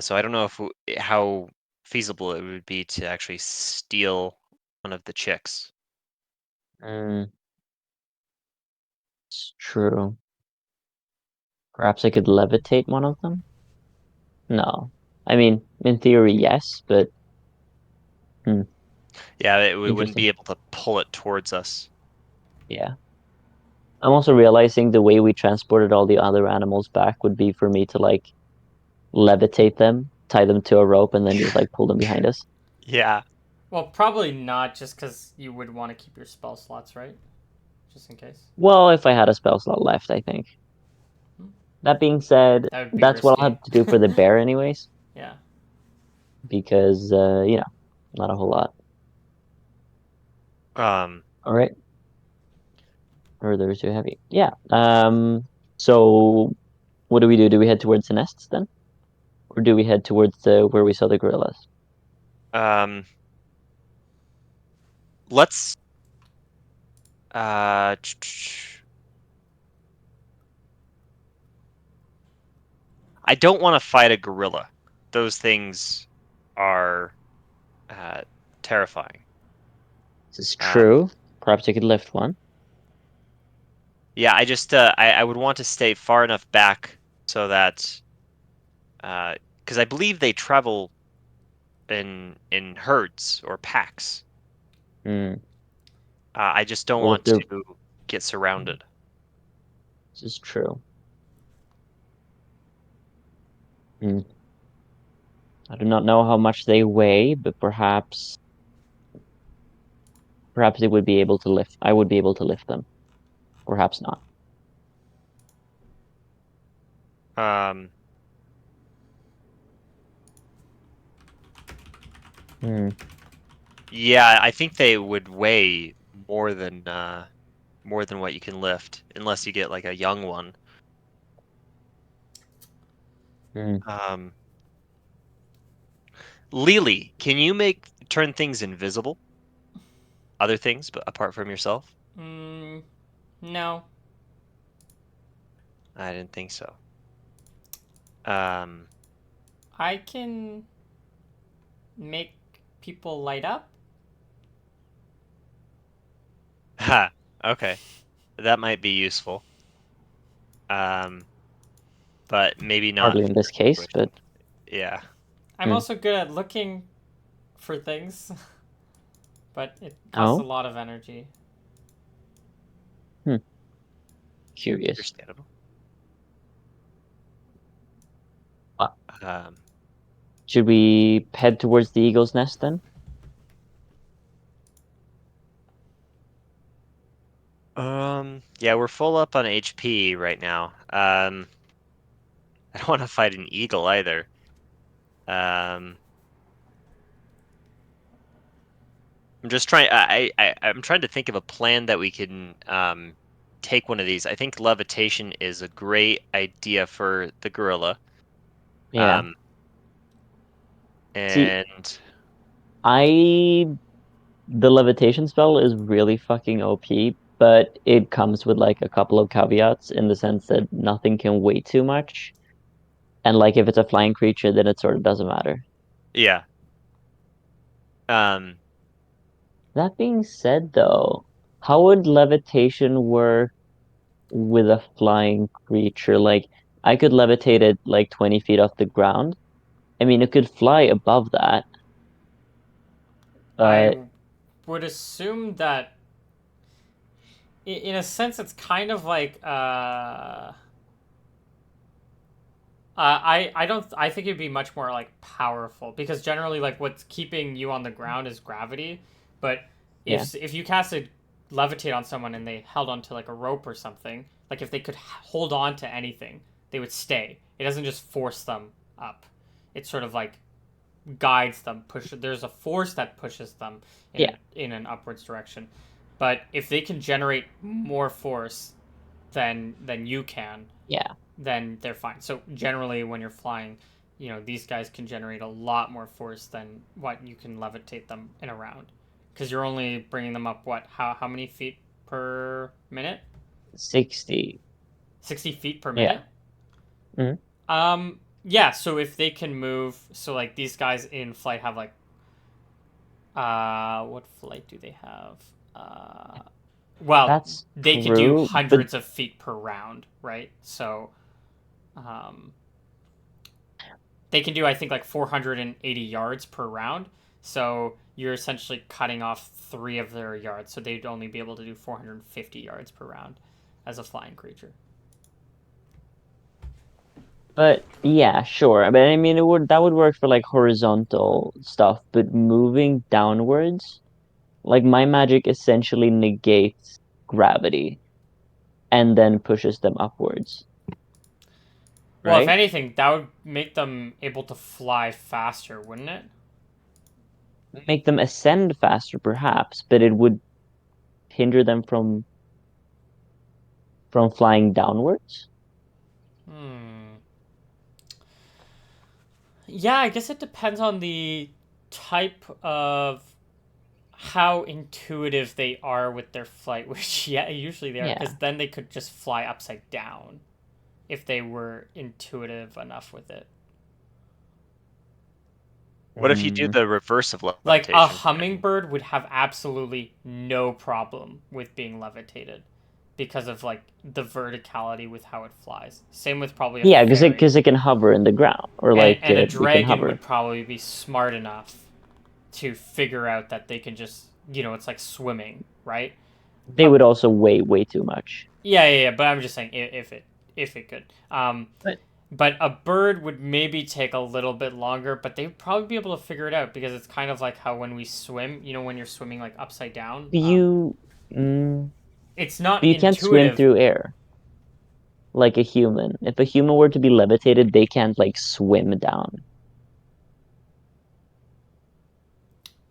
So I don't know if how feasible it would be to actually steal one of the chicks. Mm, it's true. Perhaps I could levitate one of them? No. I mean, in theory, yes, but Yeah, we wouldn't interesting. be able to pull it towards us. Yeah. I'm also realizing the way we transported all the other animals back would be for me to like levitate them, tie them to a rope, and then just like pull them behind us. Yeah. Well, probably not, just because you would want to keep your spell slots, right? Just in case. Well, if I had a spell slot left, I think. That being said, That would be that's what I'll risky. have to do for the bear anyways, Yeah. because not a whole lot. Um. All right. Or they're too heavy. Yeah. So what do we do? Do we head towards the nests then? Or do we head towards the where we saw the gorillas? Um. Let's. Uh. I don't want to fight a gorilla. Those things are uh, terrifying. This is Um, true. Perhaps I could lift one. yeah, I just I would want to stay far enough back so that because I believe they travel in herds or packs. Hmm. I just don't Well, if want they're to get surrounded. this is true. Hmm. I do not know how much they weigh, but perhaps they would be able to lift. I would be able to lift them. Perhaps not. Um, Hmm. yeah, I think they would weigh more than what you can lift, unless you get like a young one. Hmm. Um, Lily, can you make turn things invisible? Other things, but apart from yourself? Mm, no. I didn't think so. Um, I can make people light up. ha, okay, that might be useful. Um, but maybe not Hardly for in this this case, but situation. Yeah. I'm hmm. also good at looking for things, but it costs a Oh, lot of energy. hmm. Curious. Understandable. Uh, Um, should we head towards the eagle's nest then? yeah, we're full up on HP right now. I don't want to fight an eagle either. Um, I'm just trying. I'm trying to think of a plan that we can take one of these. I think levitation is a great idea for the gorilla. Yeah. Um, See, and I the levitation spell is really fucking OP, but it comes with like a couple of caveats in the sense that nothing can weigh too much. And like if it's a flying creature, then it sort of doesn't matter. yeah. Um, That being said though, how would levitation work with a flying creature? Like I could levitate it like 20 feet off the ground. I mean, it could fly above that, I but would assume that, in a sense, it's kind of like I don't I think it'd be much more like powerful because generally like what's keeping you on the ground is gravity, but yeah, if you cast a levitate on someone and they held onto like a rope or something, like if they could hold on to anything, they would stay. It doesn't just force them up. It sort of like guides them. There's a force that pushes them yeah, in an upwards direction. But if they can generate more force than you can, yeah, then they're fine. So generally, when you're flying, these guys can generate a lot more force than what you can levitate them in a round, because you're only bringing them up how many feet per minute? 60. 60 feet per Yeah. minute? Yeah, so if they can move, so like these guys in flight have like, what flight do they have? Well, That's they can do true, but hundreds of feet per round, right? So, um, they can do, I think, like 480 yards per round. So you're essentially cutting off 3 of their yards. So they'd only be able to do 450 yards per round as a flying creature. yeah, sure. But I mean, that would work for like horizontal stuff, but moving downwards, like my magic essentially negates gravity and then pushes them upwards, Well, if right? anything, that would make them able to fly faster, wouldn't it? Make them ascend faster, perhaps, but it would hinder them from flying downwards. Hmm. Yeah, I guess it depends on the type of how intuitive they are with their flight, which, yeah, usually they are, because Yeah. then they could just fly upside down if they were intuitive enough with it. What if you do Mm, the reverse of Like a levitation? hummingbird would have absolutely no problem with being levitated because of like the verticality with how it flies. Same with probably a yeah, because it fairy. because it can hover in the ground, or like And a it can dragon hover. would probably be smart enough to figure out that they can just, it's like swimming, right? They A would also weigh way too much. Yeah, but I'm just saying if it could. But But a bird would maybe take a little bit longer, but they'd probably be able to figure it out because it's kind of like how when we swim, when you're swimming like upside down, you, mm, it's but not you can't swim intuitive. through air like a human. If a human were to be levitated, they can't like swim down.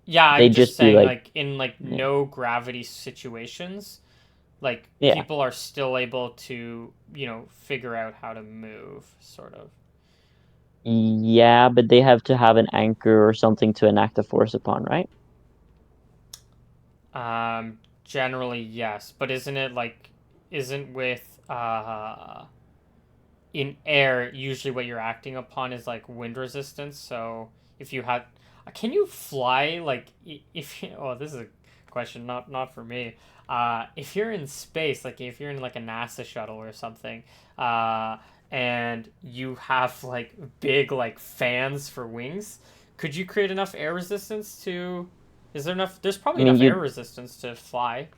Yeah, I'm They'd just just be saying like, like in like yeah, no gravity situations, like yeah, people are still able to, figure out how to move, sort of. yeah, but they have to have an anchor or something to enact a force upon, right? Generally yes, but isn't with in air usually what you're acting upon is like wind resistance. So if you had, can you fly like if you? Oh, this is a question not for me. If you're in space, like if you're in like a NASA shuttle or something, uh, and you have like big like fans for wings, could you create enough air resistance to? Is there enough? There's I probably mean, enough air you resistance to fly,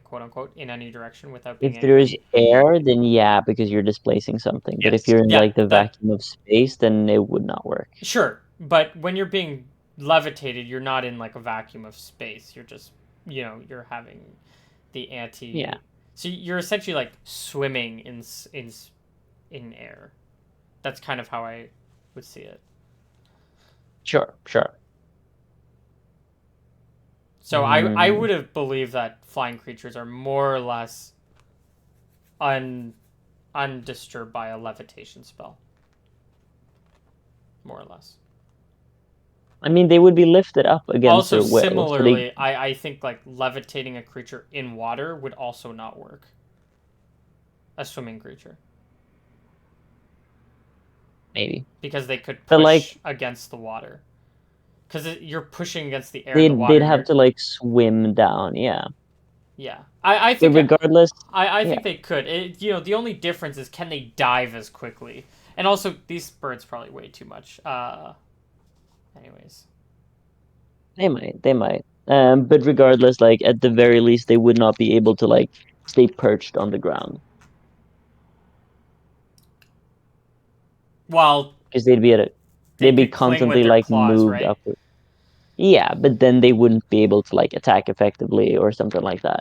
quote unquote, in any direction without being if anchored. there's air, then yeah, because you're displacing something. But if Yes. you're in Yeah, like the that vacuum of space, then it would not work. Sure, but when you're being levitated, you're not in like a vacuum of space. You're just, you're having the Yeah, anti. So you're essentially like swimming in air. That's kind of how I would see it. sure, sure. So I Mm, would have believed that flying creatures are more or less un undisturbed by a levitation spell, more or less. I mean, they would be lifted up against Also, their will, so they similarly, I think like levitating a creature in water would also not work. A swimming creature. maybe. Because they could But like push against the water. Because you're pushing against the air and the they'd water. have You're to like swim down. Yeah. Yeah. I But think regardless, I yeah, think they could. The only difference is can they dive as quickly? And also these birds probably weigh too much. Anyways. they might, they might. But regardless, like at the very least, they would not be able to like stay perched on the ground Well, because they they'd be could cling with constantly their like claws, moved right? up. Yeah, but then they wouldn't be able to like attack effectively or something like that.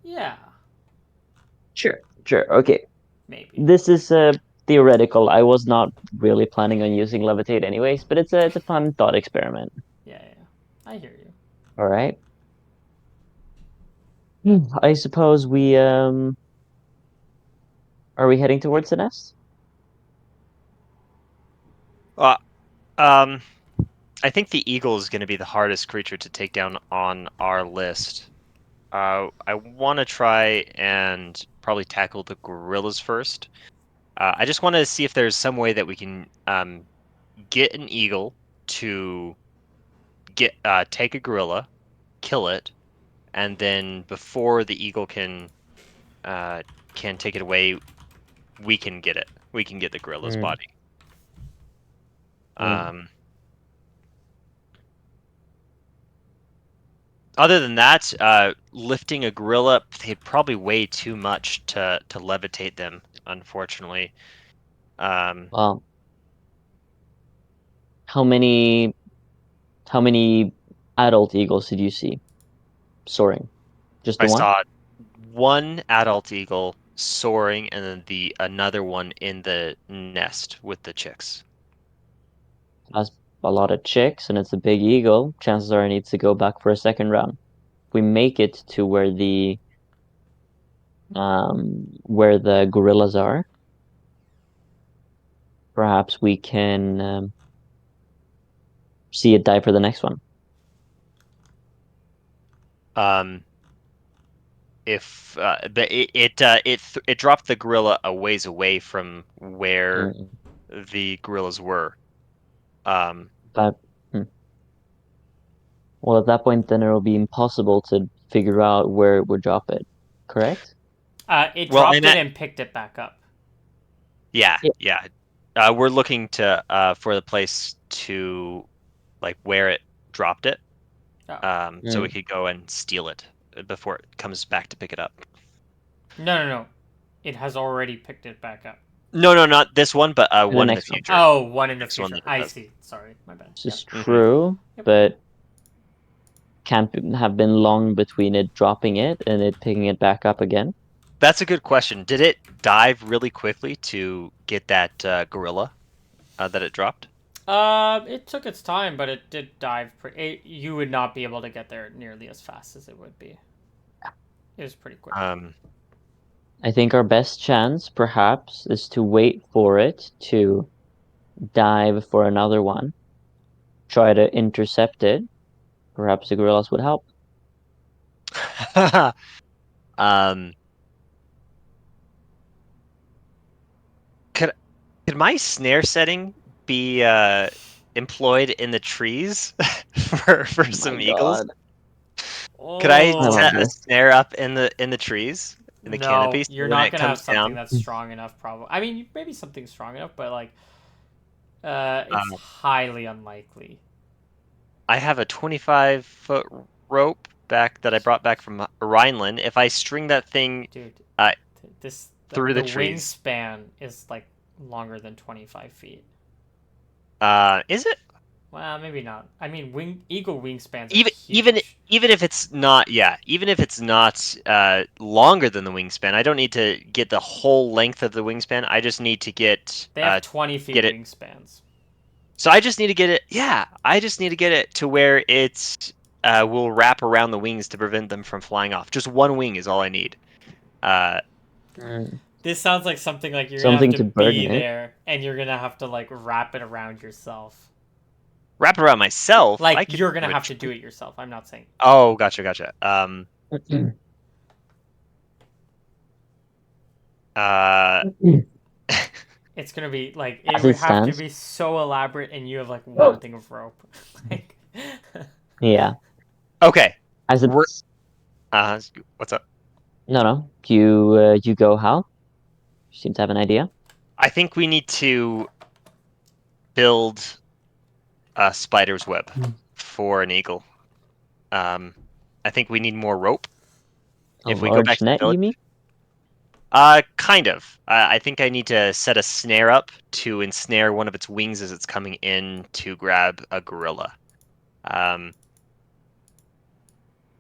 Yeah. Sure, sure. Okay. Maybe. This is theoretical. I was not really planning on using levitate anyways, but it's a fun thought experiment. Yeah. I hear you. All right. I suppose we are we heading towards the nest? Uh, um, I think the eagle is going to be the hardest creature to take down on our list. I want to try and probably tackle the gorillas first. I just want to see if there's some way that we can get an eagle to take a gorilla, kill it, and then before the eagle can take it away, we can get it. We can get the gorilla's Mm. body. Mm. Other than that, lifting a gorilla, they'd probably weigh too much to levitate them, unfortunately. Well, how many adult eagles did you see soaring? Just I the one? saw one adult eagle soaring, and then the another one in the nest with the chicks. Has a lot of chicks and it's a big eagle. Chances are it needs to go back for a second round. If we make it to where the gorillas are, perhaps we can see it die for the next one. If but it dropped the gorilla a ways away from where Mm. the gorillas were. Um, But well, at that point, then it'll be impossible to figure out where it would drop it. Correct? It well, dropped and it that, and picked it back up. yeah, Yeah. yeah. We're looking to for the place to like where it dropped it, Oh. so we Mm. could go and steal it before it comes back to pick it up. No. It has already picked it back up. No, not this one, but To the one in the next one. future. Oh, one in the Next one future. that it I does. see. Sorry, my bad. This Yep. is hmm true, Yep. but can't have been long between it dropping it and it picking it back up again. That's a good question. Did it dive really quickly to get that gorilla that it dropped? It took its time, but it did dive. You would not be able to get there nearly as fast as it would be. It was pretty quick. I think our best chance, perhaps, is to wait for it to dive for another one, try to intercept it. Perhaps the gorillas would help. um, could could my snare setting be employed in the trees for Oh my some eagles? God. Could I I love set Oh a this. snare up in the trees in the no, canopy so you're when not it gonna have comes something down? that's strong enough. Probably. I mean, maybe something strong enough, but like, it's Uh, highly unlikely. I have a 25-foot rope back that I brought back from Rhineland. If I string that thing Dude, uh, this through the the trees, wingspan is like longer than 25 feet. is it? Well, maybe not. I mean, eagle wingspans are even even huge. even if it's not, yeah, even if it's not longer than the wingspan, I don't need to get the whole length of the wingspan. I just need to They have 20 feet get it. wingspans. So I just need to get it. Yeah, I just need to get it to where it's will wrap around the wings to prevent them from flying off. Just one wing is all I need. Uh, Mm. This sounds like something like you're gonna have Something to to be burden it. there and you're gonna have to like wrap it around yourself. wrap around myself. Like I could you're gonna do have to it. do it yourself. I'm not saying. Oh, gotcha. Uh, It's gonna be like it As would it have to stands. be so elaborate, and you have like one thing of rope. Like, Yeah. okay. As We're it's what's up? no. You go how? You seem to have an idea. I think we need to build a spider's web for an eagle. I think we need more rope. A If we go back large to the net, village, you mean? kind of. I think I need to set a snare up to ensnare one of its wings as it's coming in to grab a gorilla. Um,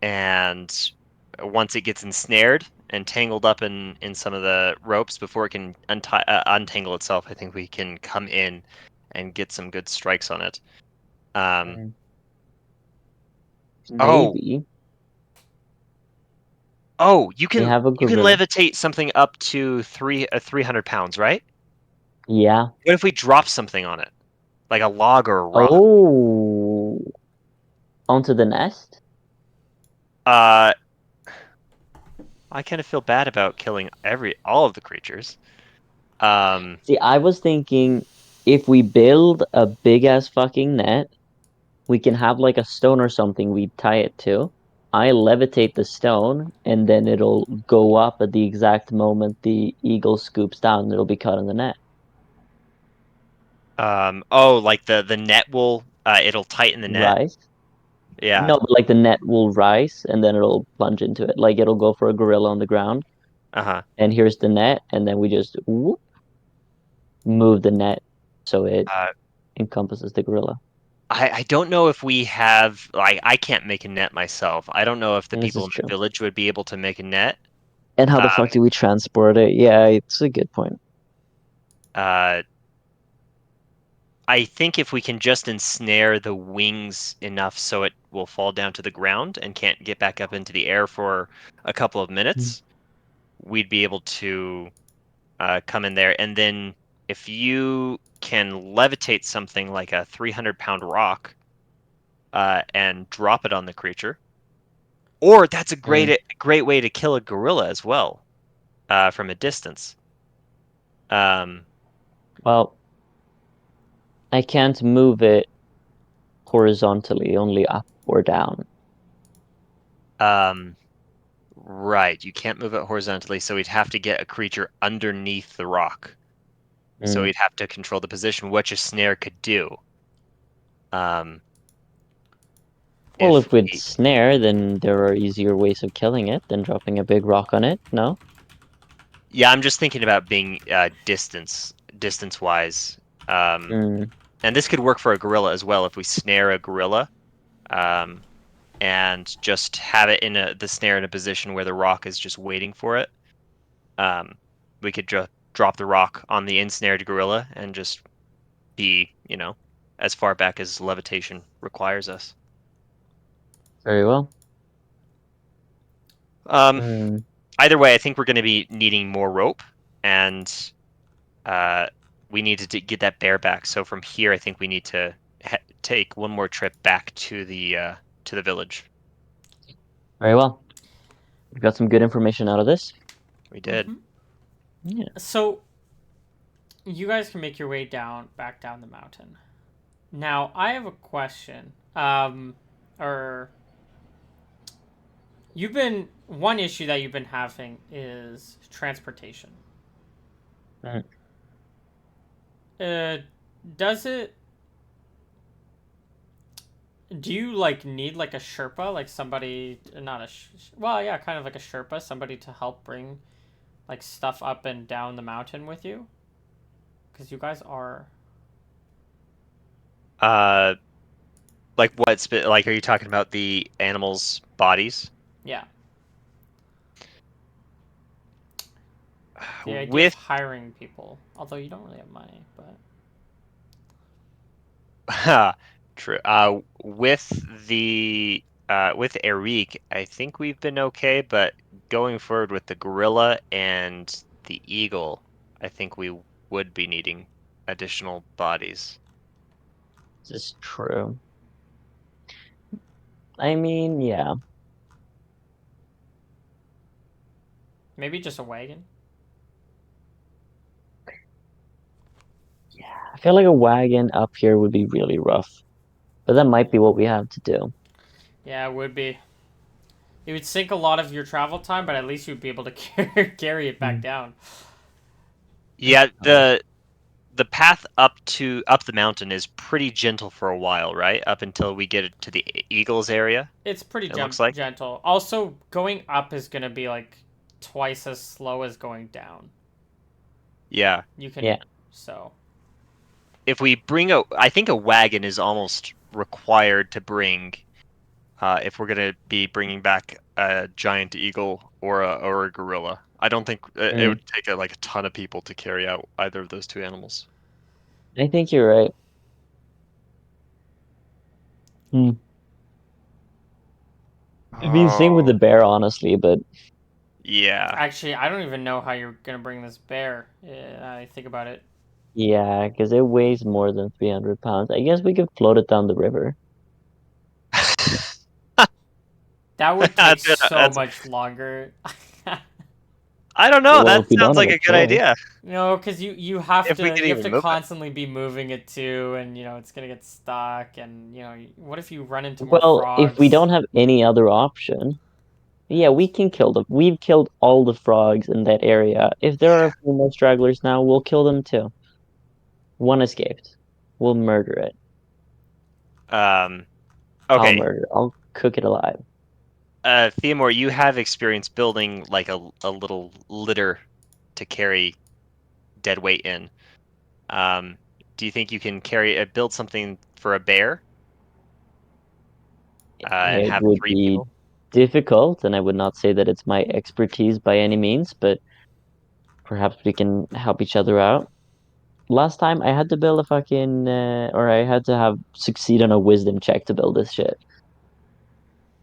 and once it gets ensnared and tangled up in some of the ropes before it can untangle itself, I think we can come in and get some good strikes on it. Um, Mm. oh, Maybe you we can have a gorilla. levitate something up to 300 pounds, right? Yeah. What if we drop something on it, like a log or a rock? Oh, onto the nest? Uh, I kind of feel bad about killing all of the creatures. See, I was thinking if we build a big ass fucking net, we can have like a stone or something we tie it to. I levitate the stone, and then it'll go up at the exact moment the eagle scoops down. It'll be caught in the net. Oh, like the net will it'll tighten the net. Rise? Yeah. No, but like the net will rise, and then it'll plunge into it. Like it'll go for a gorilla on the ground, Uh-huh. and here's the net, and then we just whoop, move the net so it Uh, encompasses the gorilla. I don't know if we have like I can't make a net myself. I don't know if the And this people is in my true. village would be able to make a net. And how the Um, fuck do we transport it? Yeah, it's a good point. uh, I think if we can just ensnare the wings enough so it will fall down to the ground and can't get back up into the air for a couple of Mm. minutes, we'd be able to come in there. And then if you can levitate something like a 300-pound rock and drop it on the creature, or that's a Mm. great way to kill a gorilla as well from a distance. Um, Well, I can't move it horizontally, only up or down. um, right, you can't move it horizontally, so we'd have to get a creature underneath the rock. So Mm. we'd have to control the position, which a snare could do. Um, Well, if if we'd we, snare, then there are easier ways of killing it than dropping a big rock on it, no? yeah, I'm just thinking about being distance wise. Um, Mm. and this could work for a gorilla as well if we snare a gorilla, um, and just have it in the snare in a position where the rock is just waiting for it. Um, we could drop the rock on the ensnared gorilla and just be, as far back as levitation requires us. Very well. Um, Mm. Either way, I think we're going to be needing more rope, and uh, we need to get that bear back. So from here, I think we need to take one more trip back to the village. Very well. We got some good information out of this. We did. Yeah. So you guys can make your way back down the mountain. Now I have a question. Or one issue that you've been having is transportation. Mm. Uh, does it? Do you like need like a Sherpa, like somebody, not a, well, yeah, kind of like a Sherpa, somebody to help bring like stuff up and down the mountain with you? Because you guys are, Uh, like like? Are you talking about the animals' bodies? yeah. The idea of With hiring people, although you don't really have money, but true. With Eric, I think we've been okay, but going forward with the gorilla and the eagle, I think we would be needing additional bodies. This is true. I mean, yeah. maybe just a wagon. I feel like a wagon up here would be really rough, but that might be what we have to do. Yeah, it would be. It would sink a lot of your travel time, but at least you'd be able to carry it back Mm. down. Yeah, Oh. the path up the mountain is pretty gentle for a while, right? Up until we get to the eagles area, It's pretty it looks like. gentle. Also, going up is going to be like twice as slow as going down. Yeah. You Yeah. can, so. If we I think a wagon is almost required to bring if we're gonna be bringing back a giant eagle or a gorilla. I don't think it Mm. would take like a ton of people to carry out either of those two animals. I think you're right. Mm. I mean, same with the Oh, bear, honestly, but yeah. Actually, I don't even know how you're going to bring this bear. I think about it. yeah, because it weighs more than 300 pounds. I guess we could float it down the river. That would take That's so that's much longer. I don't know. Well, That if we sounds don't have like a a good choice. idea. No, because you have If we to could you have even to move it. constantly be moving it too, and it's gonna get stuck. And what if you run into more Well, if we frogs? don't have any other option, yeah, we That's can kill them. We've killed all the frogs in that area. If there are Yeah. a few more stragglers now, we'll kill them too. One escaped. We'll murder it. Um. I'll Okay. murder it. I'll cook it alive. Theomore, you have experience building like a little litter to carry dead weight in. Um. Do you think you can build something for a bear? And It have would three be people? difficult, and I would not say that it's my expertise by any means, but perhaps we can help each other out. Last time I had to build a fucking, or I had to have succeed on a wisdom check to build this shit.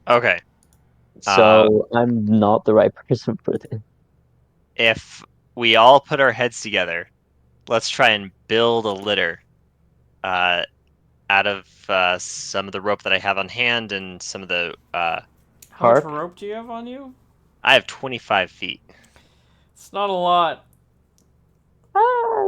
Okay. Uh, So I'm not the right person for this. if we all put our heads together, let's try and build a litter uh, out of some of the rope that I have on hand and some of the. How much Harp? rope do you have on you? I have 25 feet. It's not a lot.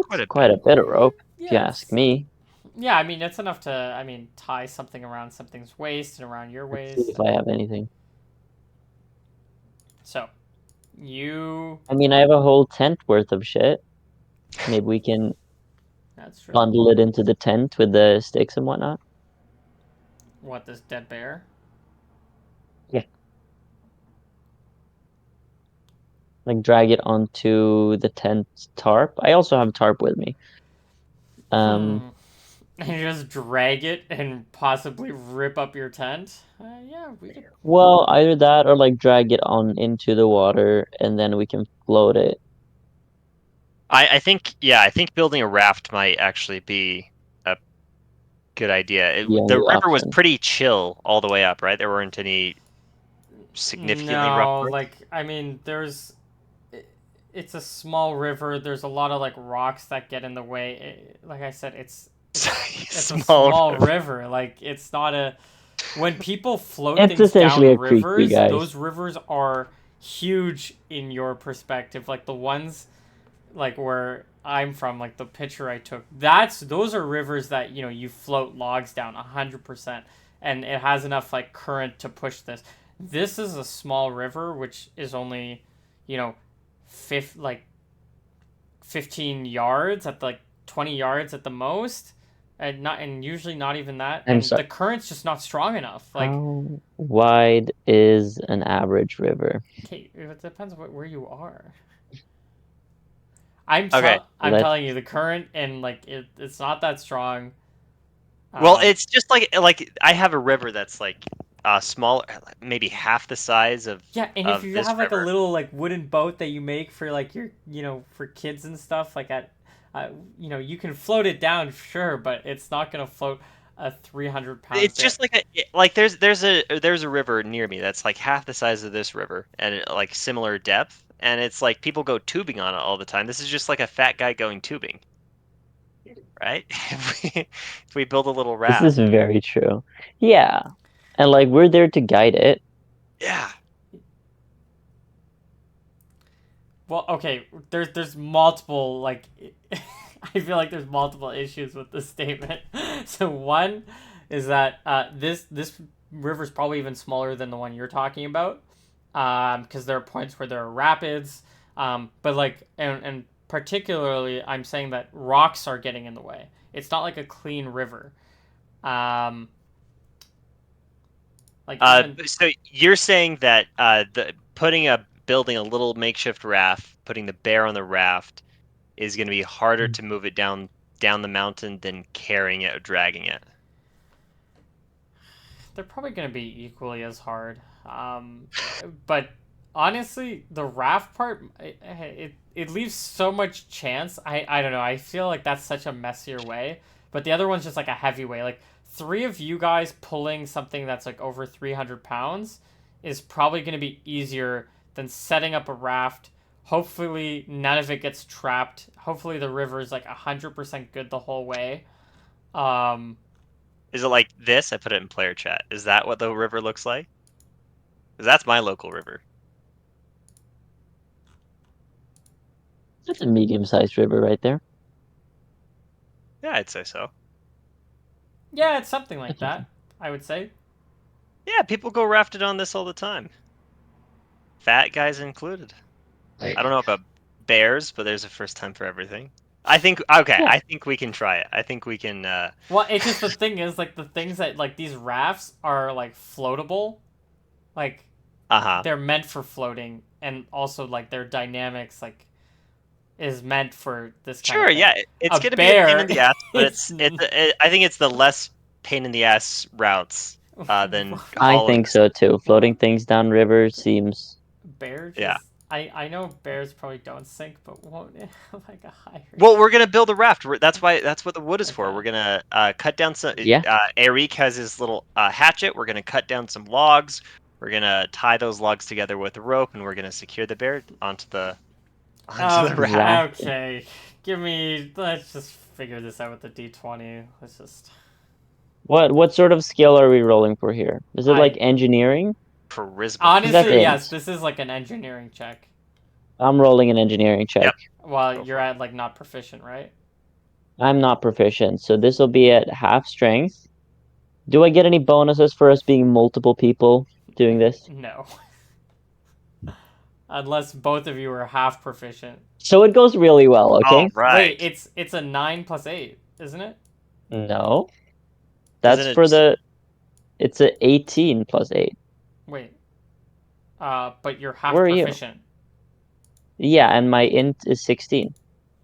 Quite It's a quite bit. a bit of rope, if you Yeah, ask me. yeah. I mean, it's enough to tie something around something's waist and around your Let's see waist. if I have anything. So you. I mean, I have a whole tent worth of shit. Maybe we can That's true. bundle it into the tent with the sticks and whatnot. What, this dead bear? Yeah. Like drag it onto the tent tarp. I also have tarp with me. Um, Hmm. And you just drag it and possibly rip up your tent? Yeah, we could. well, either that or like drag it on into the water and then we can float it. I think, yeah, I think building a raft might actually be a good idea. The The only river was option. pretty chill all the way up, right? There weren't any significantly rough No, parts. like, I mean, it's a small river. There's a lot of like rocks that get in the way. Like I said, it's a Small small river. river. Like it's not a when people float It's things essentially down a creek, you rivers, guys. those rivers are huge in your perspective. Like the ones like where I'm from, like the picture I took, those are rivers that you float logs down 100%, and it has enough like current to push this. This is a small river which is only, you know, like 15 yards at like 20 yards at the most, and usually not even that, I'm and sorry. the current's just not strong enough. Like, How wide is an average river? okay, it depends on where you are. Okay. I'm Let's telling you, the current and like it's not that strong. Well, Um, it's just like I have a river that's like smaller, maybe half the size yeah, and if of you this have like a river. little like wooden boat that you make for like your for kids and stuff like uh, you can float it down, sure, but it's not gonna float a 300 pound It's bear. just like there's a river near me that's like half the size of this river and like similar depth, and it's like people go tubing on it all the time. This is just like a fat guy going tubing, right? If we build a little This is raft. very true. Yeah. And like we're there to guide it. Yeah. Well, okay, there's multiple like I feel like there's multiple issues with this statement. So one is that this river's probably even smaller than the one you're talking about, because there are points where there are rapids, but like and particularly I'm saying that rocks are getting in the way. It's not like a clean river. Um, like even So you're saying that the building a little makeshift raft, putting the bear on the raft is going to be harder to move it down the mountain than carrying it or dragging it. they're probably going to be equally as hard. But honestly, the raft part, it leaves so much chance. I don't know. I feel like that's such a messier way. But the other one's just like a heavy way. Like three of you guys pulling something that's like over 300 pounds is probably going to be easier than setting up a raft. Hopefully, none of it gets trapped. Hopefully, the river is like 100% good the whole way. Um, Is it like this? I put it in player chat. Is that what the river looks like? 'Cause that's my local river. That's a medium-sized river right there. Yeah, I'd say so. Yeah, it's something like I think that, I would say. Yeah, people go rafted on this all the time. Fat guys included. I don't know about bears, but there's a first time for everything. I think okay, Yeah. I think we can try it. I think we can Well, it's just the thing is, like, the things that, like, these rafts are, like, floatable. Like, uh-huh. they're meant for floating, and also, like, their dynamics, like, is meant for this kind of Sure, thing. yeah, it's A gonna be a pain in bear the ass, but is. I think it's the less pain in the ass routes than I hauling think this. so too. Floating Well, things down river seems. bear Yeah. just. I know bears probably don't sink, but won't it have, like, a higher. Well, we're gonna build a raft. That's what the wood is for. Okay. We're gonna cut down some. Yeah. Eric has his little hatchet. We're gonna cut down some logs. We're gonna tie those logs together with a rope, and we're gonna secure the bear onto the raft. Raft. Okay. Give me. Let's just figure this out with the d20. Let's just. What sort of skill are we rolling for here? Is it like I. engineering? Charisma for Because that's Honestly, sure. yes, int. this is like an engineering check. I'm rolling an engineering check. Yep. Well, Go you're for it. at, like, not proficient, right? I'm not proficient, so this will be at half strength. Do I get any bonuses for us being multiple people doing this? No. Unless both of you are half proficient. So it goes really well, All okay? Wait, right. it's a 9 plus 8, isn't it? No. Isn't That's it for just it's a 18 plus 8. Wait. But you're Where half are you? proficient. Yeah, and my int is 16.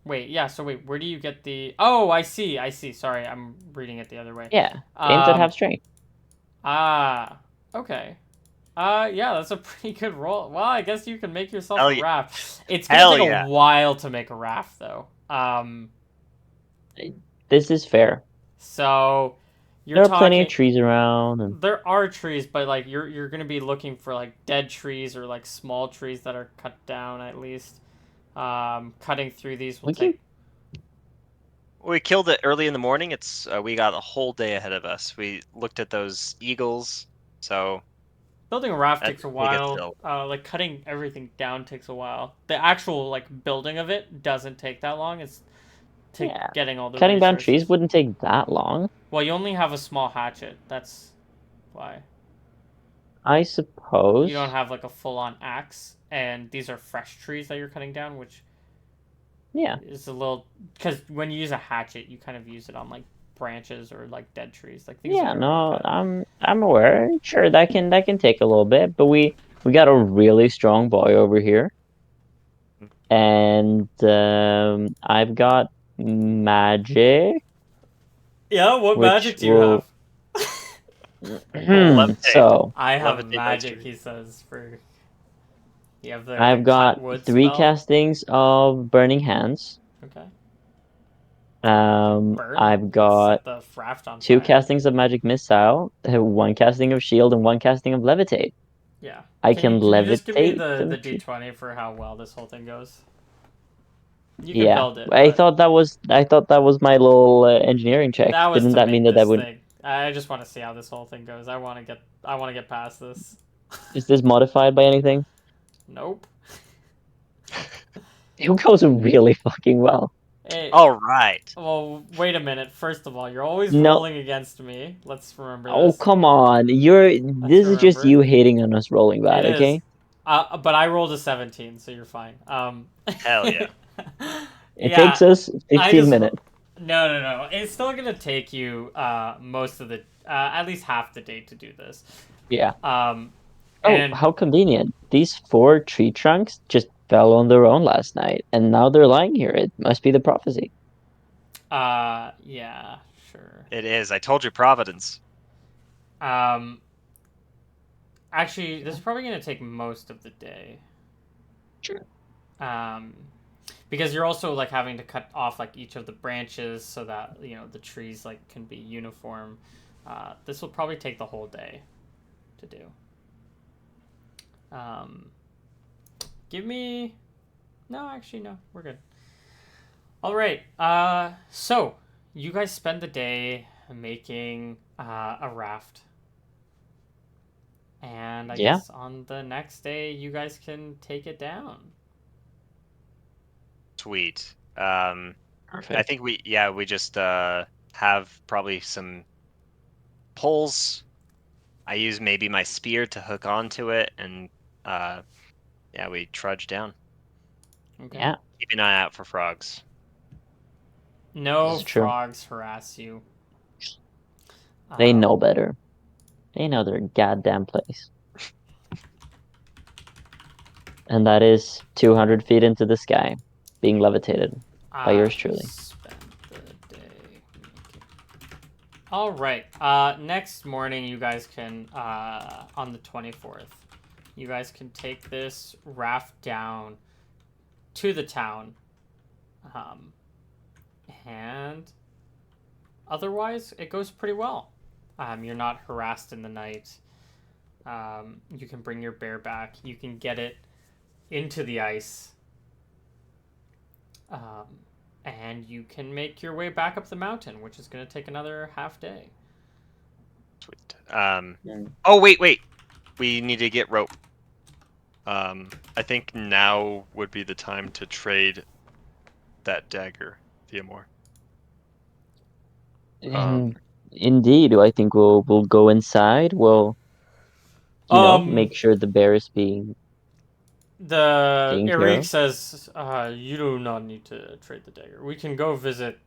Wait, yeah, so wait, where do you get the. Oh, I see. Sorry, I'm reading it the other way. Yeah, int at Um, half strength. ah, okay. Yeah, that's a pretty good roll. Well, I guess you can make yourself hell a yeah? raft. It's gonna Hell take a yeah! while to make a raft, though. This is fair. So you're There are plenty of talking. trees around, and There are trees, but, like, you're gonna be looking for, like, dead trees or, like, small trees that are cut down at least. Cutting through these will we can. take. We killed it early in the morning. It's we got a whole day ahead of us. We looked at those eagles, so Building a raft that takes a take us while. till. Like, cutting everything down takes a while. The actual, like, building of it doesn't take that long. It's to Yeah, getting all the cutting down trees resources. wouldn't take that long, Well, you only have a small hatchet. That's why. I You don't suppose. have, like, a full-on axe, and these are fresh trees that you're cutting down, which Yeah, is a little, because when you use a hatchet, you kind of use it on, like, branches or, like, dead trees, like things that yeah. are already No, cut. I'm aware. Sure, that can take a little bit, but we got a really strong boy over here, and I've got magic, Yeah, what which magic do you will. have? Bold. Levitate. So I have Levitate those magic, trees. he says, for. You have the I've cut got wood 3 spell. castings of Burning Hands. Okay. I've got Set the raft on 2 fire. castings of Magic Missile, 1 casting of Shield, and 1 casting of Levitate. Yeah. I Can you can can you just give me levitate the them. d20 for how well this whole thing goes? You can Yeah, build it, but I thought that was my little engineering check. that was Didn't to that mean make that I this would? thing. I just want to see how this whole thing goes. I want to get past this. Is this modified by anything? Nope. It goes really fucking well. Hey, All right. well, wait a minute. First of all, you're always No, rolling against me. Let's remember oh this. come on, Let's this is just remember. you hating on us rolling It bad, is. okay? But I rolled a 17, so you're fine. Hell yeah. It takes Yeah, us I 15 just. minutes. No. It's still gonna take you most of the at least half the day to do this. Yeah. Um, Oh, and how convenient. These 4 tree trunks just fell on their own last night, and now they're lying here. It must be the prophecy. yeah, sure. It is. I told you, Providence. Um, actually, this is probably gonna take most of the day. Sure. Um, because you're also, like, having to cut off, like, each of the branches so that, the trees, like, can be uniform. This will probably take the whole day to do. Give me. No, actually, no. We're good. All right. So you guys spend the day making a raft, and I Yeah. guess on the next day you guys can take it down. Sweet. I Perfect. think we just have probably some poles. I use maybe my spear to hook onto it, and we trudge down. Okay. Yeah, Keep an eye out for frogs. No this is true. frogs harass you. They know better. They know their goddamn place. And that is 200 feet into the sky, being levitated by yours truly. Spend the day. All right. Next morning, you guys can on the 24th, you guys can take this raft down to the town, and otherwise it goes pretty well. You're not harassed in the night. You can bring your bear back. You can get it into the ice. And you can make your way back up the mountain, which is going to take another half day. Sweet. Oh, wait. We need to get rope. I think now would be the time to trade that dagger, Theomore. Indeed, I think we'll go inside. We'll make sure the bear is being The taken care Eric of. says, you do not need to trade the dagger. We can go visit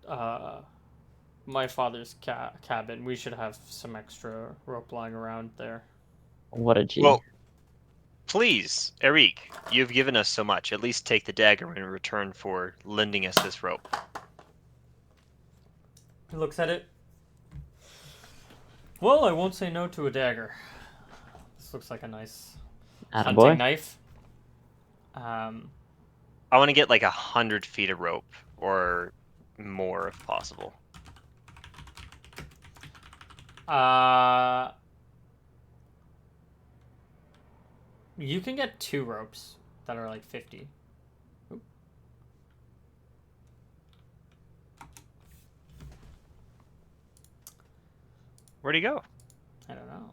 my father's cabin. We should have some extra rope lying around there. What a G. Well, please, Eric, you've given us so much. At least take the dagger in return for lending us this rope. He looks at it. Well, I won't say no to a dagger. This looks like a nice hunting knife. I want to get like 100 feet of rope or more if possible. You can get 2 ropes that are like 50. Oop. Where'd he go? I don't know.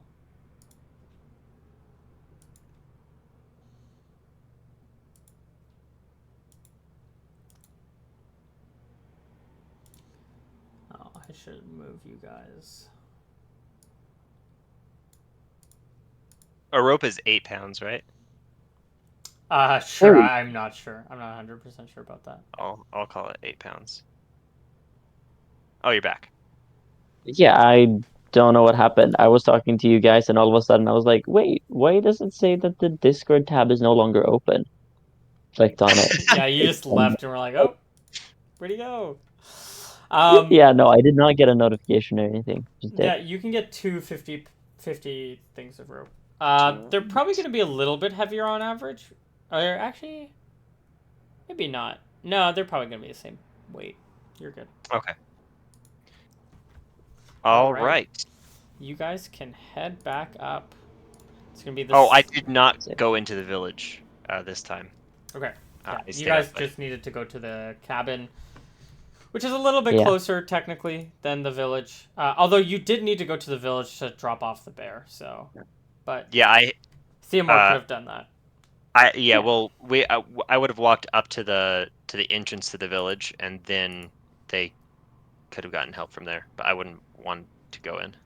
Oh, I should move you guys. A rope is 8 pounds, right? Sure. I'm not sure. I'm not 100% sure about that. I'll call it 8 pounds. Oh, you're back. Yeah, I don't know what happened. I was talking to you guys, and all of a sudden I was like, wait, why does it say that the Discord tab is no longer open? Clicked on it. Yeah, you just left and we're like, oh, where'd he go? Yeah, no, I did not get a notification or anything. Just did. Yeah, you can get 50 things of rope. They're probably going to be a little bit heavier on average. Actually, maybe not. No, they're probably going to be the same weight. You're good. Okay. All right. You guys can head back up. It's going to be this. Oh, I did not go into the village this time. Okay. Yeah, you guys just needed to go to the cabin, which is a little bit closer technically than the village. Although you did need to go to the village to drop off the bear. So, but yeah, Theomore could have done that. Well, I would have walked up to the entrance to the village, and then they could have gotten help from there. But I wouldn't want to go in.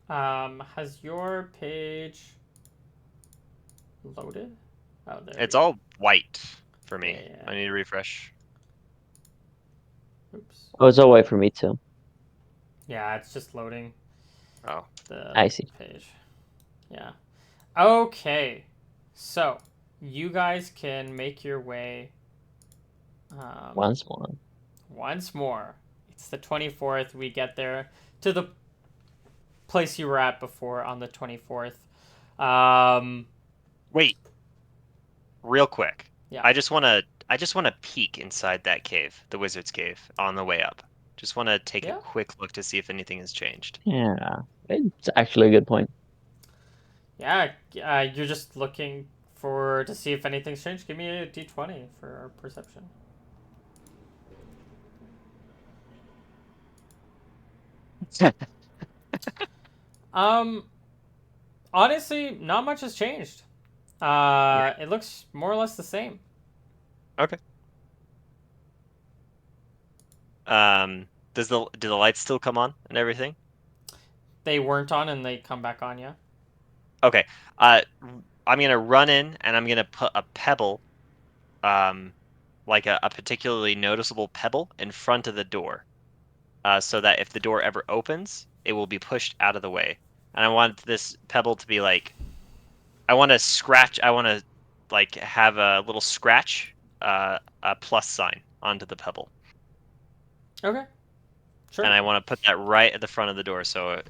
Has your page loaded? Oh, there. It's all white for me. Yeah. I need to refresh. Oops. Oh, it's all white for me too. Yeah, it's just loading. Oh, I see. Page. Yeah. Okay. So, you guys can make your way. Once more. Once more. It's the 24th. We get there to the place you were at before on the 24th. Wait. Real quick. Yeah. I just want to peek inside that cave, the wizard's cave, on the way up. Just want to take a quick look to see if anything has changed. Yeah, it's actually a good point. Yeah, you're just looking to see if anything's changed. Give me a d20 for perception. Honestly, not much has changed. It looks more or less the same. Okay. Do the lights still come on and everything? They weren't on and they come back on, yeah. Okay. I'm gonna run in and I'm gonna put a pebble, like a particularly noticeable pebble in front of the door, so that if the door ever opens, it will be pushed out of the way. And I want this pebble to be like, I want to like have a little scratch, a plus sign onto the pebble, Okay. Sure. and I want to put that right at the front of the door, so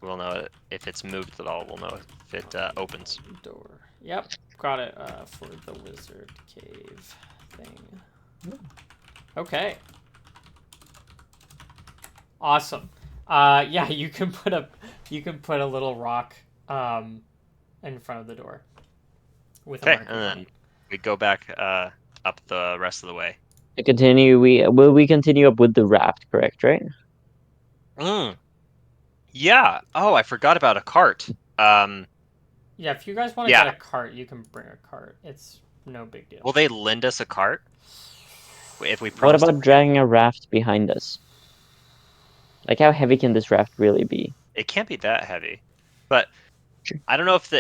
we'll know if it's moved at all. We'll know if it opens. Door. Yep. Got it. For the wizard cave thing. Okay. Awesome. Yeah, you can put a little rock in front of the door with a Okay, marker and on then it. we go back up the rest of the way. To continue, we continue up with the raft, correct? Right? Yeah. Oh, I forgot about a cart. Yeah, if you guys want to Yeah. get a cart, you can bring a cart. It's no big deal. Will they lend us a cart if we What promise to about bring it? dragging a raft behind us? Like, how heavy can this raft really be? It can't be that heavy, but Sure. I don't know if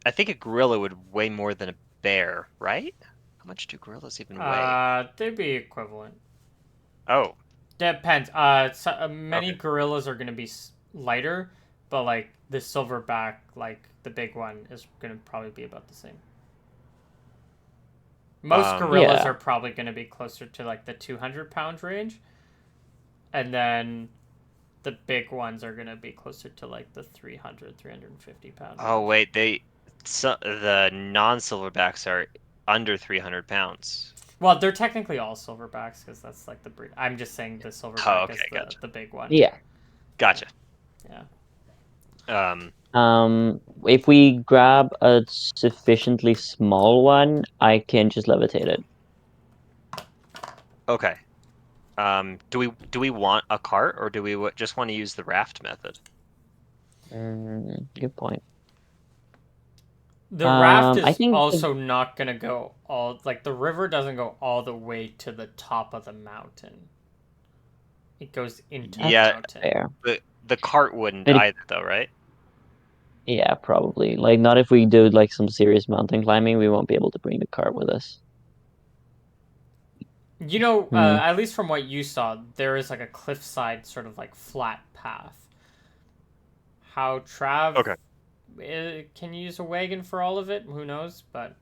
I think a gorilla would weigh more than a bear, right? How much do gorillas even weigh? They'd be equivalent. Oh, Depends. Many okay. gorillas are gonna be lighter, but like the silverback, like the big one, is gonna probably be about the same. Most gorillas Yeah. are probably gonna be closer to like the 200-pound range, and then the big ones are gonna be closer to like the 350 pound Oh range. wait, the non-silverbacks are under 300 pounds. Well, they're technically all silverbacks because that's like the breed. I'm just saying the Oh, silverback is okay, gotcha. the big one. Yeah. Gotcha. Yeah. If we grab a sufficiently small one, I can just levitate it. Okay. Do we want a cart or do we just want to use the raft method? Good point. The raft I is think also not gonna go all like the river doesn't go all the way to the top of the mountain. It goes into the Yeah, mountain. fair. the cart wouldn't But either though, right? yeah, probably. Like, not if we do like some serious mountain climbing, we won't be able to bring the cart with us. You know, Hmm. at least from what you saw, there is like a cliffside sort of like flat path. How Trav can use a wagon for all of it, who knows? But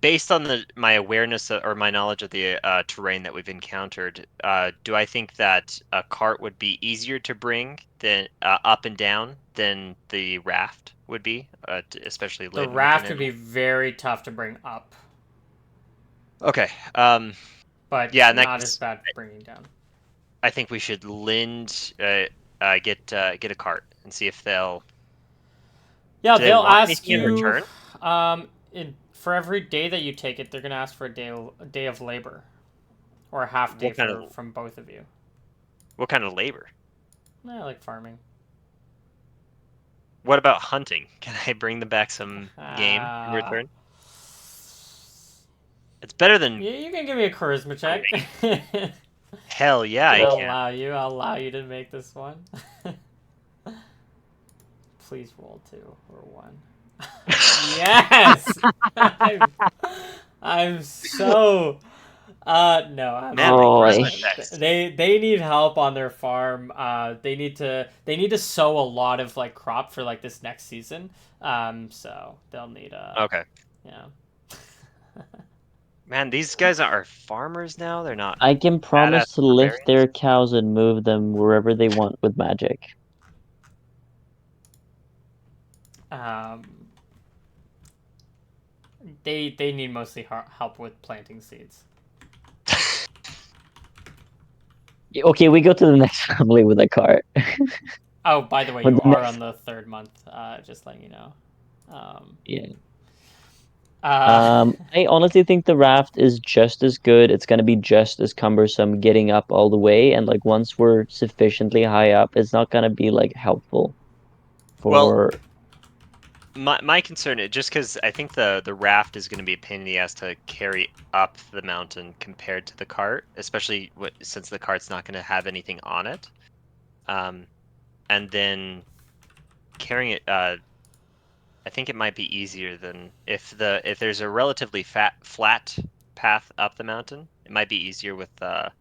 Based on my awareness or my knowledge of the terrain that we've encountered, do I think that a cart would be easier to bring than up and down than the raft would be, especially the laden with an raft would be animal? very tough to bring up, Okay. but Yeah, in that not as case, bad bringing down. I think we should get a cart and see if Yeah, do they they'll want ask anything in you. return? For every day that you take it, they're gonna ask for a day of labor, or a half day What kind of from both of you. labor? Like farming. What about hunting? Can I bring them back some game in Uh, return? It's better than yeah, you can give me a charisma check. hell yeah, I I'll can. allow you. I'll allow you to make this one. Please roll 2 or 1. Yes. I'm so. No, I'm Man, my Oh, charisma sorry. checks. They need help on their farm. They need to sow a lot of like crop for like this next season. So they'll need Okay. yeah. Man, these guys are farmers now. They're not I can badass promise to lift barbarians. their cows and move them wherever they want with magic. Um, they need mostly help with planting seeds. Okay, we go to the next family with a cart. Oh, by the way, With you the are next, on the 3rd month. Just letting you know. yeah. Uh, I honestly think the raft is just as good. It's gonna be just as cumbersome getting up all the way, and like once we're sufficiently high up, it's not gonna be like helpful Well, for. My concern is just because I think the raft is going to be a pain in the ass to carry up the mountain compared to the cart, especially since the cart's not going to have anything on it. And then carrying it, I think it might be easier than if there's a relatively flat path up the mountain, it might be easier with the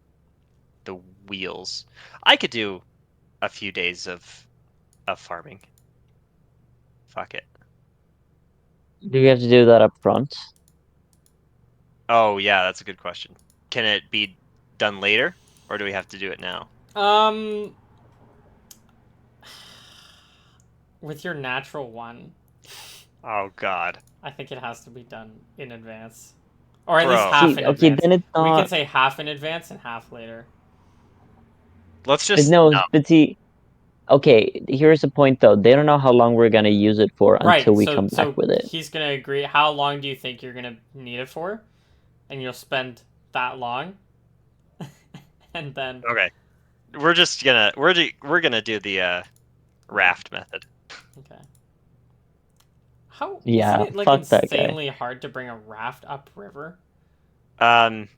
wheels. I could do a few days of farming. Fuck it. Do you have to do that up front? Oh yeah, that's a good question. Can it be done later, or do we have to do it now? With your natural one, Oh God, I think it has to be done in advance, or at least bro. half See, in okay, advance. then it's We can not. say half in advance and half later. Let's But just no, no. but see, okay, here's the point though. They don't know how long we're gonna use it for until Right. we So come back so with it. he's gonna agree. How long do you think you're gonna need it for? And you'll spend that long, and then Okay, we're gonna do the raft method. okay. How isn't Yeah, it like fuck that guy. insanely hard to bring a raft upriver? Um,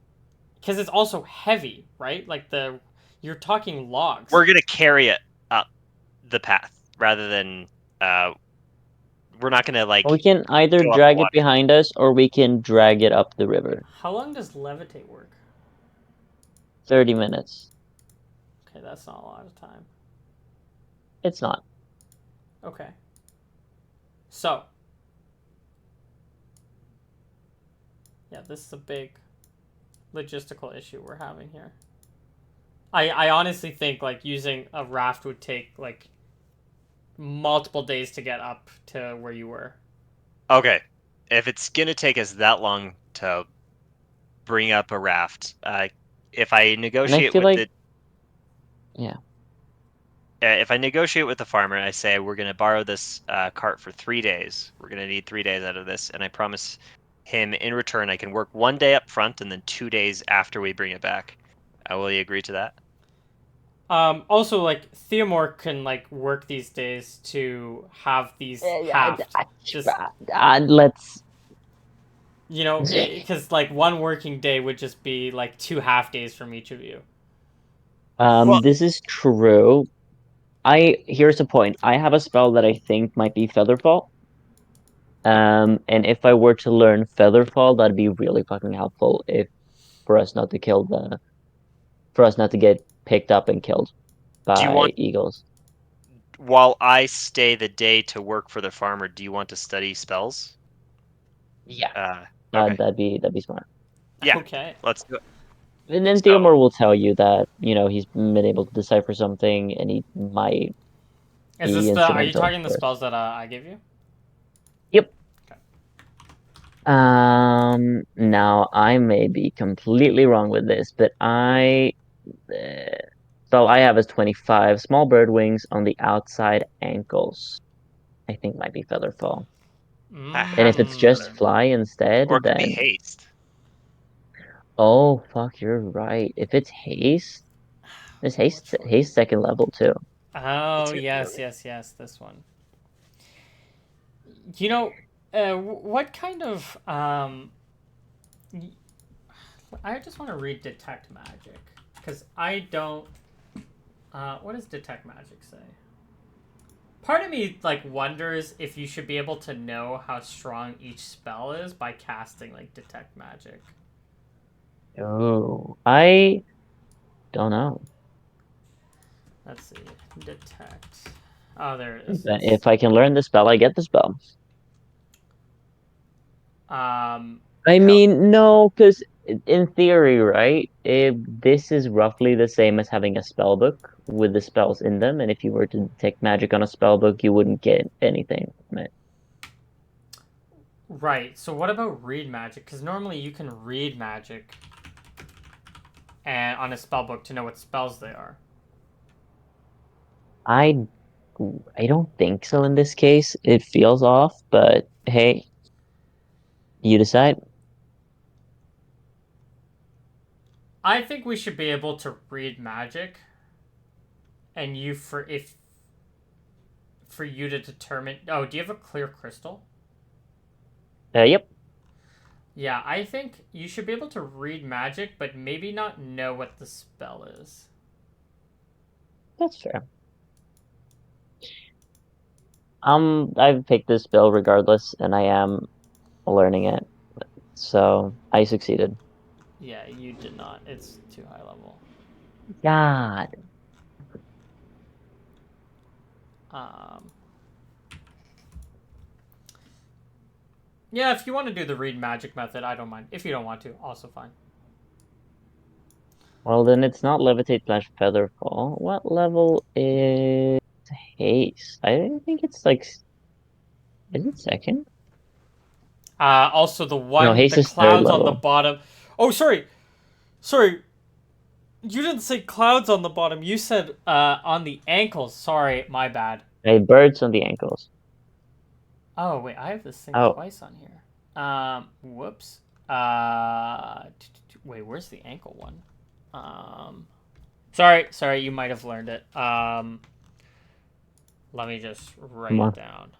Because it's also heavy, right? Like you're talking logs. we're gonna carry it up the path rather than uh, we're not gonna We like can either go up the drag it water. behind us or we can drag it up the river. How long does levitate work? 30 minutes. Okay, that's not a lot of time. It's not. Okay. So, yeah, this is a big logistical issue we're having here. I honestly think like using a raft would take like multiple days to get up to where you were. Okay, if it's gonna take us that long to bring up a raft, if I And I negotiate feel with like, the yeah. if I negotiate with the farmer, I say we're going to borrow this cart for 3 days. We're going to need 3 days out of this, and I promise him in return I can work 1 day up front and then 2 days after we bring it back. Will you agree to that? Also, like Theomore can like work these days to have these halved. Just Let's. because like one working day would just be like 2 half days from each of you. Well, This is true. Here's the point. I have a spell that I think might be Featherfall. And if I were to learn Featherfall, that'd be really fucking helpful if for us not to kill the for us not to get picked up and killed do you by want, eagles. while I stay the day to work for the farmer, do you want to study spells? Yeah. Okay. That'd be smart. Yeah, Okay. let's do it. And then So, Theomore will tell you that, he's been able to decipher something and he might Is this be the? Are you instrumental talking the for us. spells that I gave you? Yep. Okay. Now I may be completely wrong with this, but uh, spell I have is 25 small bird wings on the outside ankles. I think might be Featherfall. And if it's just Mm. fly instead, or it could be then haste. oh fuck, you're right. If it's haste, there's Which one? haste second level too. Oh Is it yes, really? yes, yes. This one. You know, what kind of I just want to read detect magic because I don't. What does detect magic say? Part of me like wonders if you should be able to know how strong each spell is by casting like detect magic. Oh, I don't know. Let's see, detect. Oh, there it is. But It's if I can learn the spell, I get the spell. um. I Hell, mean, no, because in theory, right, if this is roughly the same as having a spell book with the spells in them, and if you were to detect magic on a spell book, you wouldn't get anything from it. Right. So what about read magic? Because normally you can read magic and on a spell book to know what spells they are. I I don't think so in this case. It feels off, but hey, you decide. I think we should be able to read magic, and you for if for you to determine. Oh, do you have a clear crystal? Yep. Yeah, I think you should be able to read magic, but maybe not know what the spell is. That's fair. I've picked this spell regardless, and I am learning it, so I succeeded. Yeah, you did not. It's too high level. God. Um, yeah, if you want to do the read magic method, I don't mind. If you don't want to, also fine. Well, then it's not levitate slash feather fall. What level is haste? I think it's like, is it second? Also, No, haste the is third clouds on the level. bottom. Oh, sorry. You didn't say clouds on the bottom. You said on the ankles. Sorry, my bad. Birds on the ankles. Oh wait, I have this thing Oh, twice on here. Whoops. Wait, where's the ankle one? Sorry, you might have learned it. Let me just write come it on. down.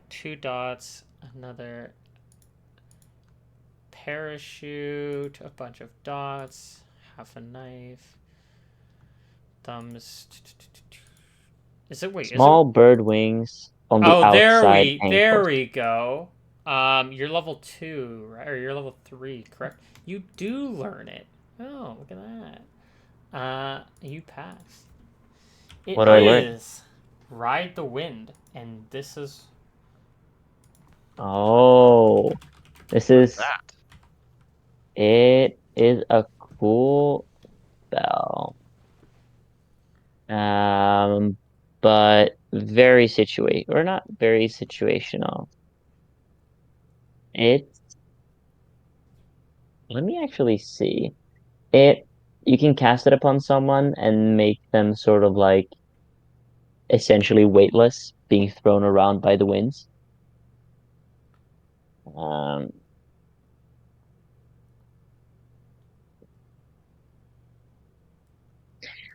Two dots, another parachute, a bunch of dots, half a knife, thumbs. Is it? Wait, is it? Small bird wings on the Oh, outside there ankles. we go. You're level 2, right? Or you're level 3, correct? You do learn it. Oh, look at that. You pass. It What do I learn? is ride the wind, and this is Oh, this What's is that? it is a cool spell. But very or not very situational. It's let me actually see. It you can cast it upon someone and make them sort of like essentially weightless, being thrown around by the winds. Um,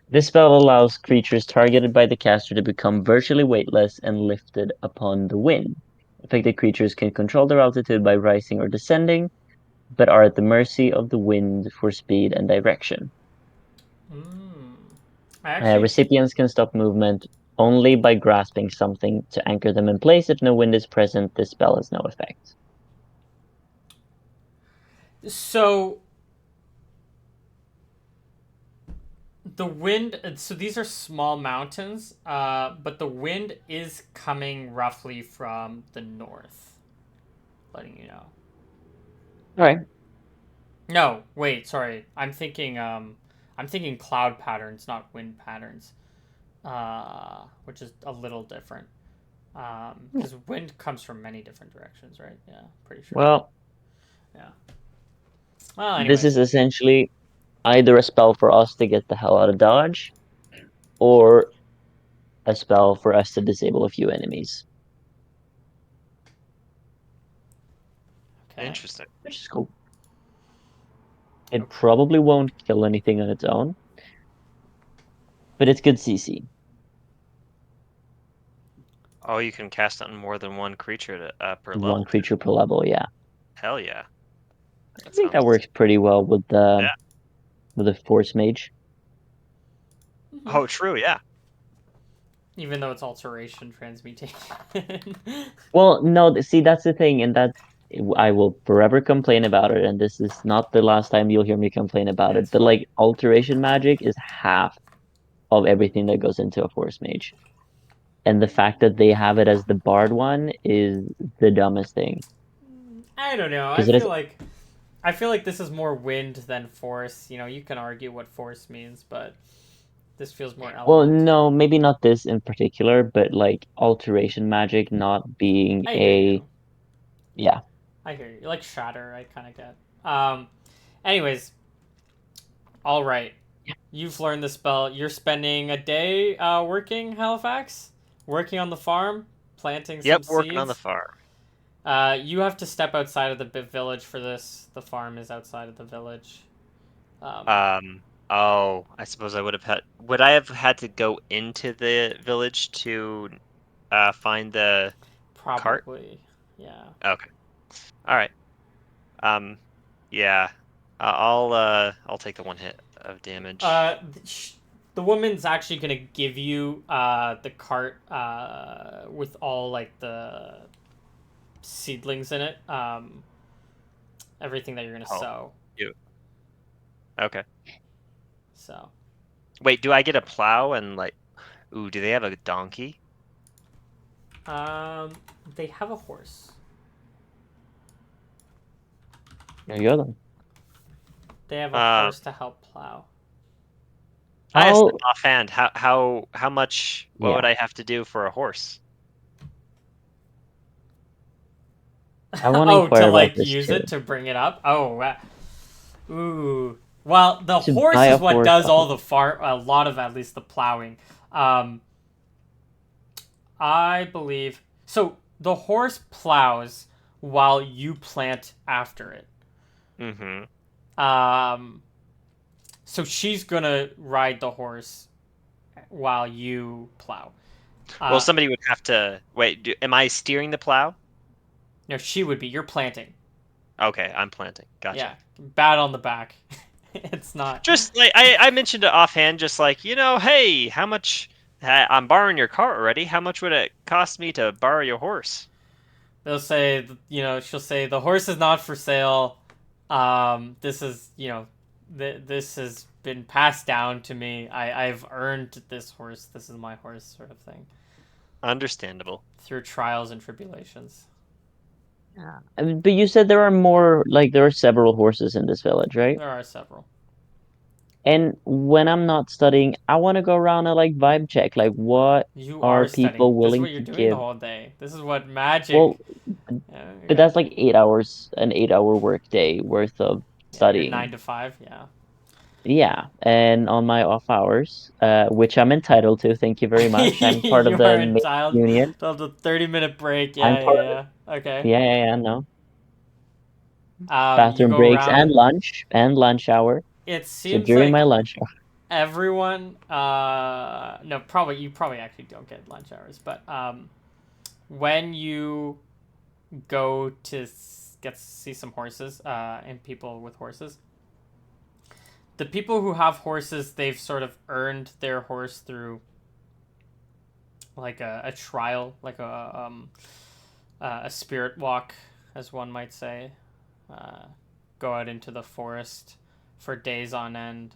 this spell allows creatures targeted by the caster to become virtually weightless and lifted upon the wind. Affected creatures can control their altitude by rising or descending, but are at the mercy of the wind for speed and direction. mm. I actually Recipients can stop movement only by grasping something to anchor them in place. If no wind is present, this spell has no effect. so the wind. So these are small mountains, but the wind is coming roughly from the north. Letting you know. All right. No, wait, sorry. I'm thinking cloud patterns, not wind patterns. Which is a little different. Because wind comes from many different directions, right? Yeah, pretty sure. Well, Yeah. Well, this is anyways. essentially either a spell for us to get the hell out of Dodge, or a spell for us to disable a few enemies, Okay. Interesting. which is cool. It Okay. probably won't kill anything on its own, but it's good CC. Oh, you can cast on more than one creature per One level too. creature per level, yeah. Hell yeah. I That think that sounds. works pretty well Yeah. with the Force Mage. Mm-hmm. Oh, true. Yeah. Even though it's alteration transmutation. Well, no, see, that's the thing, and that I will forever complain about it, and this is not the last time you'll hear me complain about it. It's But fine. like alteration magic is half of everything that goes into a Force Mage. And the fact that they have it as the Bard one is the dumbest thing. I don't know. Because it is, I feel like this is more wind than force. You know, you can argue what force means, but this feels more well, element. no, maybe not this in particular, but like alteration magic not being I hear you. yeah. I hear you. Like shatter, I kind of get. Anyways, all right. You've learned the spell. You're spending a day working Halifax, working on the farm, planting some Yep. Working on the seeds. farm. You have to step outside of the village for this. The farm is outside of the village. Um, Um. Oh, I suppose I would have had. Would I have had to go into the village to find the cart? Probably, yeah. Okay. All right. Um, yeah. I'll take the one hit of damage. Uh, the woman's actually gonna give you the cart with all like the seedlings in it. Everything that you're gonna Oh, sow. you. Okay. So, Wait, do I get a plow and like? Ooh, do they have a donkey? um, they have a horse. There you go then. They have a Um, horse to help plow. I asked How them offhand. How much? What would yeah. I have to do for a horse? I want to Oh, to inquire about like this use it too. to bring it up. Oh, ooh. Well, the To horse buy is a what horse, does oh, all the a lot of at least the plowing. Um, I believe so. The horse plows while you plant after it. Mm-hmm. Um, so she's gonna ride the horse while you plow. Well, Uh, somebody would have to wait. Am I steering the plow? no, she would be. You're planting. Okay, I'm planting. Gotcha. Yeah, bad on the back. It's not. Just like I mentioned it offhand, just like hey, how much? I'm borrowing your car already. How much would it cost me to borrow your horse? They'll say, she'll say the horse is not for sale. This is, this has been passed down to me. I've earned this horse. This is my horse, sort of thing, Understandable. through trials and tribulations. yeah. I mean, but you said there are more, like there are several horses in this village, right? There are several. And when I'm not studying, I want to go around and like vibe check, like what You are are studying. people This is willing what you're to doing the give? whole day. This is what magic. Well, but Okay. that's like 8 hours, an 8 hour work day worth of Yeah, you're nine studying. to five. Yeah. Yeah, and on my off hours, which I'm entitled to, thank you very much. I'm part of You are the main entitled union. to the 30-minute break. I'm Yeah, part of yeah, yeah. it. Okay. Yeah, yeah, yeah, no. You Bathroom go breaks around. and lunch hour. It So seems during my like lunch hour, everyone no, probably you probably actually don't get lunch hours, but when you go to get to see some horses and people with horses, the people who have horses, they've sort of earned their horse through like a trial, like a spirit walk, as one might say. Go out into the forest for days on end,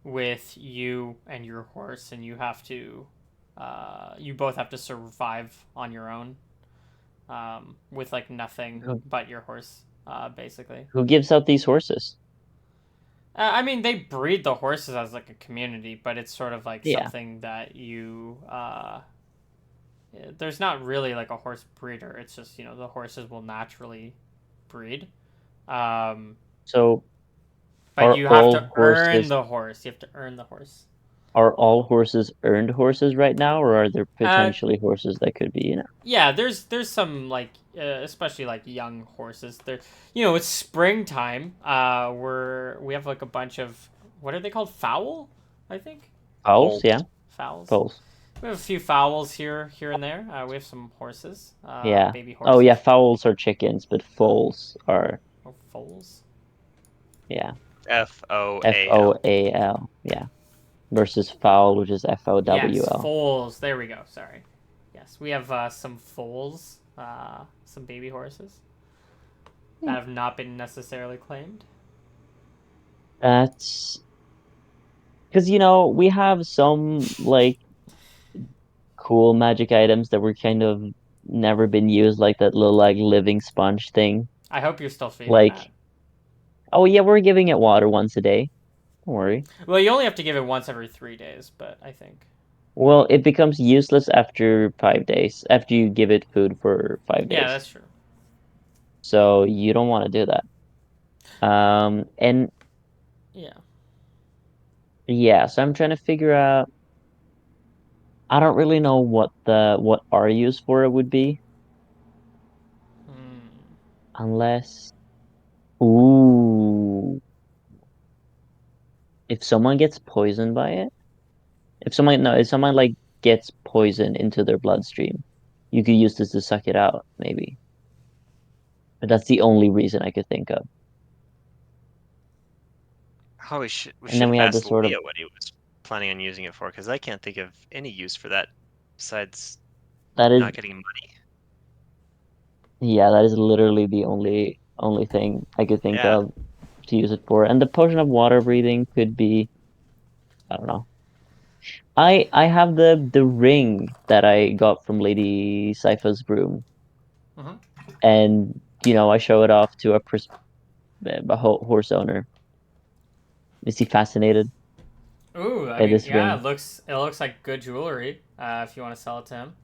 with you and your horse, and you both have to survive on your own, with like nothing who, but your horse, basically. who gives out these horses? I mean, they breed the horses as like a community, but it's sort of like Yeah. something that there's not really like a horse breeder. It's just, the horses will naturally breed. Um, So but are you have to all earn horses the horse. You have to earn the horse. are all horses earned horses right now, or are there Uh, potentially horses that could be, yeah, there's some like especially like young horses. It's springtime. We have like a bunch of, what are they called? Fowl, I think. fowls? Old. Yeah, Fowls. fowls. We have a few fowls here and there. We have some horses, Yeah. baby Oh yeah, horses. fowls are chickens, but foals are Oh, foals. yeah. FOAL. FOAL. Yeah. Versus fowl, which is Yes, FOWL. foals. There we go. Sorry. Yes, we have some foals, some baby horses that Yeah. have not been necessarily claimed. That's because we have some like cool magic items that were kind of never been used, like that little like living sponge thing. I hope you're still feeding Like, that. oh yeah, we're giving it water once a day. Don't worry. Well, you only have to give it once every 3 days, but I think. Well, it becomes useless after 5 days, after you give it food for five Yeah, days. that's true. So you don't want to do that. And Yeah. yeah, so I'm trying to figure out. I don't really know what our use for it would be, Hmm. unless. Ooh. if someone gets poisoned by it, if someone like gets poison into their bloodstream, you could use this to suck it out, maybe. But that's the only reason I could think of. Oh, we should And then have we have asked this sort of Leo what he was planning on using it for, because I can't think of any use for that besides that is not getting money. yeah, that is literally the only thing I could think Yeah. of to use it for. And the potion of water breathing could be, I don't know. I have the ring that I got from Lady Sypha's broom, Hmm. and I show it off to a horse owner. Is he fascinated Ooh, I by mean, this yeah, ring? it looks like good jewelry. If you want to sell it to him.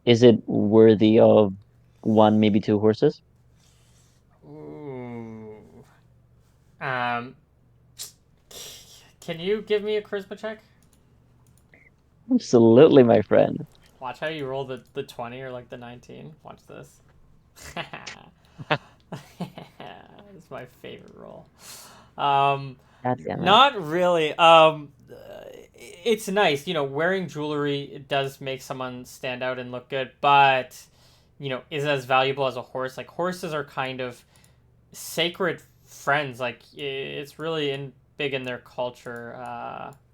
Is it worthy of one, maybe two horses? Ooh. Um, can you give me a charisma check? Absolutely, my friend. Watch how you roll the 20 or like the 19. Watch this. It's my favorite roll. Um, God damn it. Not really. It's nice, wearing jewelry. It does make someone stand out and look good, but is it as valuable as a horse? Like horses are kind of sacred friends. Like it's really big in their culture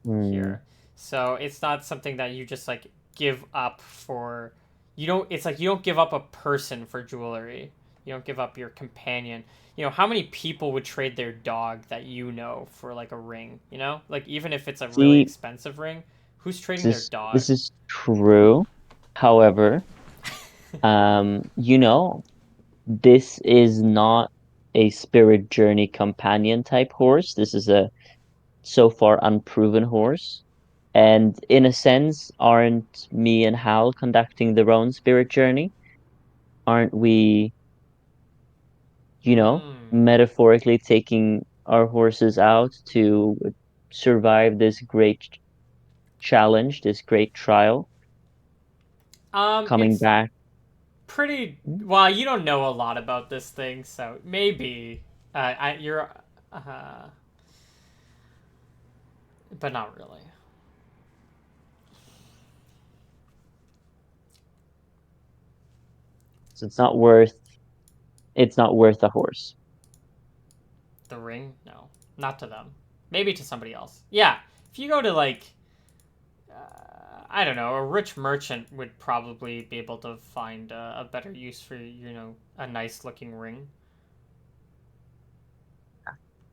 Hmm. here. So it's not something that you just like give up for. You don't. It's like you don't give up a person for jewelry. You don't give up your companion. How many people would trade their dog that for like a ring? Like even if it's a really See, expensive ring, who's trading this their is dog? this is true. However, you know, this is not a spirit journey companion type horse. This is a so far unproven horse. And in a sense, aren't me and Hal conducting their own spirit journey? Aren't we, Hmm. metaphorically taking our horses out to survive this great challenge, this great trial, coming It's back? pretty. Well, you don't know a lot about this thing, so maybe you're, uh, but not really. So it's not worth a horse. The ring? No, not to them. Maybe to somebody else. Yeah, if you go to like, I don't know, a rich merchant would probably be able to find a better use for a nice looking ring.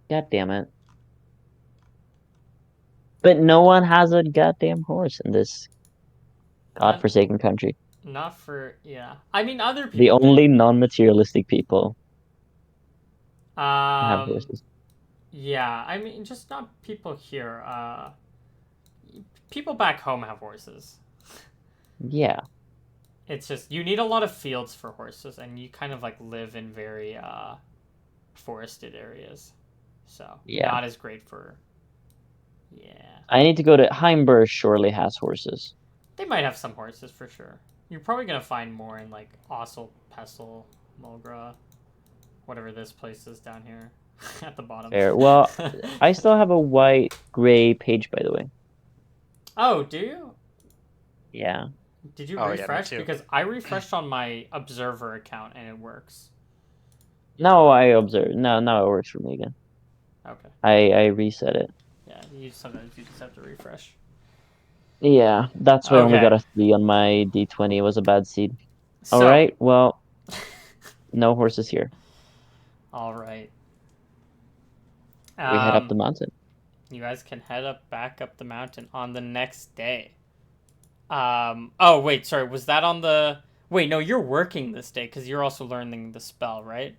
God damn it. But no one has a goddamn horse in this Not godforsaken country. not for yeah. I mean, other The people do. only non-materialistic people have Um, horses. yeah. I mean, just not people here. People back home have horses. Yeah, It's just you need a lot of fields for horses, and you kind of like live in very forested areas, so yeah. not as great for. Yeah, I need to go to Heimburg. Surely has horses. they might have some horses for sure. You're probably gonna find more in like Ossel, Pessel, Mulgra, whatever this place is down here at the bottom. Fair. Well, I still have a white gray page, by the way. Oh, do you? Yeah. Did you Oh yeah, me refresh? too. Because I refreshed on my Observer account and it works. Now I observe. Now it works for me again. Okay. I reset it. Yeah, sometimes you just have to refresh. Yeah, that's why I only got Okay. a 3 on my D20. It was a bad seed. All So, right. Well, no horses here. all right. We head up Um, the mountain. you guys can head back up the mountain on the next day. Oh wait, sorry. Was that on the? Wait, no, you're working this day because you're also learning the spell, right?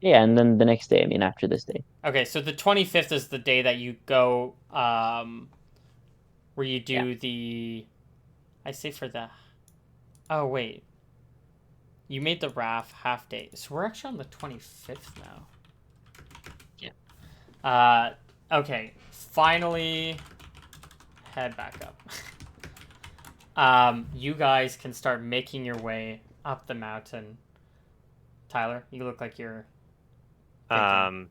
Yeah, and then the next day, I mean, after this day. Okay, so the 25th is the day that you go, where you Yeah. do the. I say for the. Oh wait, you made the RAF half day, so we're actually on the 25th now. Yeah. Okay, finally, head back up. You guys can start making your way up the mountain. Tyler, you look like you're thinking. Um,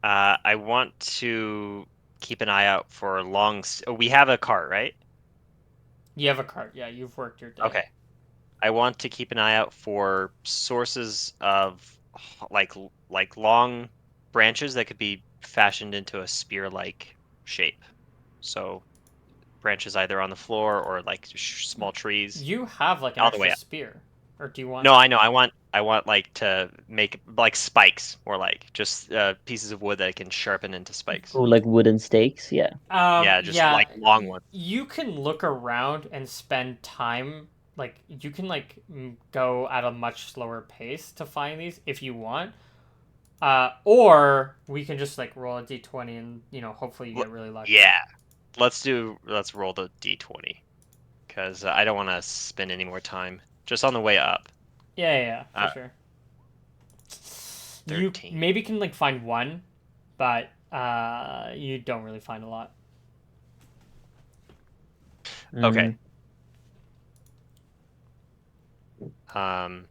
I want to keep an eye out for long. We have a cart, right? You have a cart. Yeah, you've worked your day. Okay. I want to keep an eye out for sources of like long branches that could be fashioned into a spear-like shape. So branches either on the floor or like small trees You have like an all the way extra up. spear, or do you want? No, I know. I want like to make like spikes or like just pieces of wood that I can sharpen into spikes. Oh, like wooden stakes? Yeah. Yeah, just Yeah, like long ones. you can look around and spend time. Like you can like go at a much slower pace to find these if you want. Or we can just like roll a d20 and hopefully you L- get really lucky. Yeah, let's roll the d20 because I don't want to spend any more time just on the way up. Yeah, for Uh, sure. You 13. maybe can like find one, but you don't really find a lot. Okay. Mm, Um.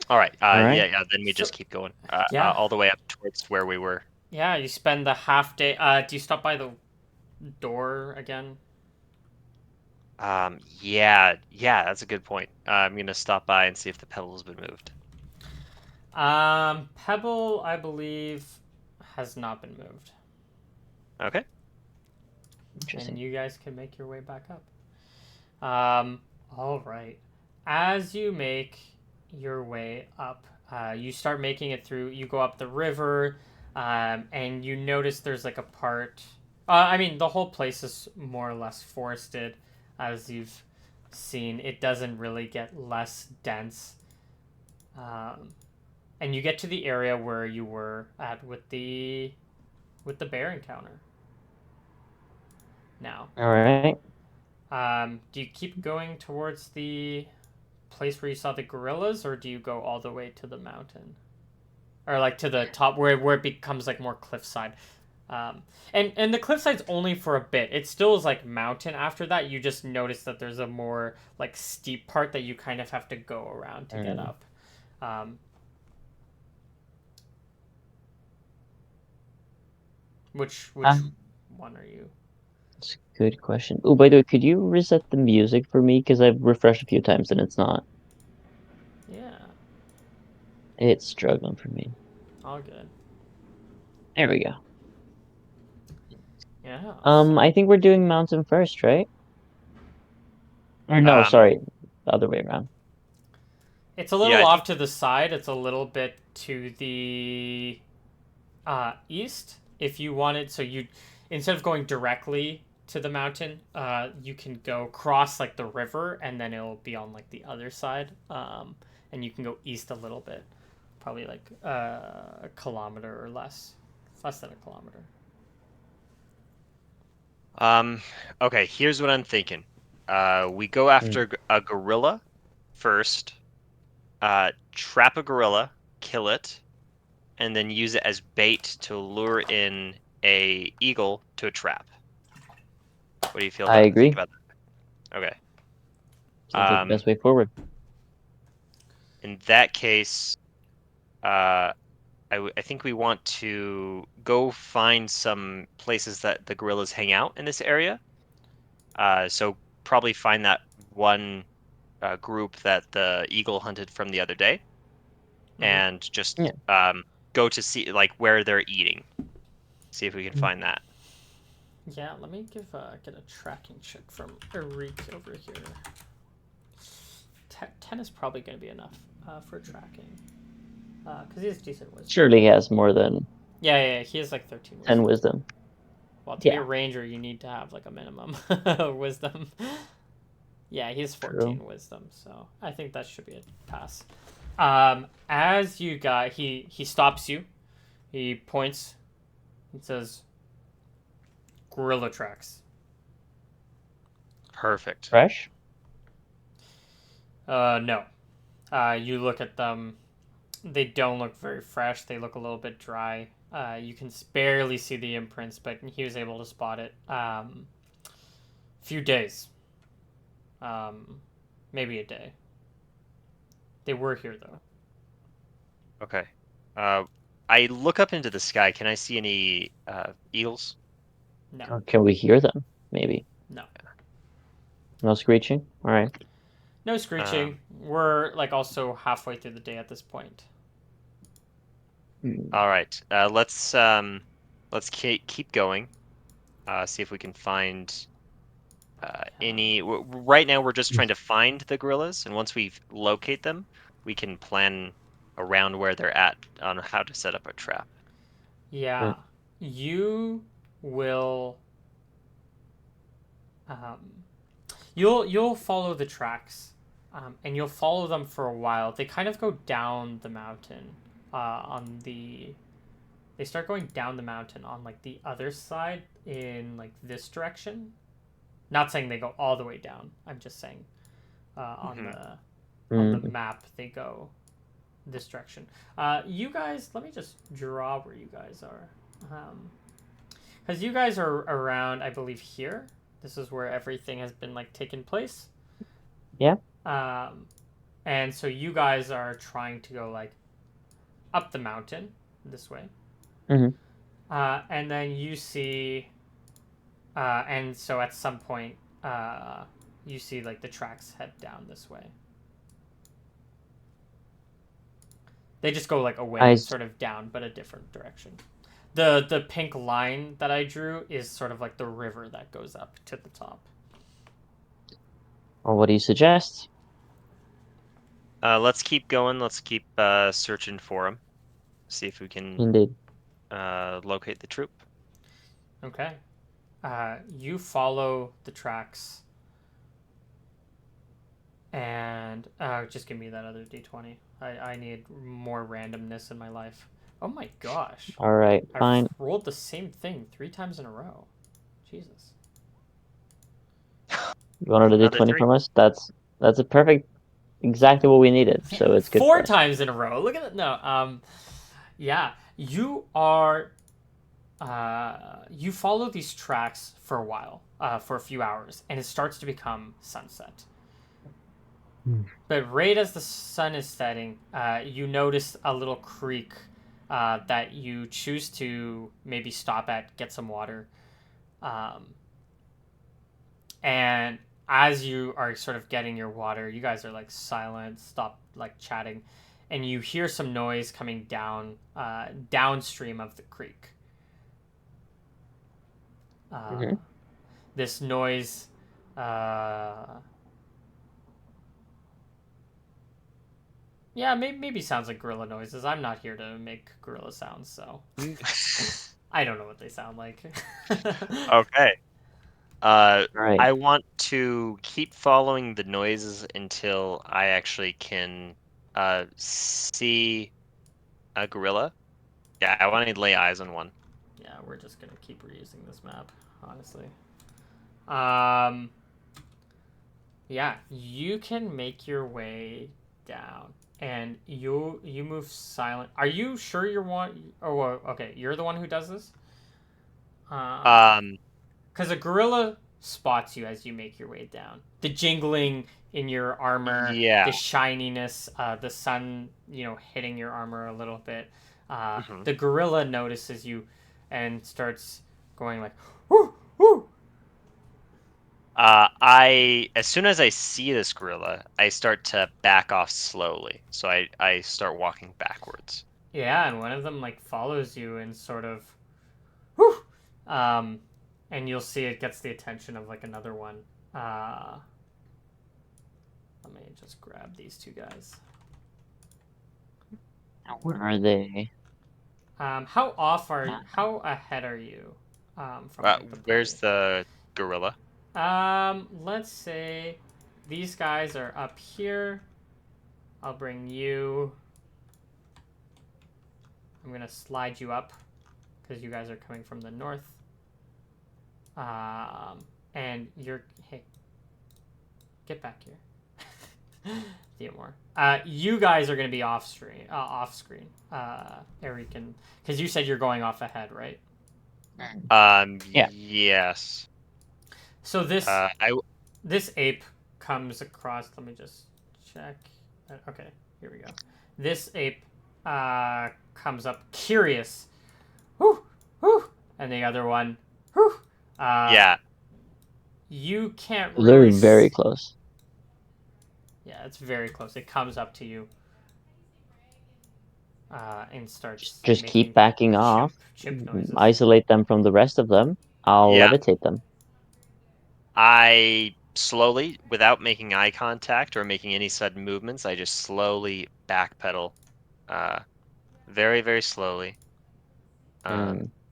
All right. all right. Yeah. Then we So just keep going. yeah, All the way up towards where we were. yeah. You spend the half day. Do you stop by the door again? Yeah. That's a good point. I'm gonna stop by and see if the pebble has been moved. Pebble, I believe, has not been moved, Okay. and Interesting. you guys can make your way back up. All right. As you make your way up, you start making it through. You go up the river, and you notice there's like a part. I mean, the whole place is more or less forested, as you've seen. It doesn't really get less dense. Um, and you get to the area where you were at with the bear encounter. Now, All right. do you keep going towards the place where you saw the gorillas, or do you go all the way to the mountain, or like to the top where it becomes like more cliffside? And the cliffside's only for a bit. It still is like mountain after that. You just notice that there's a more like steep part that you kind of have to go around to get Mm. up. Um, which Um, one are you? that's a good question. Oh, by the way, could you reset the music for me? Because I've refreshed a few times and it's not. Yeah, It's struggling for me. all good. There we go. Yeah. So I think we're doing mountain first, right? Or no, Um. sorry, the other way around. it's a Yeah. little I off think. to the side. It's a little bit to the east if you wanted. So you, instead of going directly to the mountain, you can go cross like the river, and then it'll be on like the other side. And you can go east a little bit, probably like a kilometer or less, less than a kilometer. Um. Okay. Here's what I'm thinking. We go Mm. after a gorilla first. Trap a gorilla, kill it, and then use it as bait to lure in a eagle to a trap. What do you I think agree. about that? Okay. Sounds like the Um, best way forward. in that case, uh, I think we want to go find some places that the gorillas hang out in this area. So probably find that one group that the eagle hunted from the other day, Mm-hmm. and just Yeah. go to see like where they're eating. See if we can Mm. find that. Yeah, let me get a tracking check from Eric over here. 10 is probably going to be enough for tracking. Because he has decent wisdom. Surely he has more than Yeah, he has like 13 10 wisdom. wisdom. Well, to be a Yeah, ranger, you need to have like a minimum wisdom. Yeah, he has true. 14 wisdom, so I think that should be a pass. As you got, he stops you. He points and says, "Gorilla tracks." Perfect. Fresh? No. You look at them. They don't look very fresh. They look a little bit dry. You can barely see the imprints, but he was able to spot it. Few days. Maybe a day. They were here though. Okay. Uh, I look up into the sky. Can I see any eagles? No. Or can we hear them? Maybe. No. No screeching. All right. No screeching. We're like also halfway through the day at this point. All right. Let's keep going. See if we can find any. Right now, we're just trying to find the gorillas, and once we locate them, we can plan around where they're at on how to set up a trap. Yeah. You will. You'll follow the tracks, and you'll follow them for a while. They kind of go down the mountain, on the. They start going down the mountain on like the other side in like this direction. Not saying they go all the way down. I'm just saying, on the map they go this direction. You guys, let me just draw where you guys are, because you guys are around, I believe, here. This is where everything has been like taken place. Yeah. And so you guys are trying to go like up the mountain this way. Mm-hmm. And then you see, and so at some point, you see like the tracks head down this way. They just go like away, sort of down, but a different direction. The pink line that I drew is sort of like the river that goes up to the top. Well, what do you suggest? Let's keep going. Let's keep searching for them. See if we can Indeed. locate the troop. Okay. You follow the tracks. And just give me that other d20. I need more randomness in my life. Oh my gosh. All right, fine. I've rolled the same thing 3 times in a row. Jesus. You wanted a Another d20 3. from us? That's a perfect, exactly what we needed. So it's good. 4 times in a row. Look at it. No. Yeah. You are. You follow these tracks for a while, for a few hours, and it starts to become sunset. But right as the sun is setting, you notice a little creek that you choose to maybe stop at, get some water. And as you are sort of getting your water, you guys are like silent, stop like chatting, and you hear some noise coming down, downstream of the creek. This noise, yeah, maybe sounds like gorilla noises. I'm not here to make gorilla sounds, so I don't know what they sound like. Okay. Right. I want to keep following the noises until I actually can see a gorilla. Yeah, I want to lay eyes on one. Yeah, we're just gonna keep reusing this map, honestly. Yeah, you can make your way down, and you move silent. Are you sure you're one? Oh, okay, you're the one who does this. Because a gorilla spots you as you make your way down. The jingling in your armor, Yeah. the shininess, the sun, hitting your armor a little bit. The gorilla notices you and starts going like, whoo, whoo. As soon as I see this gorilla, I start to back off slowly. So I start walking backwards. Yeah, and one of them like follows you and sort of, whoo, and you'll see it gets the attention of like another one. Let me just grab these 2 guys. Where are they? How ahead are you? From Where's the gorilla? Let's say these guys are up here. I'll bring you. I'm gonna slide you up because you guys are coming from the north. And hey, get back here. Theomore. You guys are gonna be off screen. Eric can, because you said you're going off ahead, right? Yeah. Yes. So this ape comes across. Let me just check. Okay, here we go. This ape comes up, curious. Whoo, whoo, and the other one, whoo. Yeah. You can't They're really. very close. Yeah, it's very close. It comes up to you. And starts Just making keep backing off. chimp noises. Isolate them from the rest of them. I'll Yeah. levitate them. I slowly, without making eye contact or making any sudden movements, I just slowly backpedal. Very, very slowly.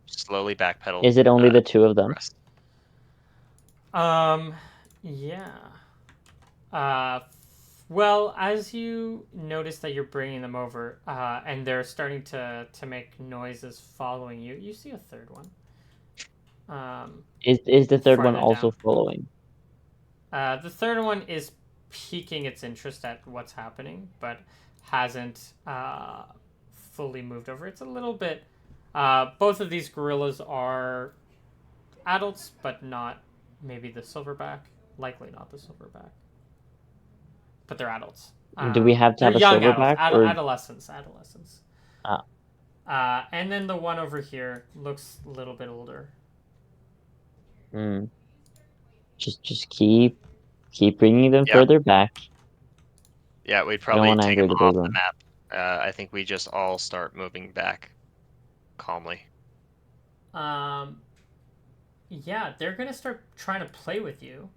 Slowly backpedal. Is it only the two of them? Rest. Yeah. Well, as you notice that you're bringing them over, and they're starting to make noises following you, you see a third one. Is the third one farther also down. following? The third one is piquing its interest at what's happening, but hasn't fully moved over. It's a little bit. Both of these gorillas are adults, but not maybe the silverback. Likely not the silverback. But they're adults. Do we have to They're have a young adults. silverback or? Adolescents. Ah. And then the one over here looks a little bit older. Just keep bringing them Yeah. further back. Yeah, we'd I don't probably want to take anger them the off big the one. map. I think we just all start moving back calmly. Yeah, they're gonna start trying to play with you.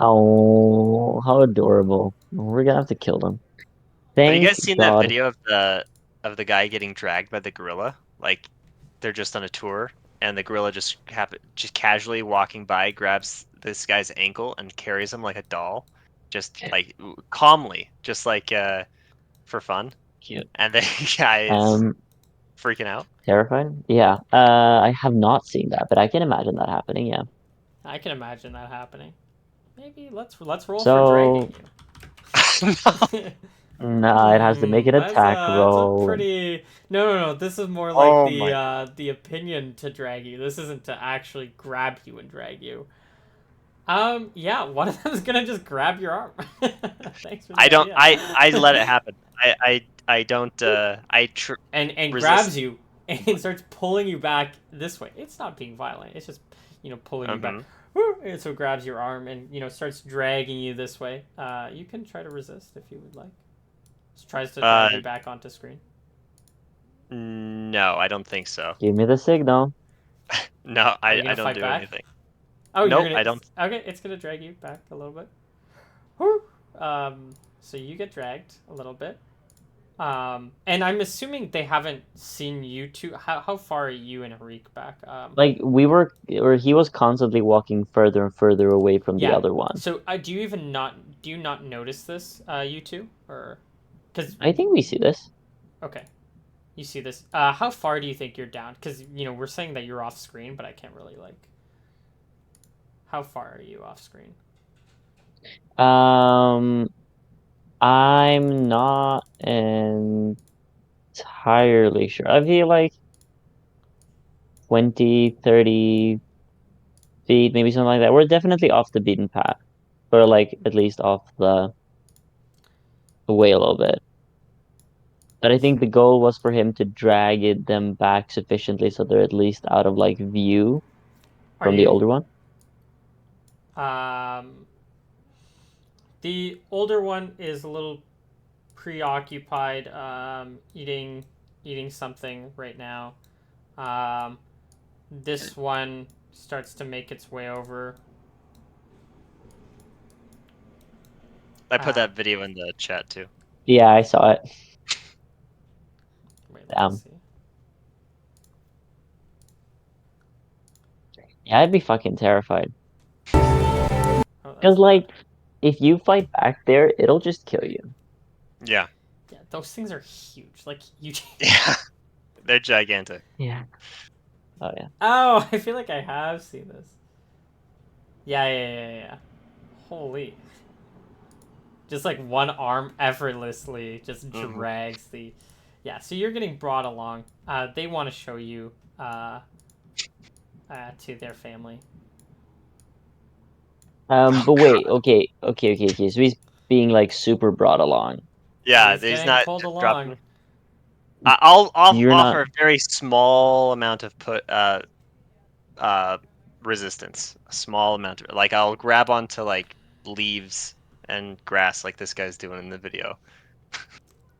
Oh, how adorable! We're gonna have to kill them. Have you Thank guys seen that God. video of the guy getting dragged by the gorilla? Like they're just on a tour and the gorilla just casually walking by grabs this guy's ankle and carries him like a doll. Just like calmly, just like for fun. Cute. And the guy is freaking out. Terrified? Yeah. I have not seen that, but I can imagine that happening. Yeah. I can imagine that happening. Maybe let's roll for So, dragging you. nah, it has to make an attack That's a roll. pretty. No. This is more like Oh my God. the opinion to drag you. This isn't to actually grab you and drag you. Yeah, one of them is gonna just grab your arm. Thanks for the I don't. idea. I let it happen. I don't. And resist. grabs you and starts pulling you back this way. It's not being violent. It's just pulling you back. And so grabs your arm and starts dragging you this way. You can try to resist if you would like. Just tries to drag you back onto screen. No, I don't think so. Give me the signal. No, Are you I gonna don't fight do back? anything. Oh, nope, you're gonna. I don't. Okay, it's gonna drag you back a little bit. So you get dragged a little bit. And I'm assuming they haven't seen you two. How far are you and Arik back? Like we were, or he was constantly walking further and further away from the other one. So do you not notice this, you two, or because I think we see this. Okay, you see this. How far do you think you're down? Because we're saying that you're off screen, but I can't really like. How far are you off screen? I'm not entirely sure. I feel like 20, 30 feet, maybe something like that. We're definitely off the beaten path, or like at least off the way a little bit. But I think the goal was for him to drag them back sufficiently so they're at least out of like view from the older one. The older one is a little preoccupied, eating something right now. This one starts to make its way over. I put that video in the chat too. Yeah, I saw it. Wait, let me see. Yeah, I'd be fucking terrified. Oh, Because, like, if you fight back there, it'll just kill you. Yeah. Yeah, those things are huge. Like, you... Yeah. They're gigantic. Yeah. Oh, yeah. Oh, I feel like I have seen this. Yeah. Holy. Just, like, one arm effortlessly just drags the... Yeah, so you're getting brought along. They want to show you to their family. But wait, okay. So he's being like super brought along. Yeah, He's he's getting not pulled just along. dropping. I'll You're not offer a very small amount of resistance. A small amount of like I'll grab onto like leaves and grass like this guy's doing in the video.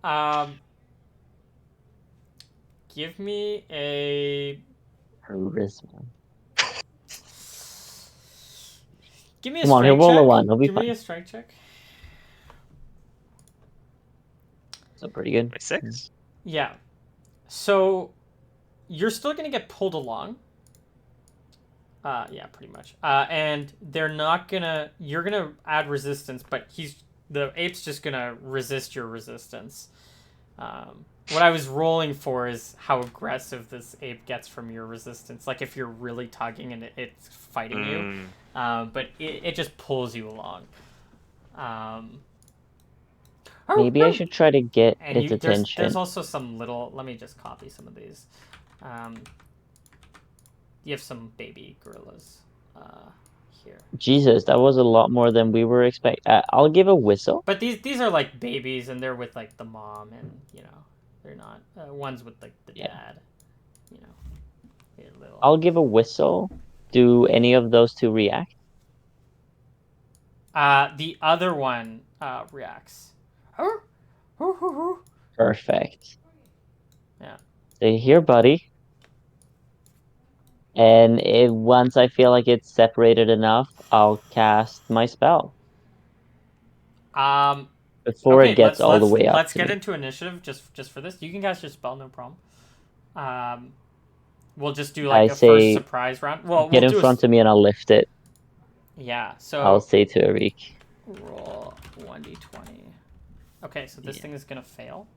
Um, give me a charisma. give me a Come on, he'll strength roll a check. one. He'll be Give me fine. a strength check. So pretty good. 26. Yeah. So you're still gonna get pulled along. Yeah, pretty much. And they're not gonna. You're gonna add resistance, but the ape's just gonna resist your resistance. What I was rolling for is how aggressive this ape gets from your resistance. Like if you're really tugging and it's fighting you, but it just pulls you along. Maybe I should try to get And its there's attention. also some little. Let me just copy some of these. You have some baby gorillas here. Jesus, that was a lot more than we were expecting. I'll give a whistle. But these are like babies, and they're with like the mom, and they're not. One's with like the Yeah. dad. You know, they're little. I'll give a whistle. Do any of those two react? The other one reacts. Perfect. Yeah. Stay here, buddy. And once I feel like it's separated enough, I'll cast my spell Um. before it Okay. gets all the way up Let's to get me. into initiative just for this. You can cast your spell, no problem. Um. We'll just do like I a first say, surprise round. Well, we'll get in do front of me and I'll lift it. yeah. I'll So say to Arik. roll 1d20. Okay, so this Yeah. thing is gonna fail.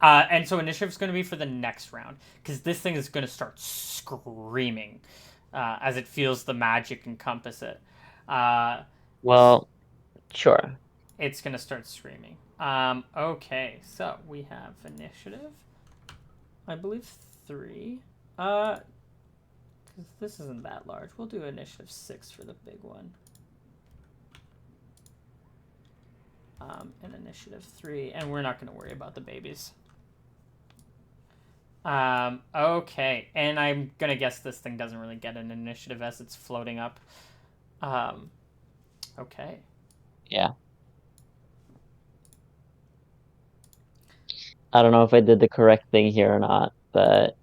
And so initiative's going to be for the next round because this thing is going to start screaming as it feels the magic encompass it. Well, sure. It's going to start screaming. Okay, so we have initiative. I believe 3. Because this isn't that large. We'll do initiative 6 for the big one. And initiative 3, and we're not going to worry about the babies. Okay, and I'm gonna guess this thing doesn't really get an initiative as it's floating up. Okay. Yeah. I don't know if I did the correct thing here or not, but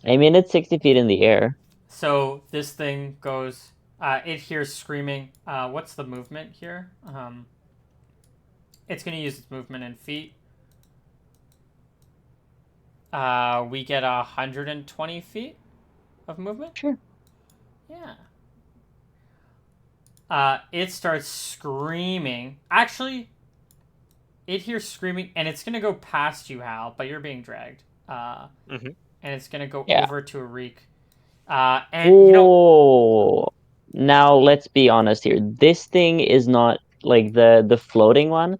I mean, it's 60 feet in the air. So this thing goes. It hears screaming. What's the movement here? It's gonna use its movement in feet. We get 120 feet of movement. Sure. Yeah. It starts screaming. Actually, it hears screaming, and it's gonna go past you, Hal, but you're being dragged. And it's gonna go over to Arik. And now let's be honest here. This thing is not like the floating one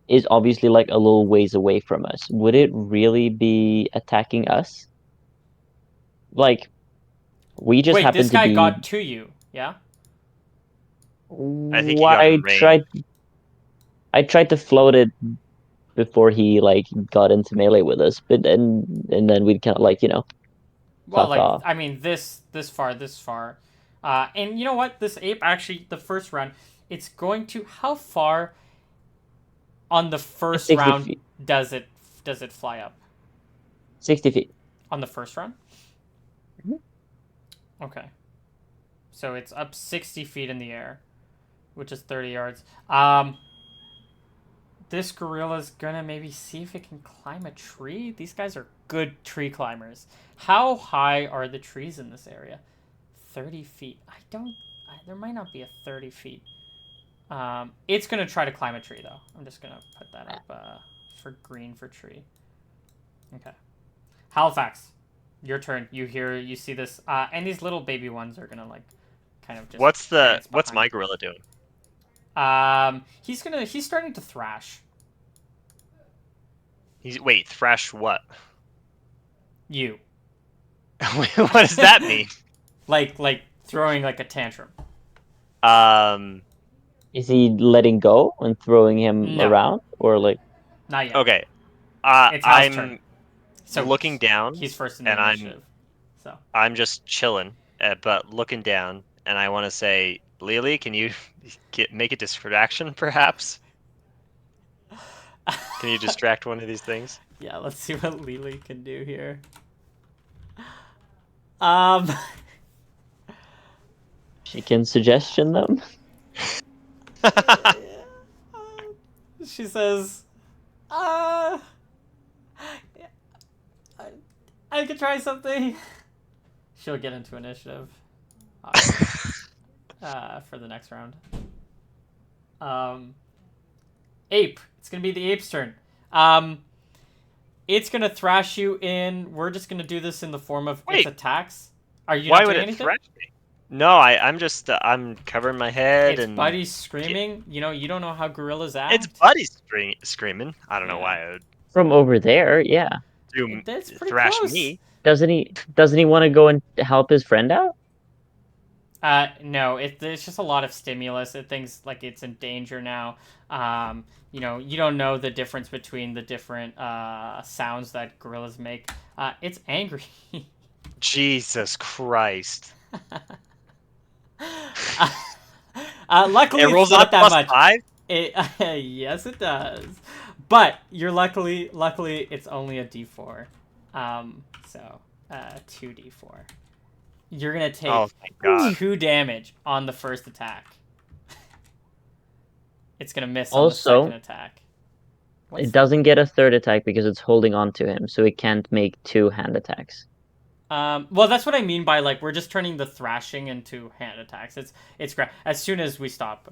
is obviously like a little ways away from us. Would it really be attacking us? Like we just wait, happen this to guy be. got to you, yeah? I think he got in range. I tried to float it before he like got into melee with us, but and then we'd kind of like Well, fuck like off. I mean, this far, and you know what? This ape actually, the first round, it's going to how far on the first 60 round feet. does it fly up 60 feet. on the first round? Mhm. Okay, so it's up 60 feet in the air, which is 30 yards. This gorilla's gonna maybe see if it can climb a tree. These guys are good tree climbers. How high are the trees in this area? 30 feet. There might not be a 30 feet. It's gonna try to climb a tree though. I'm just gonna put that up for green for tree. Okay. Halifax, your turn. You see this, and these little baby ones are gonna like, kind of just. What's my gorilla doing? He's starting to thrash. Wait, thrash what? You. What does that mean? like throwing like a tantrum. Is he letting go and throwing him No, around, or like? not yet. Okay. It's Hal's turn. I'm So looking down, he's first in the and initiative. So I'm just chilling, but looking down, and I want to say, Lily, can you make a distraction, perhaps? Can you distract one of these things? yeah, let's see what Lily can do here. Um, She can suggestion them. she says, "I could try something." She'll get into initiative for the next round. Ape. It's gonna be the ape's turn. It's gonna thrash you in. We're just gonna do this in the form of its Wait, attacks. Are you why not would doing it anything? threaten me? No, I'm just I'm covering my head It's and Buddy screaming. You know, you don't know how gorillas it's act. Buddy screaming. I don't know Yeah, why it would From over there, yeah. it's pretty thrash close. me. Doesn't he want to go and help his friend out? No, it's just a lot of stimulus. It thinks like it's in danger now. You know, you don't know the difference between the different sounds that gorillas make. It's angry. Jesus Christ. Luckily, It it's rolls at a not that much. +5? Yes, it does. But you're luckily it's only a D4. So 2D4. You're gonna Oh, take thank God. 2 damage on the first attack. It's gonna miss on the second Also, attack. it doesn't get a third attack because it's holding on to him, so it can't make two hand attacks. Well, that's what I mean by like we're just turning the thrashing into hand attacks. It's great. As soon as we stop,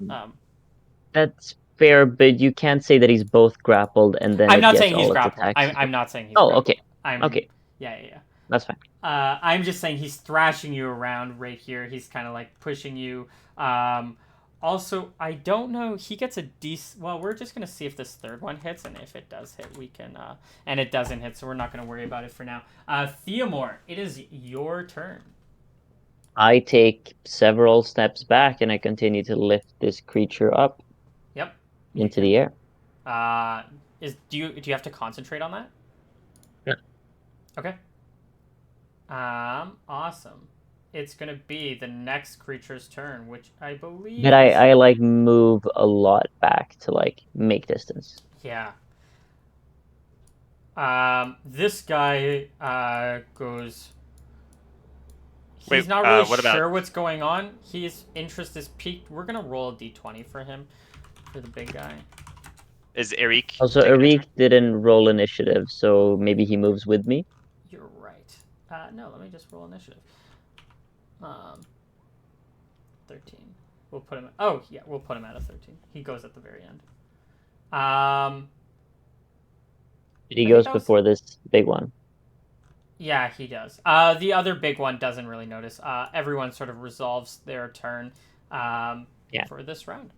That's fair, but you can't say that he's both grappled and then I'm it not gets saying he's all its grappled. attacks. I'm not saying he's Oh, grappled. okay. I'm Okay, yeah. that's fine. I'm just saying he's thrashing you around right here. He's kind of like pushing you. Also, I don't know. He gets a decent. Well, we're just gonna see if this third one hits, and if it does hit, we can. And it doesn't hit, so we're not gonna worry about it for now. Theomore, it is your turn. I take several steps back and I continue to lift this creature up Yep. into the air. Do you have to concentrate on that? Yeah. Okay. Awesome. It's gonna be the next creature's turn, which I believe. But I like move a lot back to like make distance. Yeah. This guy goes. He's Wait, not really what about sure what's going on. His interest is peaked. We're gonna roll a d20 for him, for the big guy. is Eric Also, taking a turn? Arik didn't roll initiative, so maybe he moves with me. You're right. No, let me just roll initiative. 13. We'll put him. Oh yeah, we'll put him at a 13. He goes at the very end. He I goes think that was- before this big one. Yeah, he does. The other big one doesn't really notice. Everyone sort of resolves their turn for this round.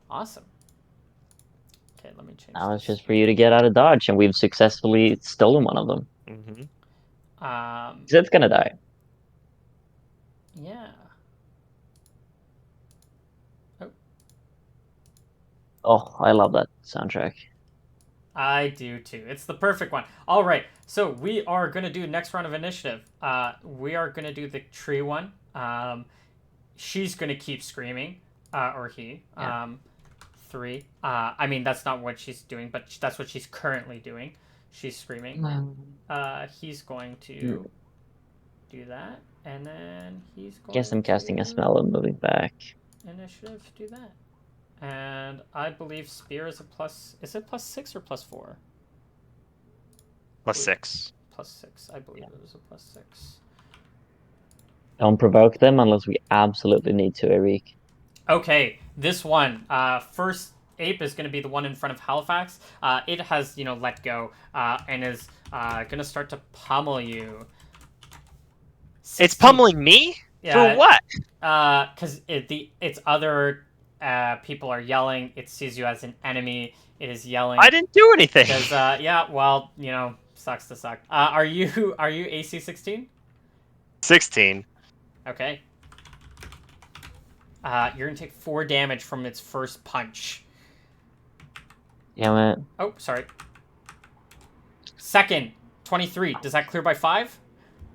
Awesome. Okay, let me change Now it's this. just for you to get out of dodge, and we've successfully stolen one of them. Zed's gonna die. Yeah. Oh, I love that soundtrack. I do too. It's the perfect one. All right, so we are gonna do next round of initiative. We are gonna do the tree one. She's gonna keep screaming, or he. Yeah. 3. I mean that's not what she's doing, but that's what she's currently doing. She's screaming. He's going to do that, and then he's going. Guess I'm casting a spell and moving back. Initiative, do that. And I believe spear is a plus. Is it +6 or +4? +6. +6. I believe it was a +6. Don't provoke them unless we absolutely need to, Eric. Okay, this one. First ape is going to be the one in front of Halifax. It has, let go and is going to start to pummel you. 16. It's pummeling me? Yeah, for what? Because its other people are yelling. It sees you as an enemy. It is yelling. I didn't do anything. Because yeah, well, sucks to suck. Are you AC 16? 16. Okay. You're gonna take 4 damage from its first punch. Damn it. Oh, sorry. Second, 23. Does that clear by 5?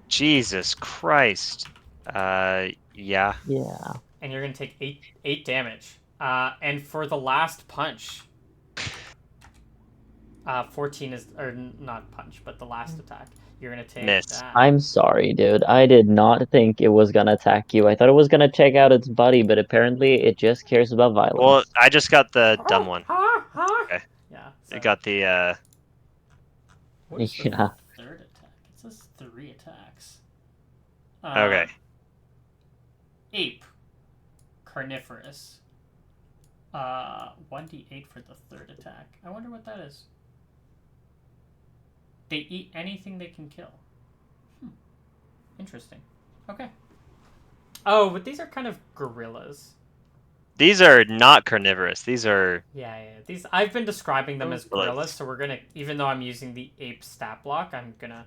Jesus Christ. Yeah. Yeah. And you're gonna take 8 damage. And for the last punch, 14 is, or not punch, but the last attack. You're gonna take Miss. that. I'm sorry, dude. I did not think it was gonna attack you. I thought it was gonna check out its buddy, but apparently it just cares about Well, violence. I just got the dumb one. Okay. Yeah. I got the, What is the Yeah. third attack? It says 3 attacks. okay. Ape. Carnivorous. 1d8 for the third attack. I wonder what that is. They eat anything they can kill. Interesting. Okay. Oh, but these are kind of gorillas. These are not carnivorous. These are... Yeah. These, I've been describing them as Gorillas. gorillas, so we're gonna, even though I'm using the ape stat block, I'm gonna...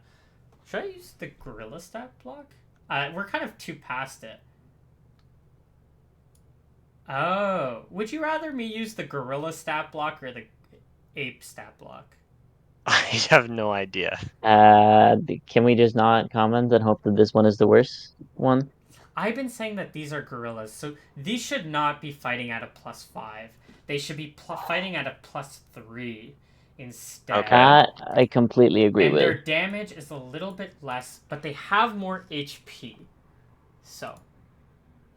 Should I use the gorilla stat block? We're kind of too past it. Oh, would you rather me use the gorilla stat block or the ape stat block? I have no idea. Can we just not comment and hope that this one is the worst one? I've been saying that these are gorillas, so these should not be fighting at a +5. They should be fighting at a +3 instead. Okay. That I completely agree and with. their damage is a little bit less, but they have more HP. So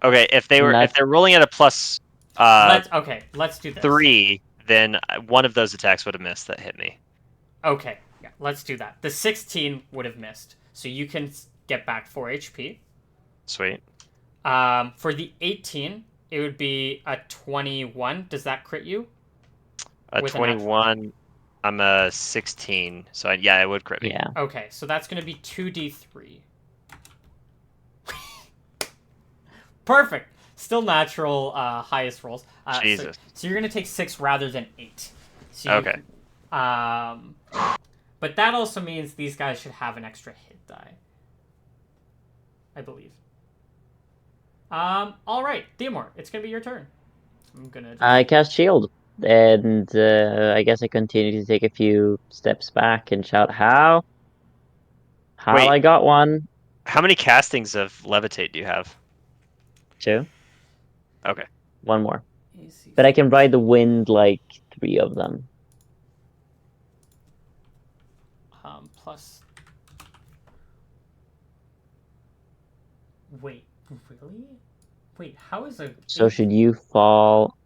Okay, if they're rolling at a plus let's do this. 3, then one of those attacks would have missed that hit me. Okay, yeah, let's do that. The 16 would have missed, so you can get back 4 HP. Sweet. For the 18, it would be a 21. Does that crit you? A With a 21. I'm a 16, so yeah, it would crit me. Yeah. Okay, so that's going to be 2d3. Perfect. Still natural highest rolls. Jesus. So you're going to take 6 rather than 8. So Okay. But that also means these guys should have an extra hit die. I believe. All right, Theomore, it's going to be your turn. I'm going to... I cast shield, and I guess I continue to take a few steps back and shout, "How? How Wait. I got one." How many castings of levitate do you have? 2. Okay. 1 more. But I can ride the wind like 3 of them. Plus... Wait, really? Wait, how is a... So should you fall,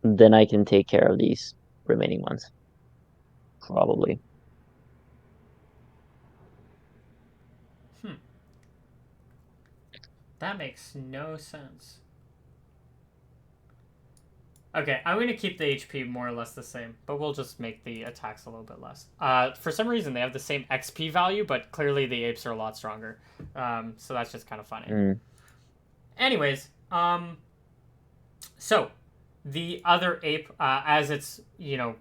then I can take care of these remaining ones. Probably. That makes no sense. Okay, I'm going to keep the HP more or less the same, but we'll just make the attacks a little bit less. For some reason, they have the same XP value, but clearly the apes are a lot stronger. So that's just kind of funny. Anyways, so the other ape, as its,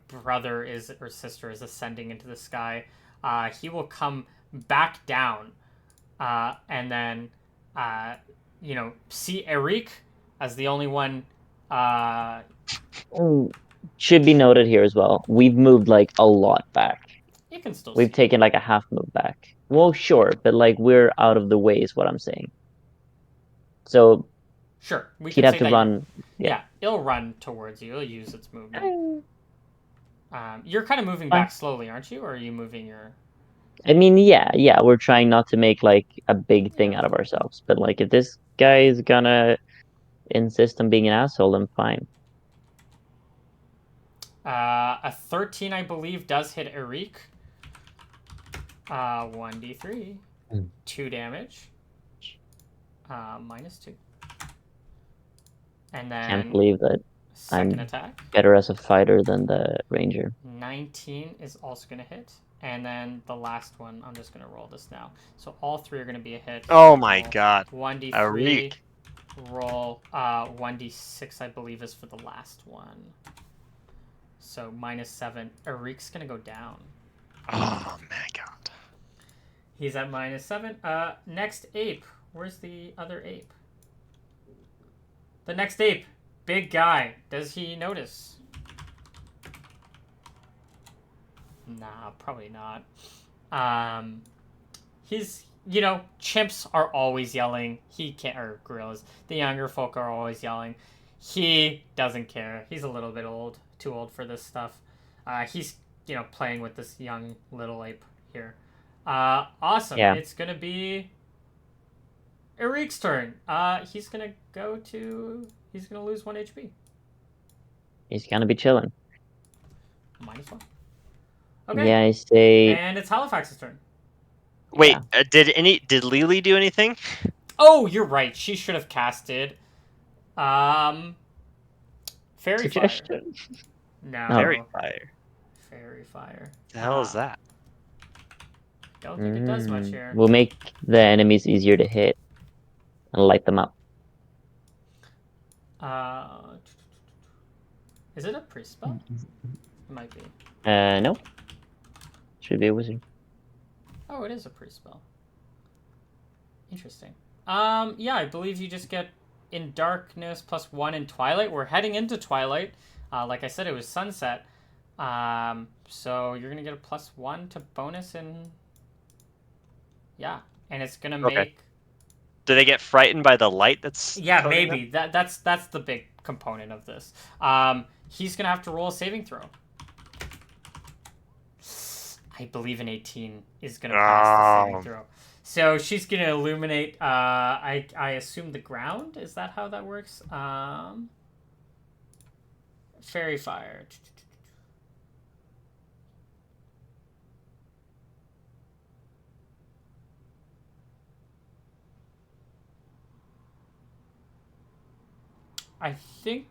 brother is or sister is ascending into the sky, he will come back down, and then, see Eric as the only one. Should be noted here as well. We've moved like a lot back. You can still. We've taken like a half move back. Well, sure, but like we're out of the way is what I'm saying. So sure, we he'd can have say to that run. Yeah, it'll run towards you. It'll use its movement. You're kind of moving back slowly, aren't you? Or are you moving your... I mean, yeah, we're trying not to make like a big thing out of ourselves. But like if this guy is gonna insist on being an asshole, then fine. A 13, I believe, does hit Eric. 1d3. 2 damage. -2. And then... Can't believe that second I'm attack. better as a fighter than the ranger. 19 is also going to hit. And then the last one, I'm just going to roll this now. So all 3 are going to be a hit. Oh my god. 1d3. Eric. Roll 1d6, I believe, is for the last one. So -7. Eric's gonna go down. Oh my god. He's at -7. Next ape. Where's the other ape? The next ape. Big guy. Does he notice? Nah, probably not. He's, chimps are always yelling. He can't, or gorillas. The younger folk are always yelling. He doesn't care. He's a little bit old. Too old for this stuff. He's, playing with this young little ape here. Awesome. Yeah. It's going to be Eric's turn. He's going to lose 1 HP. He's gonna be chilling. Might as well. Okay. Yeah, I say. And it's Halifax's turn. Wait, Yeah. did Lily do anything? Oh, you're right. She should have casted Fairy Suggestion. Fire. No. Fairy Fire. Fairy Fire. The hell is that? Don't think it does much here. We'll make the enemies easier to hit and light them up. Is it a priest spell? It might be. No. Should be a wizard. Oh, it is a priest spell. Interesting. Yeah, I believe you just get in darkness +1 in twilight. We're heading into twilight. Like I said, it was sunset. So you're gonna get a +1 to bonus in. Yeah, and it's gonna make. Do they get frightened by the light that's? Yeah, maybe that's the big component of this. He's gonna have to roll a saving throw. I believe an 18 is gonna pass the saving throw. So she's gonna illuminate. I assume the ground. Is that how that works? Fairy Fire. I think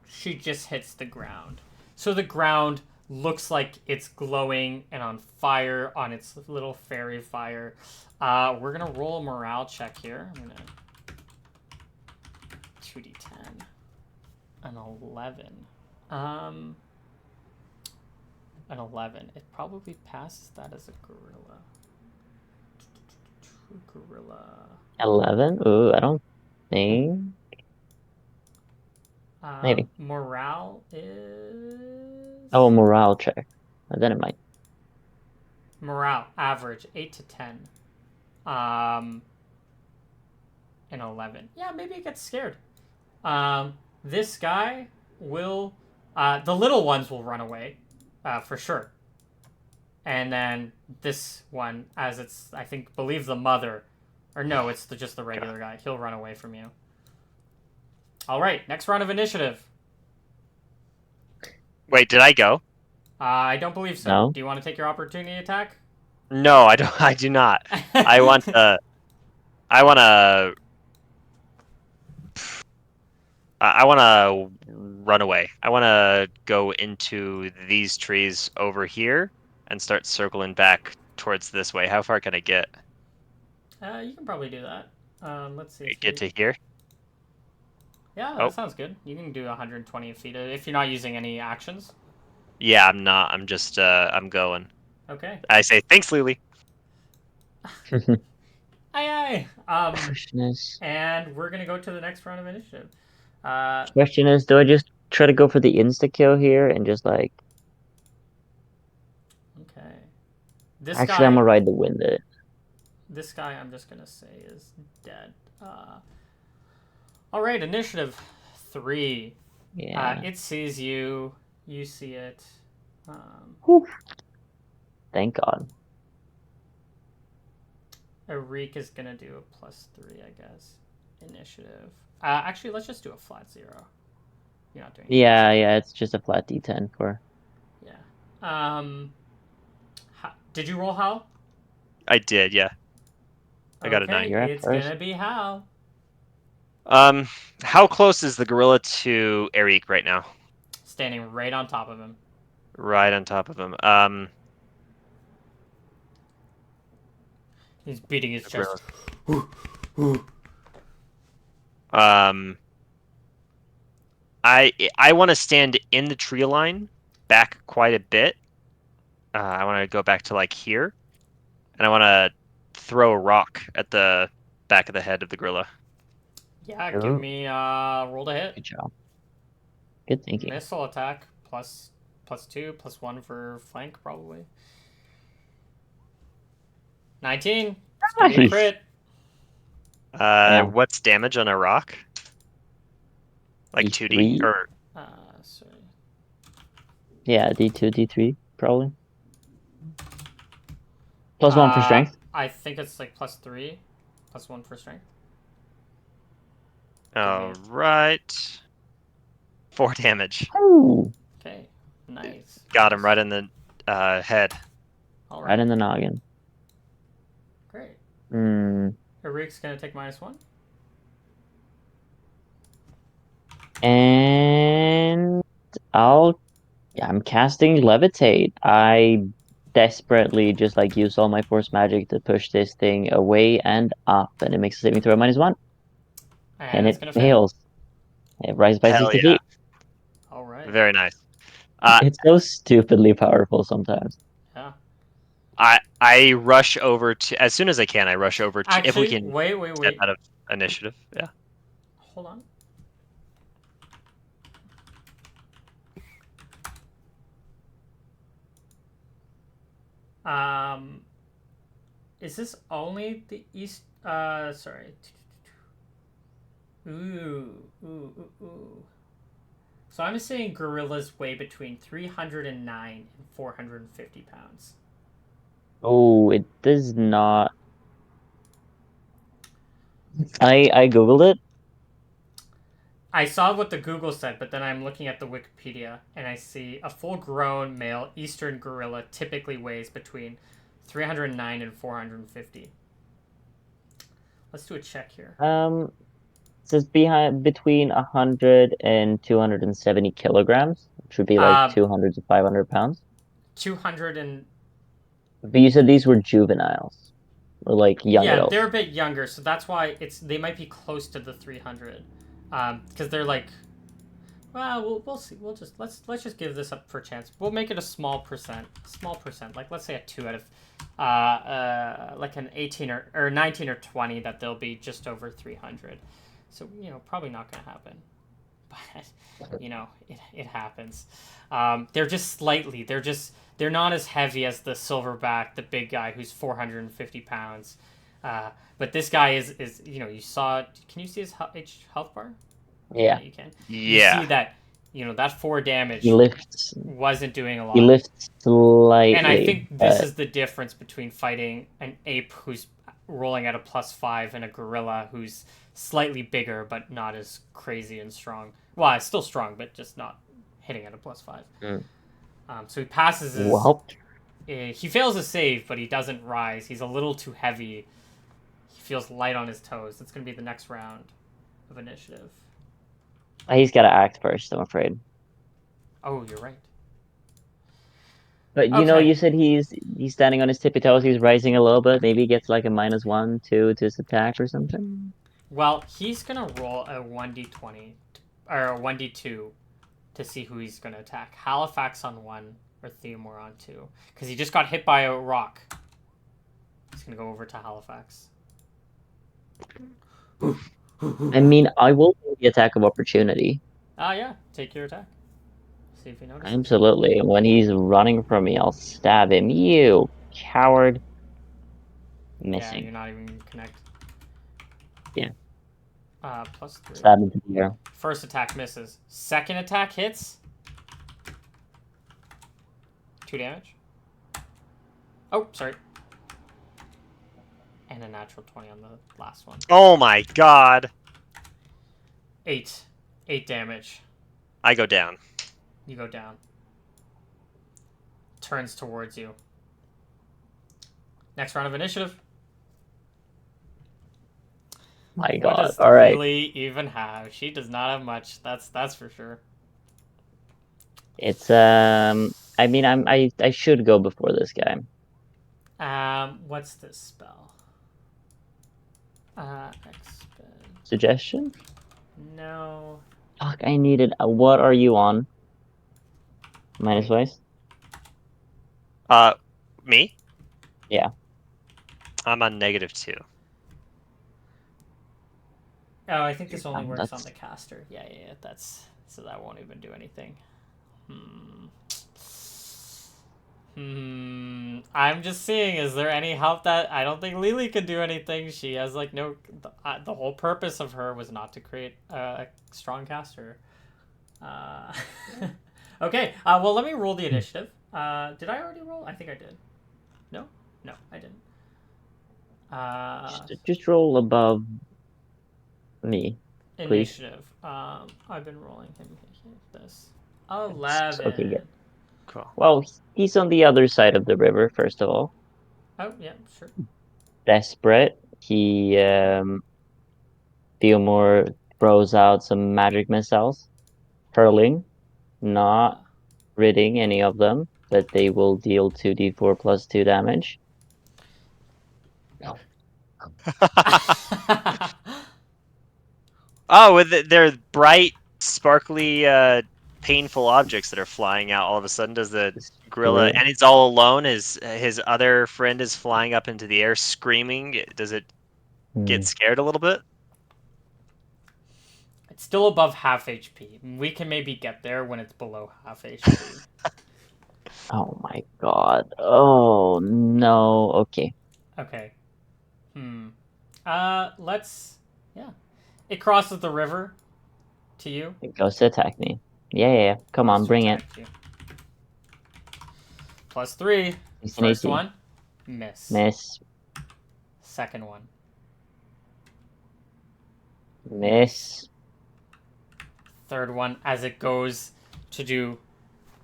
she just hits the ground. So the ground looks like it's glowing and on fire on its little fairy fire. We're going to roll a morale check here. I'm going to 2d10. An 11. An 11. It probably passes that as a gorilla. Gorilla. 11? Ooh, I don't think. Maybe. Morale is... Oh, a morale check. Then it might. Morale, average, 8 to 10. And 11. Yeah, maybe it gets scared. This guy will... the little ones will run away, for sure. And then this one, as it's, I think, believe the mother... Or no, it's just the regular guy. He'll run away from you. All right, next round of initiative. Wait, did I go? I don't believe so. No. Do you want to take your opportunity attack? No, I don't. I do not. I want to. I want to. I want to run away. I want to go into these trees over here and start circling back towards this way. How far can I get? You can probably do that. Let's see. Get to here? Yeah, that sounds good. You can do 120 feet if you're not using any actions. Yeah, I'm not. I'm just. I'm going. Okay. I say thanks, Lily. Aye. Question is, And we're gonna go to the next round of initiative. do I just try to go for the insta kill here and just like? Okay. This Actually, guy, I'm gonna ride the wind. This guy, I'm just gonna say, is dead. All right, initiative 3. Yeah. It sees you. You see it. Thank God. Arik is gonna do a +3, I guess. Initiative. Actually, let's just do a flat 0. You're not doing. Yeah, it's just a flat D10 for. Yeah. Did you roll Hal? I did. Yeah. I got a 9. You're at It's first. gonna be Hal. How close is the gorilla to Eric right now? Standing right on top of him. Right on top of him. He's beating his chest. I want to stand in the tree line, back quite a bit. I want to go back to like here, and I want to throw a rock at the back of the head of the gorilla. Yeah, Sure. give me roll to hit. Good job. Good thinking. Missile attack plus 2 plus 1 for flank probably. 19. It's gonna be a Nice. crit. Yeah. What's damage on a rock? Like 2D D3? or Sorry. Yeah, D2, D3, probably. Plus 1 for strength. I think it's like plus 3, plus 1 for strength. all right. 4 damage. Ooh, Okay, nice. Got him right in the head. All right right, in the noggin. great. Hmm. Eric's gonna take -1. And I'm casting Levitate. I desperately just like use all my force magic to push this thing away and up, and it makes a saving throw -1, And and it's it gonna fail. fails. It rises by Hell 60 yeah. feet. All right. Very nice. Uh, It's so stupidly powerful sometimes. Yeah. I rush over to as soon as I can. I rush over to if we Actually, can get wait. out of initiative. Yeah. Hold on. Is this only the east? Sorry. Ooh. So I'm saying gorillas weigh between 309 and 450 pounds. Oh, it does not. I googled it. I saw what the Google said, but then I'm looking at the Wikipedia and I see a full-grown male eastern gorilla typically weighs between 309 and 450. Let's do a check here. It says between 100 and 270 kilograms, which would be like 200 to 500 pounds. 200 and But you said these were juveniles, or like young yeah, adults. they're a bit younger, so that's why they might be close to the 300, because they're like, well, we'll see. Let's just give this up for a chance. We'll make it a small percent, like let's say a 2 out of, like an 18 or 19 or 20 that they'll be just over 300. So probably not gonna happen, but it happens. They're just slightly. They're not as heavy as the silverback, the big guy who's 450 pounds. But this guy is you saw. Can you see his health bar? Yeah, You can. Yeah. You see that that 4 damage he lifts. wasn't doing a lot. He lifts slightly. And I think this is the difference between fighting an ape who's rolling at a +5 and a gorilla who's slightly bigger but not as crazy and strong. Well, it's still strong, but just not hitting at a +5. So he passes his. Well, He fails his save, but he doesn't rise. He's a little too heavy. He feels light on his toes. That's going to be the next round of initiative. he's got to act first, I'm afraid. Oh, you're right. But you said he's standing on his tippy toes. He's rising a little bit. Maybe he gets like a -1, 2 to his attack or something. Well, he's going to roll a 1d20 or a 1d2 to see who he's going to attack. Halifax on 1 or Theomore on 2. Because he just got hit by a rock. He's going to go over to Halifax. I mean, I will do the attack of opportunity. Yeah. Take your attack. See if he notices. Absolutely. When he's running from me, I'll stab him. You coward. Missing. Yeah, you're not even going to connect. Yeah. +3. Stab him to the air. First attack misses. Second attack hits. 2 damage. Oh, sorry. And a natural 20 on the last one. Oh my god. 8 damage. I go down. You go down. Turns towards you. Next round of initiative. My What god. does All right. Lily even have? She does not have much. That's for sure. It's I mean I should go before this guy. What's this spell? Expend. Suggestion? No. Fuck, I needed what are you on? Minus wise? Me? Yeah. I'm on -2. Oh, I think this only works on That's the caster. Yeah. That's so that won't even do anything. I'm just seeing. Is there any help that I don't think Lily can do anything? She has like no. The whole purpose of her was not to create a strong caster. Okay. Well, let me roll the initiative. Did I already roll? I think I did. No. No, I didn't. just roll above me, please. Initiative. I've been rolling him this. Okay, 11. good. Cool. Well, he's on the other side of the river, first of all. Oh, yeah, sure. Desperate. He Theomore throws out some magic missiles, hurling, not ridding any of them, but they will deal 2d4 plus 2 damage. Oh, they're bright, sparkly, painful objects that are flying out all of a sudden. Does the gorilla, and he's all alone, his other friend is flying up into the air screaming. Does it get scared a little bit? It's still above half HP. We can maybe get there when it's below half HP. Oh my god. Oh no. Okay. Okay. Let's. Yeah. It crosses the river to you. It goes to attack me. Yeah. Come on, bring it. You. +3. First one. Miss. Second one. Miss. Third one as it goes to do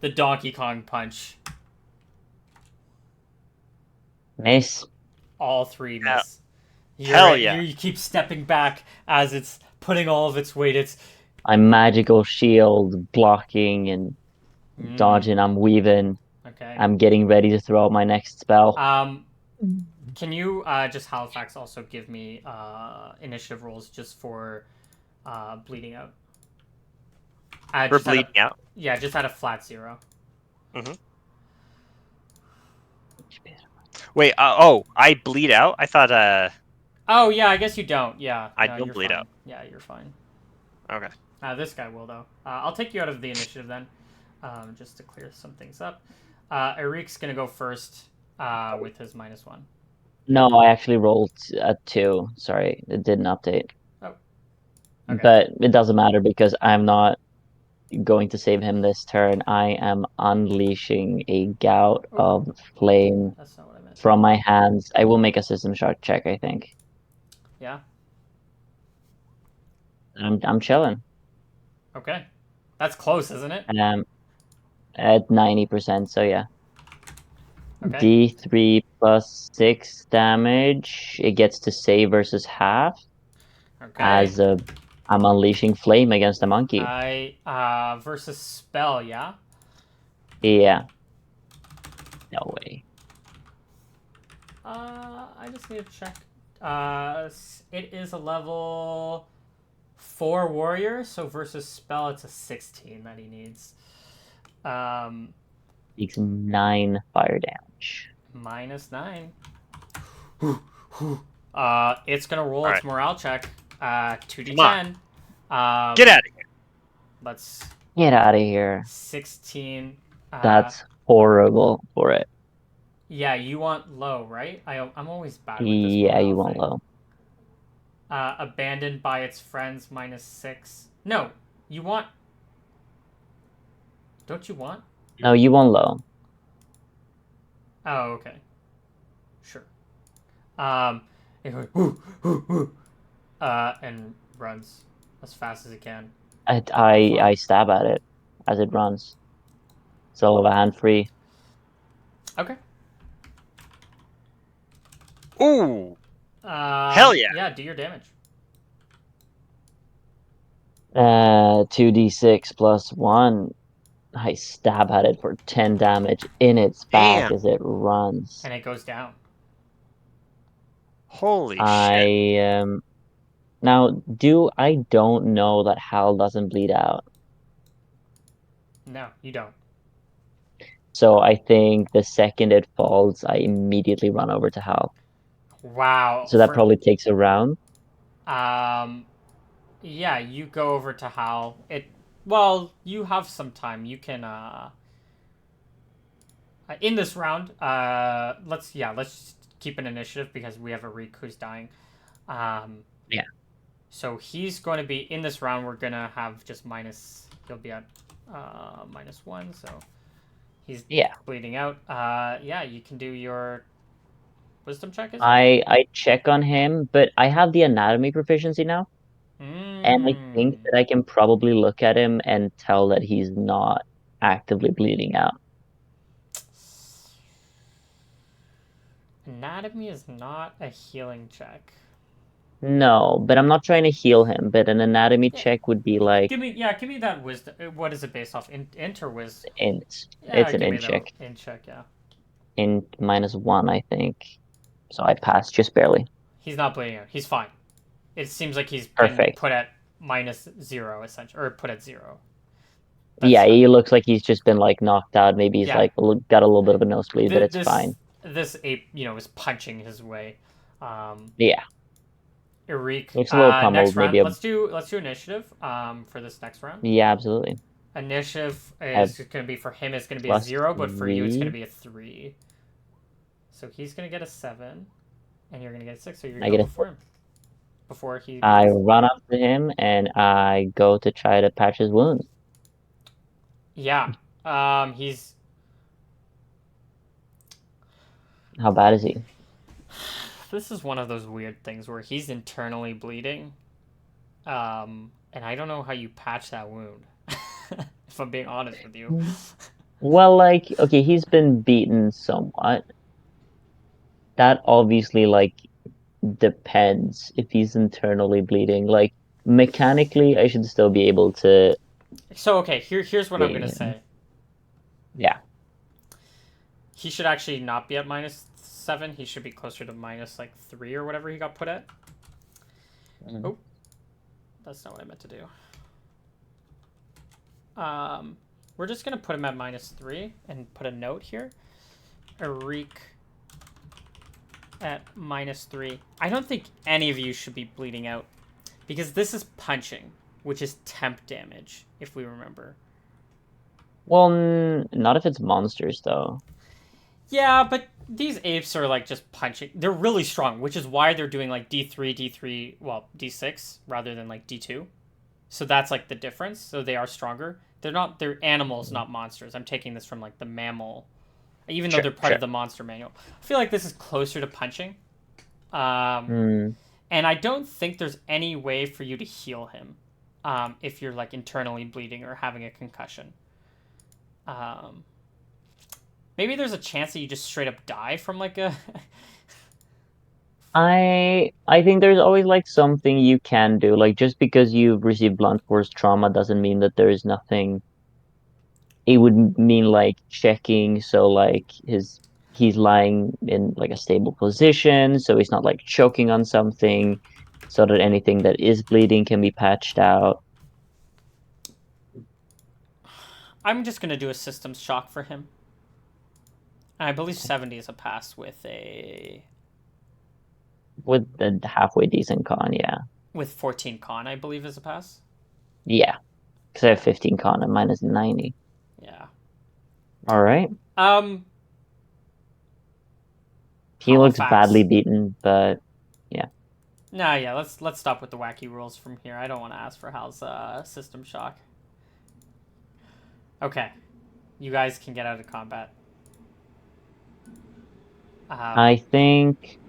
the Donkey Kong punch. Miss. All 3 miss. Hell yeah. You keep stepping back as it's putting all of its weight. It's I'm magical shield blocking and dodging. I'm weaving. okay. I'm getting ready to throw out my next spell. Can you just Halifax also give me initiative rolls just for bleeding out? For bleeding out? Yeah, just at a flat 0. Wait, I bleed out? I thought, Oh, yeah, I guess you don't. Yeah. I No, don't you're bleed fine. out. Yeah, you're fine. Okay. This guy will, though. I'll take you out of the initiative then, just to clear some things up. Eric's going to go first with his -1. No, I actually rolled a 2. Sorry, it didn't update. Oh. Okay. But it doesn't matter because I'm not going to save him this turn. I am unleashing a gout of flame That's not what I meant. from my hands. I will make a system shock check, I think. Yeah. I'm chilling. Okay. That's close, isn't it? At 90%, so yeah. Okay. D3 plus 6 damage. It gets to save versus half. Okay. I'm unleashing flame against the monkey. Versus spell, yeah? Yeah. No way. I just need to check. It is a level 4 warrior, so versus spell, it's a 16 that he needs. Takes 9 fire damage. -9. It's gonna roll its morale check. 2d10. Get out of here. Let's get out of here. 16. That's horrible for it. Yeah, you want low, right? I'm always bad with this. Yeah, you want low. Abandoned by its friends, -6. No, you want. Don't you want? No, you want low. Oh, okay. Sure. It goes, and runs as fast as it can. I stab at it as it runs. So of a hand free. Okay. Ooh. Hell yeah. Yeah, do your damage. 2d6 plus 1. I stab at it for 10 damage in its back as it runs. And it goes down. Holy shit. Now, I don't know that Hal doesn't bleed out. No, you don't. So I think the second it falls, I immediately run over to Hal. Wow. So that probably takes a round. Yeah, you go over to Hal. Well, you have some time. You can in this round, let's keep an initiative because we have a Reek who's dying. Yeah. So he's going to be in this round. We're gonna have just minus. He'll be at -1, so he's Yeah. bleeding out. Yeah, you can do your wisdom check. Is it? I check on him, but I have the anatomy proficiency now, and I think that I can probably look at him and tell that he's not actively bleeding out. Anatomy is not a healing check. No, but I'm not trying to heal him, but an anatomy Yeah. check would be like Give me that wisdom. What is it based off? Int or wisdom? int. Yeah, It's an give me int the check. int check. Yeah. Int -1, I think. So I passed just barely. He's not bleeding out. He's fine. It seems like he's been Perfect. put at -0 essentially, or put at 0. That's Yeah, he looks like he's just been like knocked out. Maybe he's yeah. like got a little bit of a nosebleed, but it's This fine. this ape, is punching his way. Yeah, Erik. looks a little Next pummeled. Maybe round. a Let's do initiative. For this next round. yeah, absolutely. Initiative I have is going to be for him. It's going to be a plus 0, but for you it's going to 3. be a 3. So he's going to get a 7, and you're going to get a 6. So you're I going to get go a before him. Before he I bleeds. run up to him and I go to try to patch his wounds. Yeah. He's. How bad is he? This is one of those weird things where he's internally bleeding. And I don't know how you patch that wound. If I'm being honest with you. Well, like, okay, he's been beaten somewhat. That obviously, like, depends if he's internally bleeding. Like, mechanically, I should still be able to So okay, here's what I'm clean gonna him. say. Yeah. He should actually not be at -7. He should be closer to -3 or whatever he got put at. Mm. Oh, that's not what I meant to do. We're just gonna put him at -3 and put a note here. Erik at -3. I don't think any of you should be bleeding out because this is punching, which is temp damage, if we remember. Well, not if it's monsters, though. Yeah, but these apes are like just punching. They're really strong, which is why they're doing like D3, well, D6 rather than like D2. So that's like the difference. So they are stronger. They're animals, not monsters. I'm taking this from like the mammal, even though Sure, they're part sure. of the monster manual. I feel like this is closer to punching. Mm. And I don't think there's any way for you to heal him if you're like internally bleeding or having a concussion. Maybe there's a chance that you just straight up die from like a. I think there's always like something you can do. Like just because you've received blunt force trauma doesn't mean that there is nothing. It would mean like checking so like he's lying in like a stable position, so he's not like choking on something, so that anything that is bleeding can be patched out. I'm just gonna do a systems shock for him. I believe 70 is a pass with a With a halfway decent con, yeah. with 14 con. I believe is a pass. Yeah. Because I have 15 con and mine is 90. Yeah. All right. Um. He looks Halifax. badly beaten, but yeah. Nah, yeah. Let's stop with the wacky rules from here. I don't want to ask for Hal's system shock. Okay, you guys can get out of combat. I think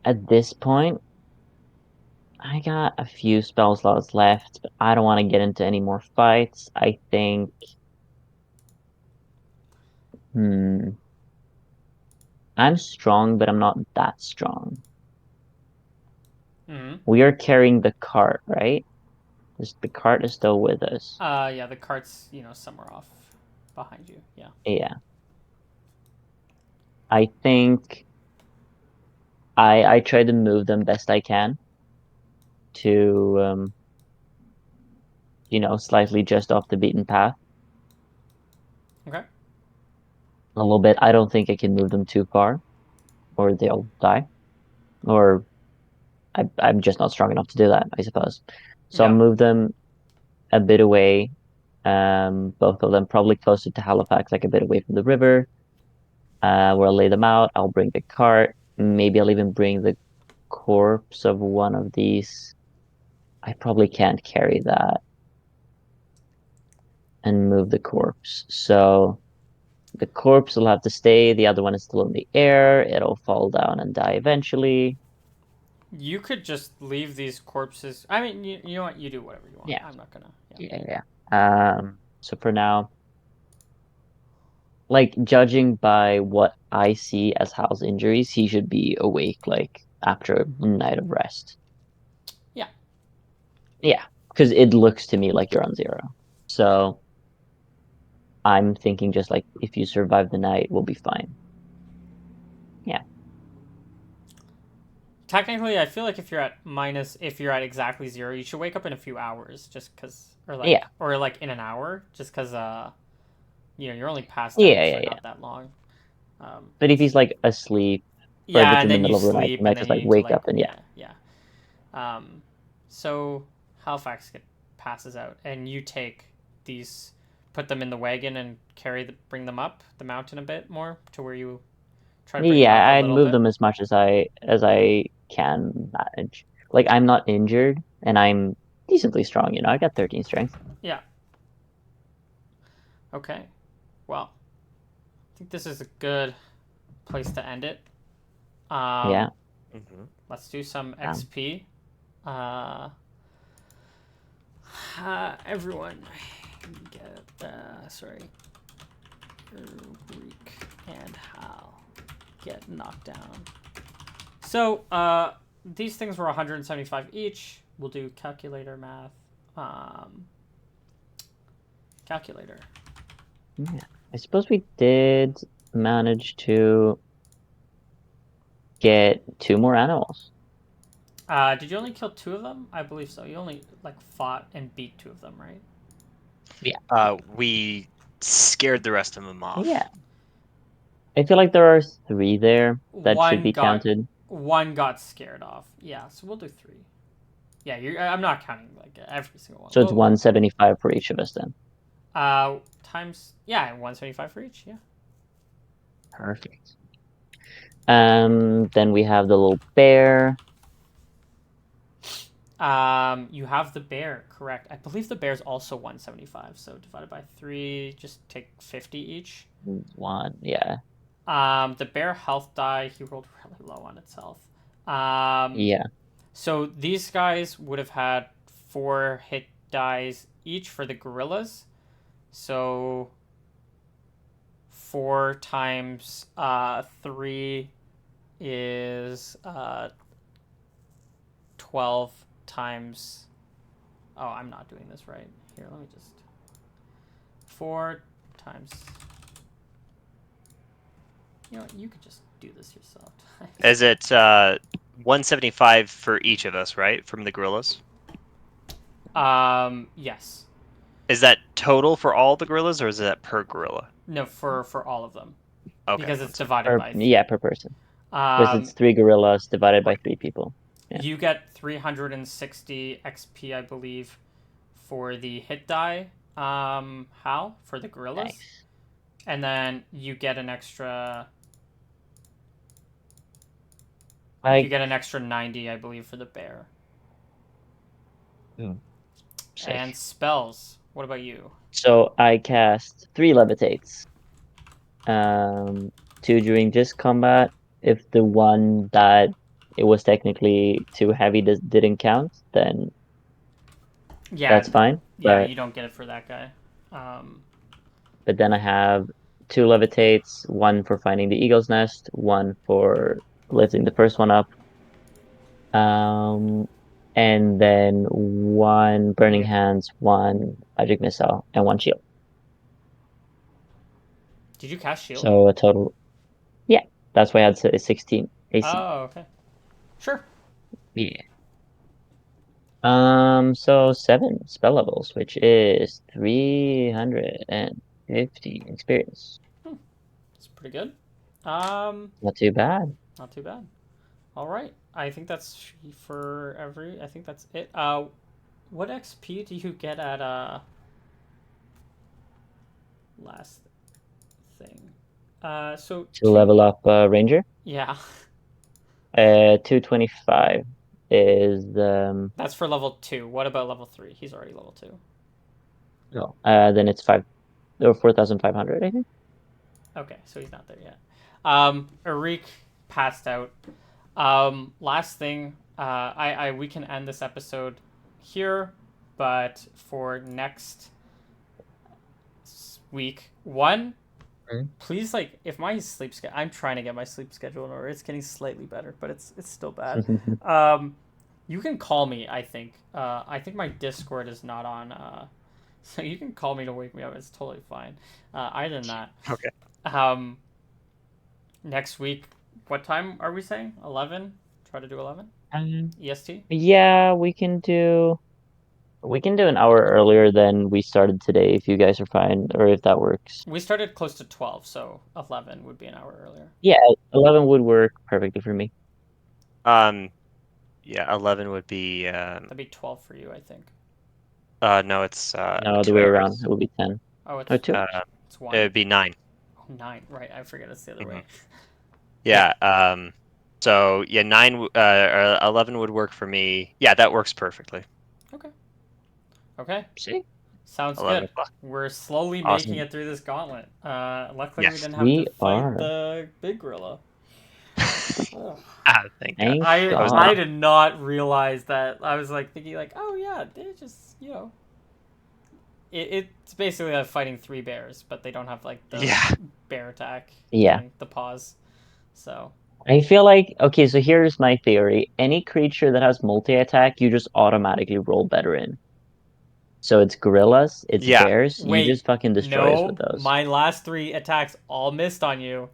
at this point, I got a few spell slots left, but I don't want to get into any more fights. I think, hmm, I'm strong, but I'm not that strong. Mm-hmm. We are carrying the cart, right? The cart is still with us. Yeah, the cart's somewhere off behind you. Yeah. Yeah. I think I try to move them best I can to slightly just off the beaten path. Okay. A little bit. I don't think I can move them too far or they'll die. Or I'm just not strong enough to do that, I suppose. So Yeah. I'll move them a bit away. Both of them probably closer to Halifax, like a bit away from the river. Where I'll lay them out. I'll bring the cart. Maybe I'll even bring the corpse of one of these. I probably can't carry that and move the corpse. So the corpse will have to stay. The other one is still in the air. It'll fall down and die eventually. You could just leave these corpses. I mean, you know what? You do whatever you want. Yeah. I'm not gonna. Yeah. So for now, like judging by what I see as Hal's injuries, he should be awake like after a night of rest. Yeah. Yeah, because it looks to me like you're on 0. So I'm thinking just like if you survive the night, we'll be fine. Yeah. Technically, I feel like if you're at exactly 0, you should wake up in a few hours, just cause, Yeah. or like in an hour, just cause you're only passed out for Yeah. not that long. But if he's like asleep or if Yeah, it's and in the then you middle of the night, sleep, he and might then just you like need to wake up and yeah. yeah. So Halifax passes out, and you take these, put them in the wagon, and bring them up the mountain a bit more to where you try to bring them up Yeah, a I'd little move bit. them as much as I can manage. Like I'm not injured and I'm decently strong, I got 13 strength. Yeah. Okay. Well, I think this is a good place to end it. Yeah. Let's do some Um, XP. Uh, everyone, get sorry, Greek and Hal get knocked down. So these things were 175 each. We'll do calculator math. Calculator. yeah. I suppose we did manage to get 2 more animals. Did you only kill 2 of them? I believe so. You only fought and beat 2 of them, right? Yeah. We scared the rest of them off. Yeah. I feel like there are 3 there that should be counted. One got scared off. Yeah, so we'll do 3. Yeah, I'm not counting every single one. So it's 175 for each of us then. Times 175 for each. Yeah. Perfect. Then we have the little bear. You have the bear, correct? I believe the bear's also 175. So divided by 3, just take 50 each. 1, yeah. The bear health die, he rolled really low on itself. Yeah. So these guys would have had 4 hit dies each for the gorillas. So 4 times 3 is 12 times. Oh, I'm not doing this right. Here, let me just. 4 times. You know what? You could just do this yourself. Is it 175 for each of us, right? From the gorillas? Yes. Is that total for all the gorillas, or is that per gorilla? No, for all of them. Okay. Because it's divided by 3. Yeah, per person. Because it's 3 gorillas divided by 3 people. Yeah. You get 360 XP, I believe, for the hit die, Hal, for the gorillas. Nice. And then you get an extra. You get an extra 90, I believe, for the bear. Sick. And spells. What about you? So I cast 3 levitates. 2 during just combat. If the one that it was technically too heavy didn't count, then that's fine. Yeah, But you don't get it for that guy. but then I have 2 levitates, 1 for finding the eagle's nest, 1 for lifting the first one up. And then 1 burning hands, 1 magic missile, and 1 shield. Did you cast shield? So a total, yeah. That's why I had 16 AC. Oh, okay. Sure. Yeah. So 7 spell levels, which is 350 experience. It's pretty good. Not too bad. Not too bad. All right. I think that's for every. I think that's it. What XP do you get at last thing? So To level up Ranger. Yeah, 225 is that's for level 2. What about level 3? He's already level 2. no. Then it's 5 or 4,500, I think. Okay, so he's not there yet. Arik passed out. Last thing, we can end this episode here, but for next week, please, like, if my sleep schedule, I'm trying to get my sleep schedule in order. It's getting slightly better, but it's still bad. You can call me. I think my Discord is not on. So you can call me to wake me up. It's totally fine. Other than that, Okay. Next week, what time are we saying? 11. Try to do 11. EST. Yeah, we can do an hour earlier than we started today if you guys are fine, or if that works. We started close to 12, so 11 would be an hour earlier. Yeah, 11 would work perfectly for me. Yeah, 11 would be. That'd be 12 for you, I think. No, it's No, the 2 way hours. around. It would be 10. Oh, it's Oh, 2. it's 1. It would be 9. Oh, 9. Right, I forget it's the other way. Yeah. So yeah, 9 or 11 would work for me. Yeah, that works perfectly. Okay. See? Sounds 11 good. o'clock. We're slowly Awesome. making it through this gauntlet. Luckily we Yes. didn't have We to fight are. the big gorilla. Thank God. Thank I God. did not realize that. I was like thinking like, oh yeah, they just it's basically like fighting 3 bears, but they don't have like the bear attack. Yeah. Thing, the paws. So I feel like, okay, so here's my theory. Any creature that has multi-attack, you just automatically roll better in. So it's gorillas, it's Yeah. bears, you wait, just fucking destroy us with no, those. my last 3 attacks all missed on you.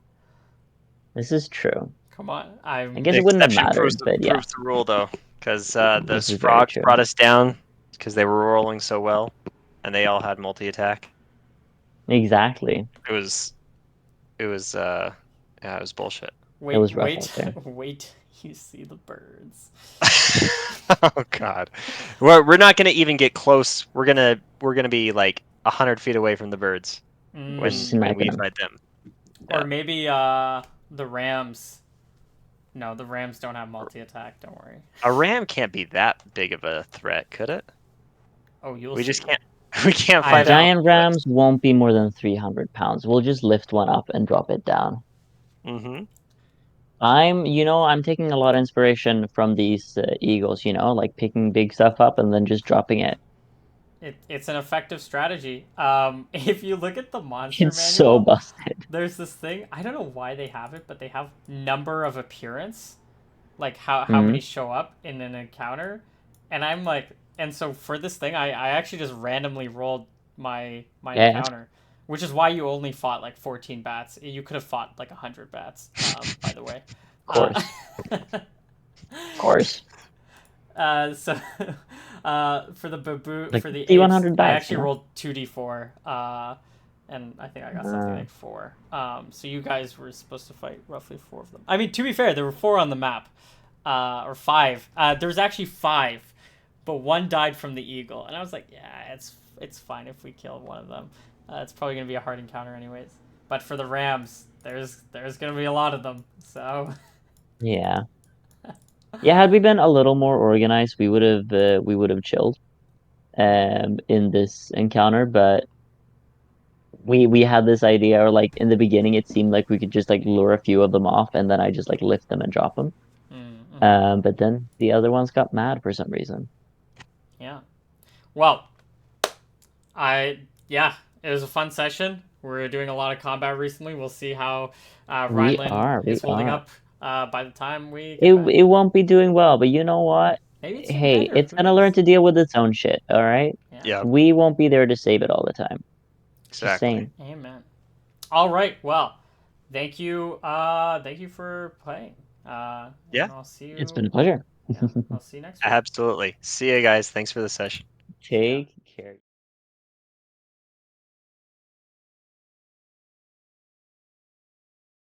This is true. Come on, I I'm. guess The it wouldn't have exception mattered, but yeah, proves the rule though, because this those is very frogs true. brought us down because they were rolling so well, and they all had multi-attack. Exactly. It was yeah, it was bullshit. It was rough out there. Wait, you see the birds. Oh God, we're not gonna even get close. We're gonna be like 100 feet away from the birds when sniping we them. fight them. Or Yeah. maybe the rams. No, the rams don't have multi-attack. Don't worry. A ram can't be that big of a threat, could it? Oh, you'll We see. just can't. We can't I fight know. Giant rams won't be more than 300 pounds. We'll just lift one up and drop it down. Mm-hmm. I'm taking a lot of inspiration from these eagles, like picking big stuff up and then just dropping it. It's an effective strategy. If you look at the monster It's so manual, busted. there's this thing. I don't know why they have it, but they have number of appearance, like how Mhm. many show up in an encounter, and I'm like, and so for this thing, I actually just randomly rolled my Yeah. encounter, which is why you only fought like 14 bats. You could have fought like 100 bats. By the way, Of course. Of course. So for the baboon, Like for the apes, 100 I bats, actually rolled 2d4, and I think I got something like 4. So you guys were supposed to fight roughly 4 of them. I mean, to be fair, there were 4 on the map, or 5. There was actually 5, but 1 died from the eagle, and I was like, yeah, it's fine if we kill one of them. It's probably gonna be a hard encounter anyways. But for the rams, there's gonna be a lot of them, so. Yeah. Yeah, had we been a little more organized, we would have chilled in this encounter, but we had this idea, or like in the beginning it seemed like we could just like lure a few of them off and then I just like lift them and drop them. But then the other ones got mad for some reason. Yeah. Well, it was a fun session. We're doing a lot of combat recently. We'll see how Rhineland is holding up by the time we get back. It won't be doing well, but you know what? Maybe it's Hey, better. it's gonna learn to deal with its own shit, all right? Yeah. We won't be there to save it all the time. Just Exactly. saying. Amen. All right. Well, thank you. Thank you for playing. Yeah. I'll see you. It's been a pleasure. Yeah, I'll see you next week. Absolutely. See you guys. Thanks for the session. Take care.